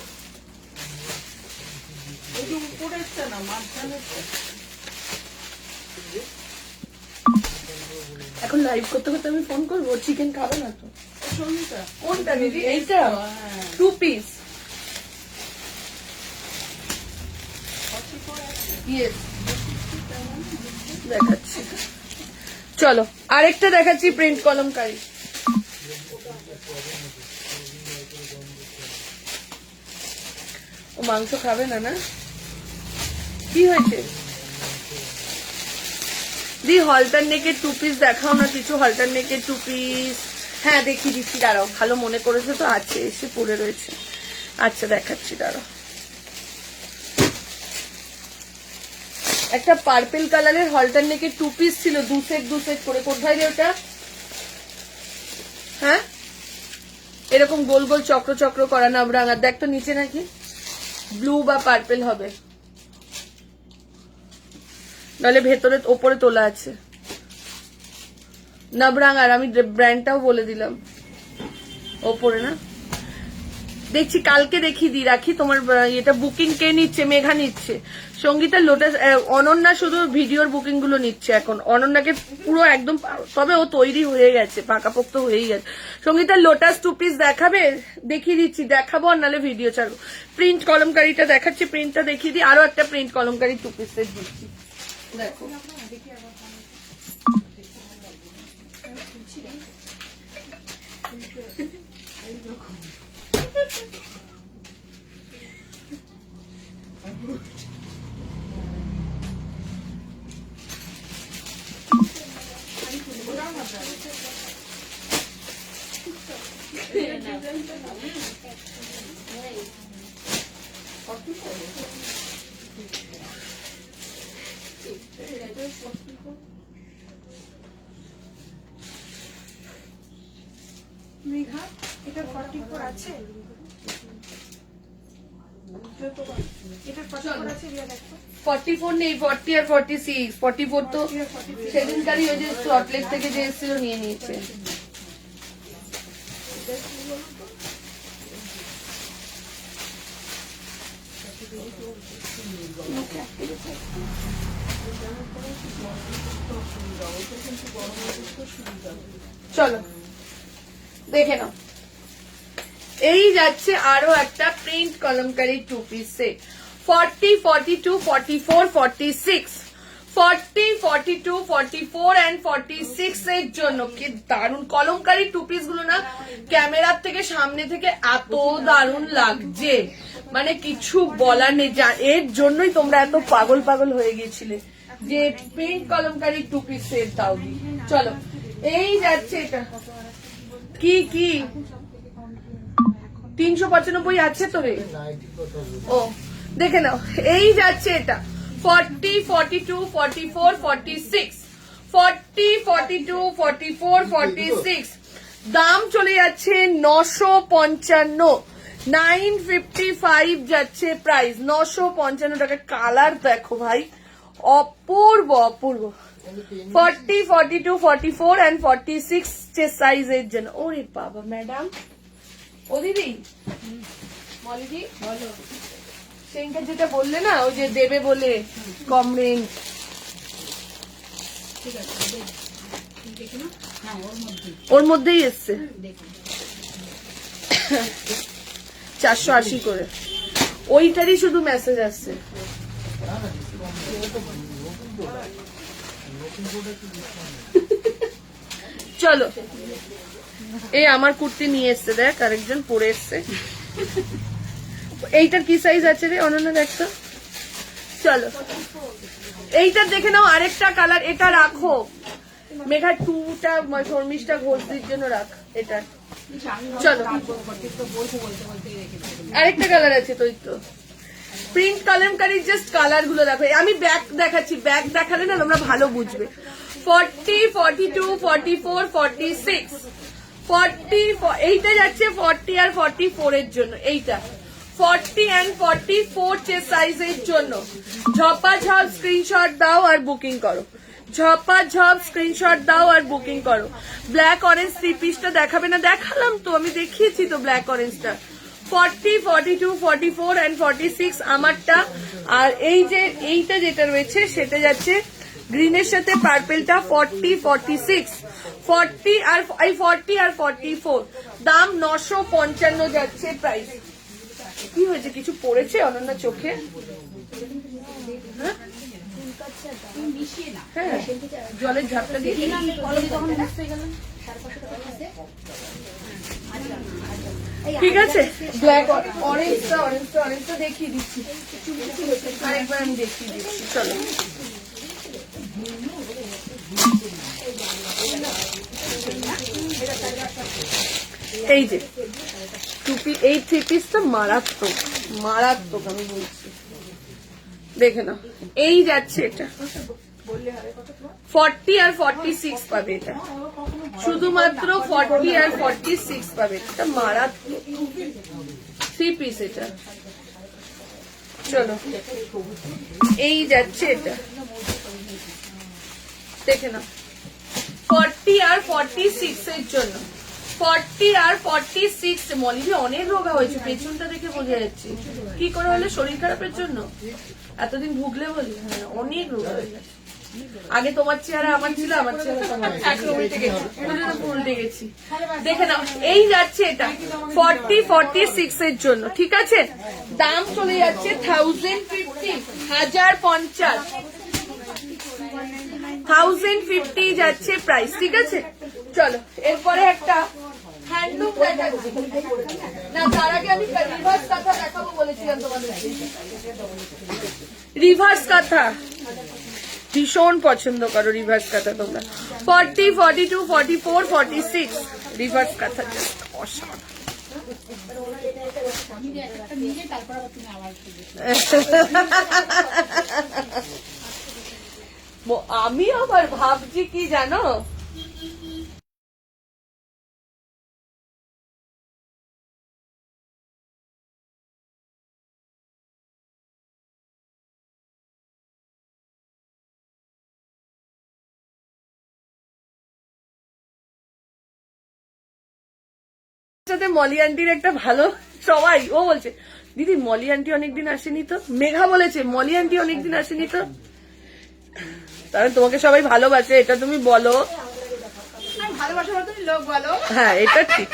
এখন লাইভ করতে করতে আমি ফোন করবো, চিকেন খাবে না তো? কোনটা দিদি? এইটা 2 পিস, দেখাচ্ছি। চলো আরেকটা দেখাচ্ছি প্রিন্ট কলমকারি। ও মাংস খাবে না, না কি হয়েছে? দি হলটার নেকের 2 পিস দেখাও না কিছু, হলটার নেকের 2 পিস। হ্যাঁ দেখিয়ে দিচ্ছি, দাঁড়াও, ভালো মনে করেছে তো, আছে এসে পড়ে রয়েছে। আচ্ছা দেখাচ্ছি, দাঁড়াও। একটা পার্পেল কালারের হলটার নেকের 2 পিস ছিল, 2 সেট করে। কোথায় রে ওটা? হ্যাঁ এরকম গোল গোল চক্র চক্র করা নাবরাঙা, দেখ তো নিচে নাকি ব্লু বা পার্পেল হবে, নাহলে ভেতরে ওপরে তোলা আছে নাবরাঙার। আমি ব্র্যান্ডটাও বলে দিলাম, ওপরে না দেখছি, কালকে দেখিয়ে দিই। রাখি তোমার এটা বুকিং কে নিচ্ছে? মেঘা নিচ্ছে। সঙ্গীতা লোটাস, অনন্যা শুধু ভিডিওর বুকিং গুলো নিচ্ছে এখন, অনন্যাকে পুরো একদম, তবে ও তৈরি হয়ে গেছে, পাকাপোক্ত হয়েই গেছে। সঙ্গীতা লোটাস 2 পিস দেখাবে? দেখিয়ে দিচ্ছি, দেখাবো আর নাহলে ভিডিও ছাড়বো। প্রিন্ট কলমকারিটা দেখাচ্ছি, প্রিন্টটা দেখিয়ে দিই। আরো একটা প্রিন্ট কলমকারি 2 পিসের দিচ্ছি, দেখো। মেঘা এটা 44 আছে। এটার 44 আছে রিয়া দেখো 44 নেই, 40 আর 46। 44 তো সেদিনকারই ওই যে সল্টলেক থেকে যে এসেছিল নিয়ে নিয়েছে। চলো দেখে নাও। এই যাচ্ছে আরো একটা print Kalamkari 2 piece set. 40, 42, 44, 46, 40, 42, 44 and 46 এর জন্য কি দারুন কলমকারী 2 পিস গুলো না, ক্যামেরার থেকে সামনে থেকে এত দারুন লাগছে, মানে কিছু বলার নেই। এর জন্যই তোমরা এত পাগল পাগল হয়ে গিয়েছিলে যে প্রিন্ট কলমকারী 2 পিস সেট দাও। চলো এই যাচ্ছে এটা কি কি 395 আছে তো রে। নাইটি কথা বলি। ও দেখে নাও, এই যাচ্ছে এটা 40, 42, 44, 46, 40, 42, 44, 46, দাম চলে যাচ্ছে 955, 955 যাচ্ছে প্রাইস, 955 টাকা। কালার দেখো ভাই, অপূর্ব অপূর্ব। 40, 42, 44 and 46 যে সাইজের জন্য। ওরে বাবা ম্যাডাম, ও দিদি মলিদি বলো, সেটা যেটা বললে না ওই যে দেবে বলে কম রেঞ্জ, ওর মধ্যেই এসছে 480 করে, ওইটারই শুধু মেসেজ আসছে। চলো এই আমার কুর্তি নিয়ে এসছে, দেখ আরেকজন পরে এসছে। এইটার কি সাইজ আছে রে অনন্যা দেখতো। চলো এইটা দেখে নাও, আরেকটা কালার, এটা রাখো মেঘা 2টা শর্মিষ্ঠা ঘোষদির জন্য রাখ এটা। চলো আরেকটা কালার আছে তো, তো প্রিন্ট কলমকারীর জাস্ট কালার গুলো দেখো। আমি ব্যাক দেখাচ্ছি, ব্যাক দেখালে না তোমরা ভালো বুঝবে। 40, 42, 44, 46, 40, এইটা যাচ্ছে 40 আর 44 এর জন্য, এইটা 40 and 44 যে সাইজের জন্য। ঝপাঝপ স্ক্রিনশট দাও আর বুকিং করো, ঝপাঝপ স্ক্রিনশট দাও আর বুকিং করো। ব্ল্যাক অরেঞ্জ 3 পিসটা দেখাবে না, দেখালাম তো, আমি দেখিয়েছি তো ব্ল্যাক অরেঞ্জটা। 40, 42, 44 and 46 আমারটা, আর এই যে এইটা যেটা রয়েছে সেটা যাচ্ছে গ্রিনের সাথে পার্পেলটা 40, 46, 40 আর 44, দাম 955 যাচ্ছে প্রাইস। কি হয়েছে, কিছু পড়েছে অনন্যা চোখে? হ্যাঁ জলের ঝাপটা দিয়ে ঠিক আছে। ব্ল্যাক অরেঞ্জটা দেখিয়ে দিচ্ছি, আরেকবার আমি দেখিয়ে দিচ্ছি। চলো এই যে টুপি, এই 3 পিসটা মারাত্মক মারাত্মক, আমি বলছি দেখে নাও। এই যাচ্ছে এটা 40 আর 46 পাবে, এটা শুধুমাত্র 40 আর 46 পাবে, এটা মারাত্মক 3 পিস এটা। চলো এই যাচ্ছে এটা দেখে নাও, 40 আর 46 এর জন্য। 40 আর 46 মলিদি অনেক রোগা হয়েছে, পেছনটা দেখে বোঝা যাচ্ছে। কি করে হলে, শরীর খারাপের জন্য এতদিন ভুগলে বলি? হ্যাঁ অনেক রোগা হয়ে গেছে। আগে তোমার চেহারা আমার ছিল, আমার চেহারা তোমার, উল্টে গেছি। দেখে নাও এই যাচ্ছে এটা 40, 46 এর জন্য, ঠিক আছে। দাম চলে যাচ্ছে 1050, 1050, 1050 যাচ্ছে প্রাইস, ঠিক আছে। চলো এরপরে একটা হ্যান্ডলুম দেখাচ্ছি না, তার আগে আমি রিভার্স কাঁথা দেখাবো বলেছিলাম তোমাদের। রিভার্স কাঁথা ভীষণ পছন্দ করো, রিভার্স কাঁথা তোমরা। 40, 42, 44, 46 রিভার্স কাঁথা অসাধারণ। আমি আবার ভাবছি কি জানো, সাথে মলি আন্টির একটা ভালো সবাই ও বলছে দিদি মলি আন্টি অনেকদিন আসেনি তো, মেঘা বলেছে মলি আন্টি অনেকদিন আসেনি তো, তাহলে তোমাকে সবাই ভালোবাসে এটা তুমি বলো। আর ভালোবাসার মতনই লোক বলো। হ্যাঁ এটা ঠিক,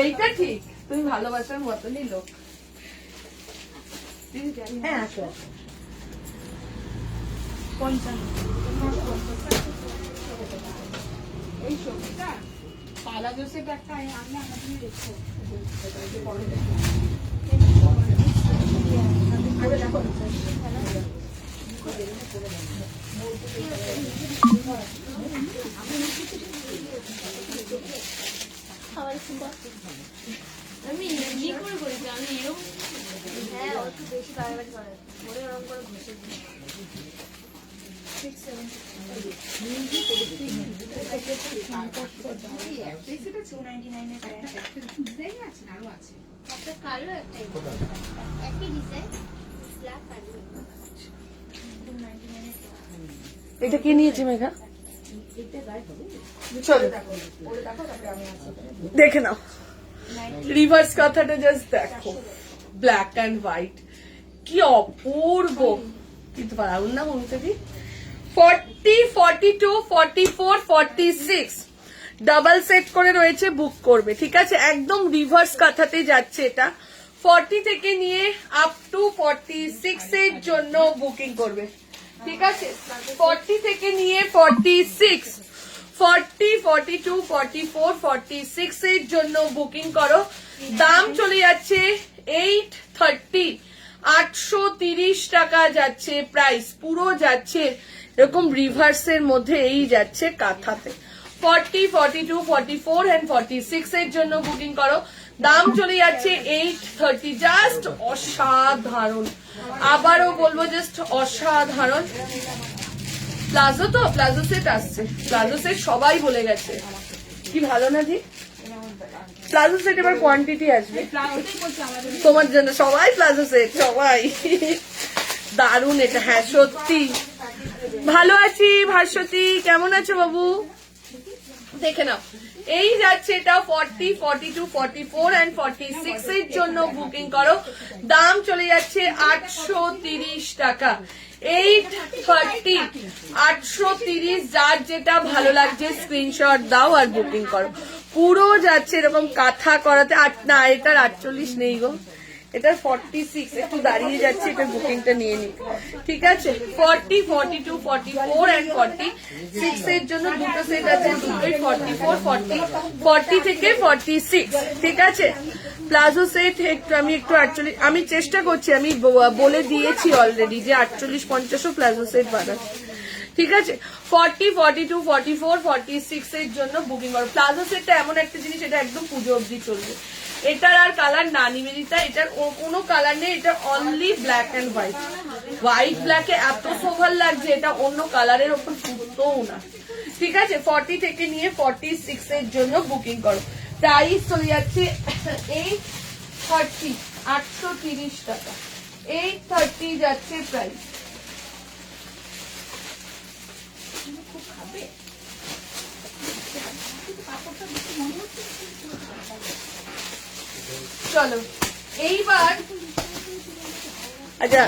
এইটা ঠিক, তুমি ভালোবাসার মতনই লোক। হ্যাঁ আসো। এই সবজিটা পালা জোসেফ একটা আমি আমার জন্য রেখো। খাবার সুন্দর আমি এমনি করে করেছি, আমি এরকম হ্যাঁ একটু বেশি বাড়াবাড়ি করে মনে ওরকম করে ঘষে দিই। একটা কালো একটা একই ডিজাইন ব্ল্যাক কালো। এটা কি নিয়েছে মেঘা? চলো দেখে নাও, রিভার্স কথাটা জাস্ট দেখো, ব্ল্যাক অ্যান্ড হোয়াইট, কি অপূর্ব, কিন্তু দারুণ না মমতাদি। 40, 42, 44, 46 ডাবল সেট করে রয়েছে, বুক করবে, ঠিক আছে? একদম রিভার্স কথাতে যাচ্ছে এটা। 40 থেকে নিয়ে আপ টু 46 এর জন্য বুকিং করবে, ঠিক আছে? 40 থেকে নিয়ে 46, 40, 42, 44, 46 এর জন্য বুকিং করো। দাম চলে যাচ্ছে 830, 830 টাকা যাচ্ছে প্রাইস, পুরো যাচ্ছে এরকম রিভার্সের মধ্যে, এই যাচ্ছে কাঁথাতে। 40, 42, 44 and 46 এর জন্য বুকিং করো, দাম চলে যাচ্ছে 830, জাস্ট অসাধারণ, আবারও বলবো জাস্ট অসাধারণ। প্লাজো তো প্লাজো সেট আসছে, প্লাজো সেট সবাই বলে গেছে কি ভালো না জি, প্লাজো সেট এবার কোয়ান্টিটি আসবে তোমার জন্য, সবাই প্লাজো সেট সবাই, দারুন এটা। হ্যাঁ সত্যি ভালো আছি। ভাস্বতী কেমন আছো বাবু? দেখে নাও, এই যাচ্ছে এটা 40, 42, 44 and 46 এর জন্য বুকিং করো, দাম চলে যাচ্ছে 830 টাকা। 830, 830, যার যেটা ভালো লাগছে স্ক্রিনশট দাও আর বুকিং করো। পুরো যাচ্ছে এরকম কাঁথা করাতে। না এটার 48 নেই গো, এটার 46, একটু দাঁড়িয়ে যাচ্ছে, এটার বুকিংটা নিয়ে নি, ঠিক আছে? 40, 42, 44 and 46 এর জন্য দুটো সেট আছে, দুটোই 44, 40 থেকে 46, ঠিক আছে? প্লাজো সেট আমি একটু 48, আমি চেষ্টা করছি, আমি বলে দিয়েছি অলরেডি যে 48, 50 প্লাজো সেট বানাচ্ছি, ঠিক আছে? 40, 42, 44, 46 এর জন্য বুকিং করো। প্লাজো সেটটা এমন একটা জিনিস, এটা একদম পুজো অবধি চলবে, এটার আর কালার না নিবেদিতা, এটার কোনো কালার নেই, এটা only black and white. White ব্ল্যাকে এত সোভার লাগছে, এটা অন্য কালারের ওপর ফুটতোও না, ঠিক আছে? 40 থেকে নিয়ে 46 এর জন্য বুকিং করো, প্রাইস চলে যাচ্ছে 830, 830 টাকা, 830 যাচ্ছে প্রাইস। চলো এইবার, আচ্ছা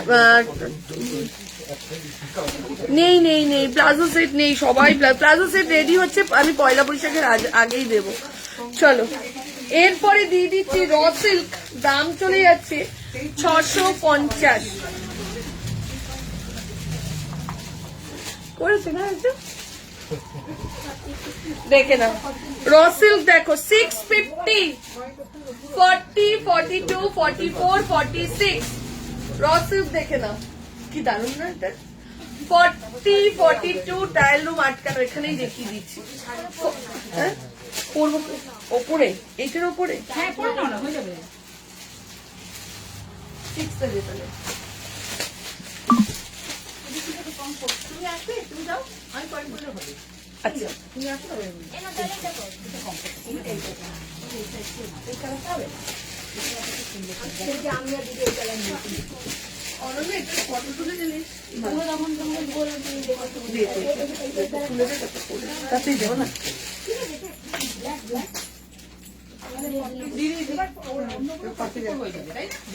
নেই নেই নেই প্লাজো সেট নেই, সবাই প্লাজো সেট রেডি হচ্ছে, আমি পয়লা বৈশাখের আগেই দেবো। চলো এরপরে দিয়ে দিচ্ছি র সিল্ক, দাম চলে যাচ্ছে 650 করেছে না, দেখে না র সিল্ক দেখো 650, 40, 42, 44, 46 র সিল্ক দেখে নাও, কি দারুণ না এটা। 40, 42 টাইল রুম আটকানো, এখানেই দেখিয়ে দিচ্ছি। হ্যাঁ পড়বো ওপরে, এইটার ওপরে, হ্যাঁ পড়ে নাও না, হয়ে যাবে। 6 টা যেতে তুমি আসবে, তুমি যাও, আমি পরে বললে হবে। আচ্ছা তুমি আসো তবে এনা তাহলে এটা করো। অনন্য একটু ফটো তুলে দিলিস, তাতেই দেবো না।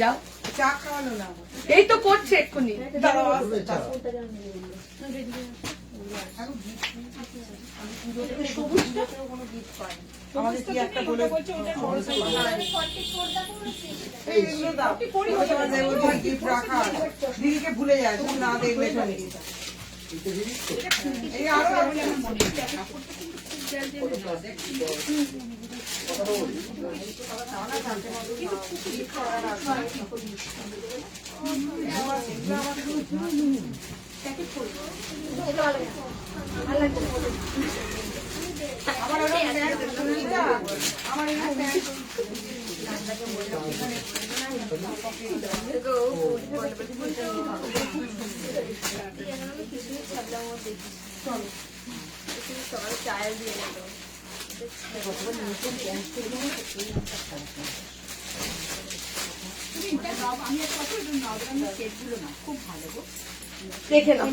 যাও, চা খাওয়ানো না এই তো করছে এক্ষুনি। আমাদের কি একটা বলে এইগুলো দাও গিফট রাখা আছে। দিদিকে ভুলে যায় তুমি না দেখলে চলে এই আরো চায়ের দিয়ে গেল দেখে নাও,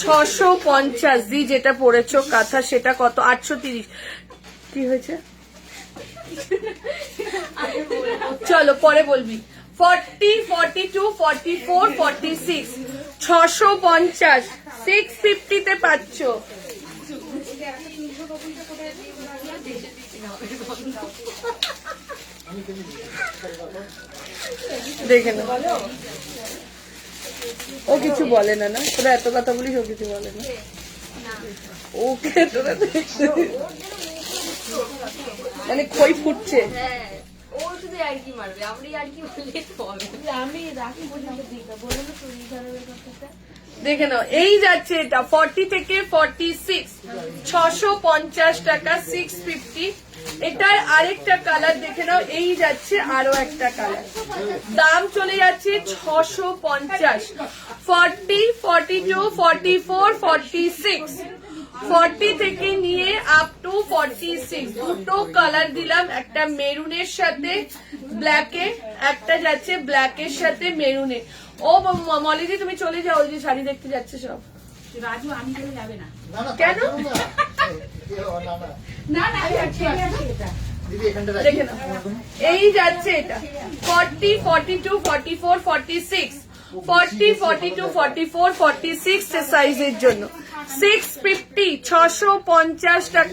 650 দি যেটা পড়েছো কাঁথা, সেটা কত? 830। কি হয়েছে? চলো পরে বলবি। 40, 42, 44, 46, 650, 650 তে পাচ্ছ। দেখে না, ও কিছু বলে না, না তোরা এত কথা বলিস, ও কিছু বলে না। ওকে তোরা দেখতে মানে খই ফুটছে। হ্যাঁ ও শুধু আর কি মারবে, আমরা আর কি বললে তো হবে। আমি রাখি পর্যন্ত দিই না, বললাম না চুরি ধরার কথাটা। দেখে নাও, এই যাচ্ছে এটা 40 থেকে 46, 650 টাকা, 650। এটার আরেকটা কালার দেখে নাও, এই যাচ্ছে আরো একটা কালার, দাম চলে যাচ্ছে 650। 40, 42, 44, 46, 40 থেকে নিয়ে আপ টু 46 দুটো কালার দিলাম, একটা মেরুনের সাথে ব্ল্যাকে, একটা যাচ্ছে ব্ল্যাকের সাথে মেরুনে। ও মলিদি তুমি চলে যাও, ওই যে শাড়ি দেখতে যাচ্ছে সব। রাজু আমি গেলে যাবে না না না কেন? না না এটা দিদি এখানটা রাখি। দেখে নাও, এই যাচ্ছে এটা 40, 42, 44, 46, 40, 42, 44, 46 সাইজের জন্য 650, 650 টাকা।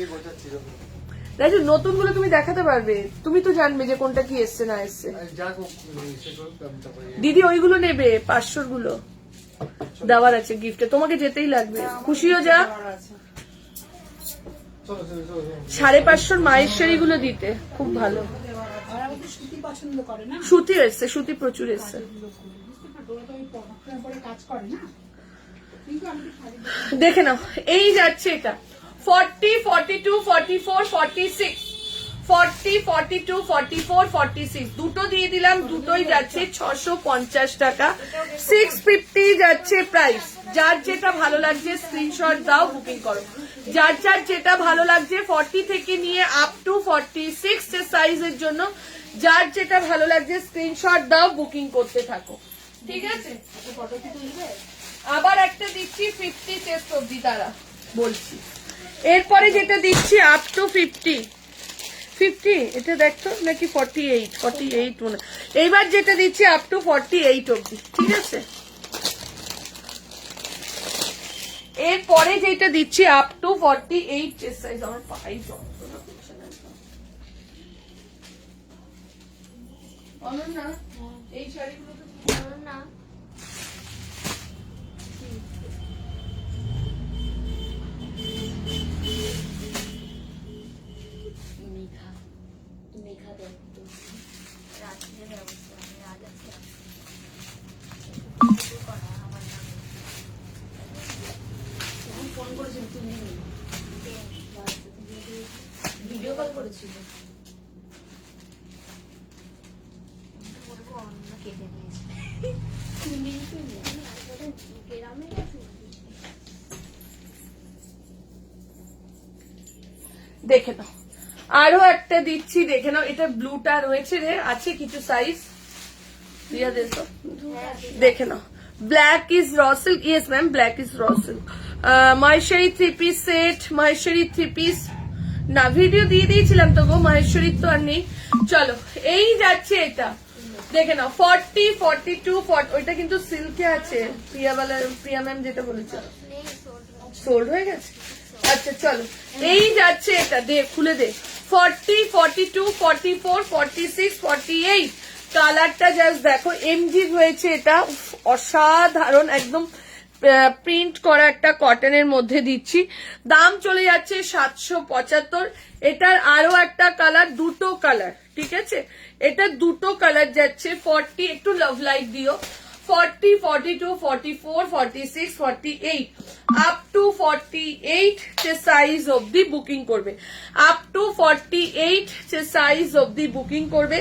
রাজু নতুন গুলো তুমি দেখাতে পারবে, তুমি তো জানবে যে কোনটা কি এসছে না এসছে। যাক সেগুলো তারপরে দিদি ওইগুলো নেবে, 500 গুলো দেওয়ার আছে গিফটে, তোমাকে যেতেই লাগবে, খুশিও যা। চলো চলো চলো 550 মায়ের শাড়ি গুলো দিতে খুব ভালো, আর আমি তো সুতি পছন্দ করে না সুতি এসছে, সুতি প্রচুর এসছে। ওরা তো ওই পরে কাজ করে না কিন্তু আমি তো শাড়ি দেখে নাও, এই যাচ্ছে এটা 40, 42, 44, 46, 40, 42, 44, 46 দুটো দিয়ে দিলাম, দুটোই যাচ্ছে 650 টাকা, 650 যাচ্ছে প্রাইস। যার যেটা ভালো লাগছে স্ক্রিনশট দাও, বুকিং করো। যার যার যেটা ভালো লাগছে 40 থেকে নিয়ে আপ টু 46 সাইজের জন্য যার যেটা ভালো লাগছে স্ক্রিনশট দাও, বুকিং করতে থাকো, ঠিক আছে? আবার একটা দিচ্ছি 50 চেস্ট অব্দি, তারা বলছি। এরপরে যেটা দিচ্ছি আপ টু 50, এটা দেখতো নাকি 48 মনে। এইবার যেটা দিচ্ছি আপ টু 48 অব্দি, ঠিক আছে? এরপরে যেটা দিচ্ছি আপ টু 48 চেস্ট সাইজ। আমার পাই যন্ত্রণা করছে না অনন্যা, এই শাড়িগুলো তো না মেঘা দেখতো রাত্রে ব্যবস্থা আমি আজ আছি আমার নাম ফোন করেছিল, তুমি ভিডিও কল করেছিল, অন্য কেটে নিয়েছে গ্রামে দেখে নাও। আরো একটা দিচ্ছি, দেখে নাও, এটা ব্লুটা রয়েছে রে, আছে কিছু সাইজ, দিয়া দেখো, দেখে নাও। Black is raw silk, yes ma'am black is raw silk. Maheshwari 3 piece set, Maheshwari 3 piece না ভিডিও দিয়ে দিয়েছিলাম তো গো, মাহেশ্বরীর তো আর নেই। চলো এই যাচ্ছে এটা দেখে নাও 40, 42, 40 ওইটা কিন্তু সিল্কে আছে, প্রিয়া ম্যাম যেটা বলেছে নেই সোল্ড হয়ে গেছে। আচ্ছা চলো এই যাচ্ছে এটা, দে খুলে দে। 40, 42, 44, 46, 48 কালারটা জাস্ট দেখো, এমজি হয়েছে এটা, উফ, অসাধারণ একদম প্রিন্ট করা একটা কটনের মধ্যে দিচ্ছি। দাম চলে যাচ্ছে 775। এটার আরো একটা কালার, দুটো কালার, ঠিক আছে, এটা দুটো কালার যাচ্ছে 40, একটু লাভ লাইট দিও, 40, 42, 44, 46, 48 আপ টু 48 যে সাইজ অবধি বুকিং করবে, আপ টু 48 যে সাইজ অবধি বুকিং করবে।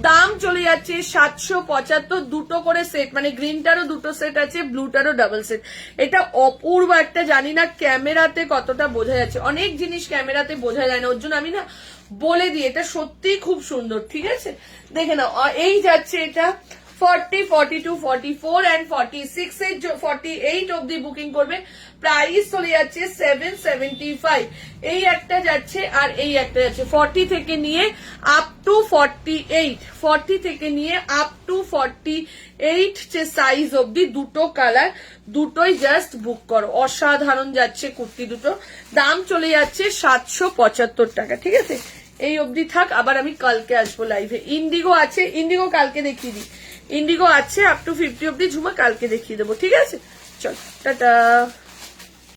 দাম চলে যাচ্ছে 775, দুটো করে সেট, মানে গ্রিনটারও দুটো সেট আছে, ব্লুটারও ডাবল সেট। এটা অপূর্ব একটা, জানি না ক্যামেরাতে কতটা বোঝা যাচ্ছে, অনেক জিনিস ক্যামেরাতে বোঝা যায় না, ওর জন্য আমি না বলে দিই, এটা সত্যিই খুব সুন্দর, ঠিক আছে, দেখে নাও। এই যাচ্ছে এটা 40, 42, 44 and 46 এর 48 অবধি বুকিং করবে। প্রাইস চলে যাচ্ছে 775। এই একটা যাচ্ছে আর এই একটা যাচ্ছে 40 থেকে নিয়ে আপ টু 48, 40 থেকে নিয়ে আপ টু 48 যে সাইজ অবধি, দুটো কালার, দুটোই জাস্ট বুক করো। অসাধারণ যাচ্ছে কুর্তি দুটো, দাম চলে যাচ্ছে 775 টাকা, ঠিক আছে। এই অবধি থাক, আবার আমি কালকে আসবো লাইভে। ইন্ডিগো আছে, ইন্ডিগো কালকে দেখিয়ে দিই, ইন্ডিগো আছে আপ টু 50 অবধি, ঝুমা কালকে দেখিয়ে দেবো, ঠিক আছে। চল টাটা।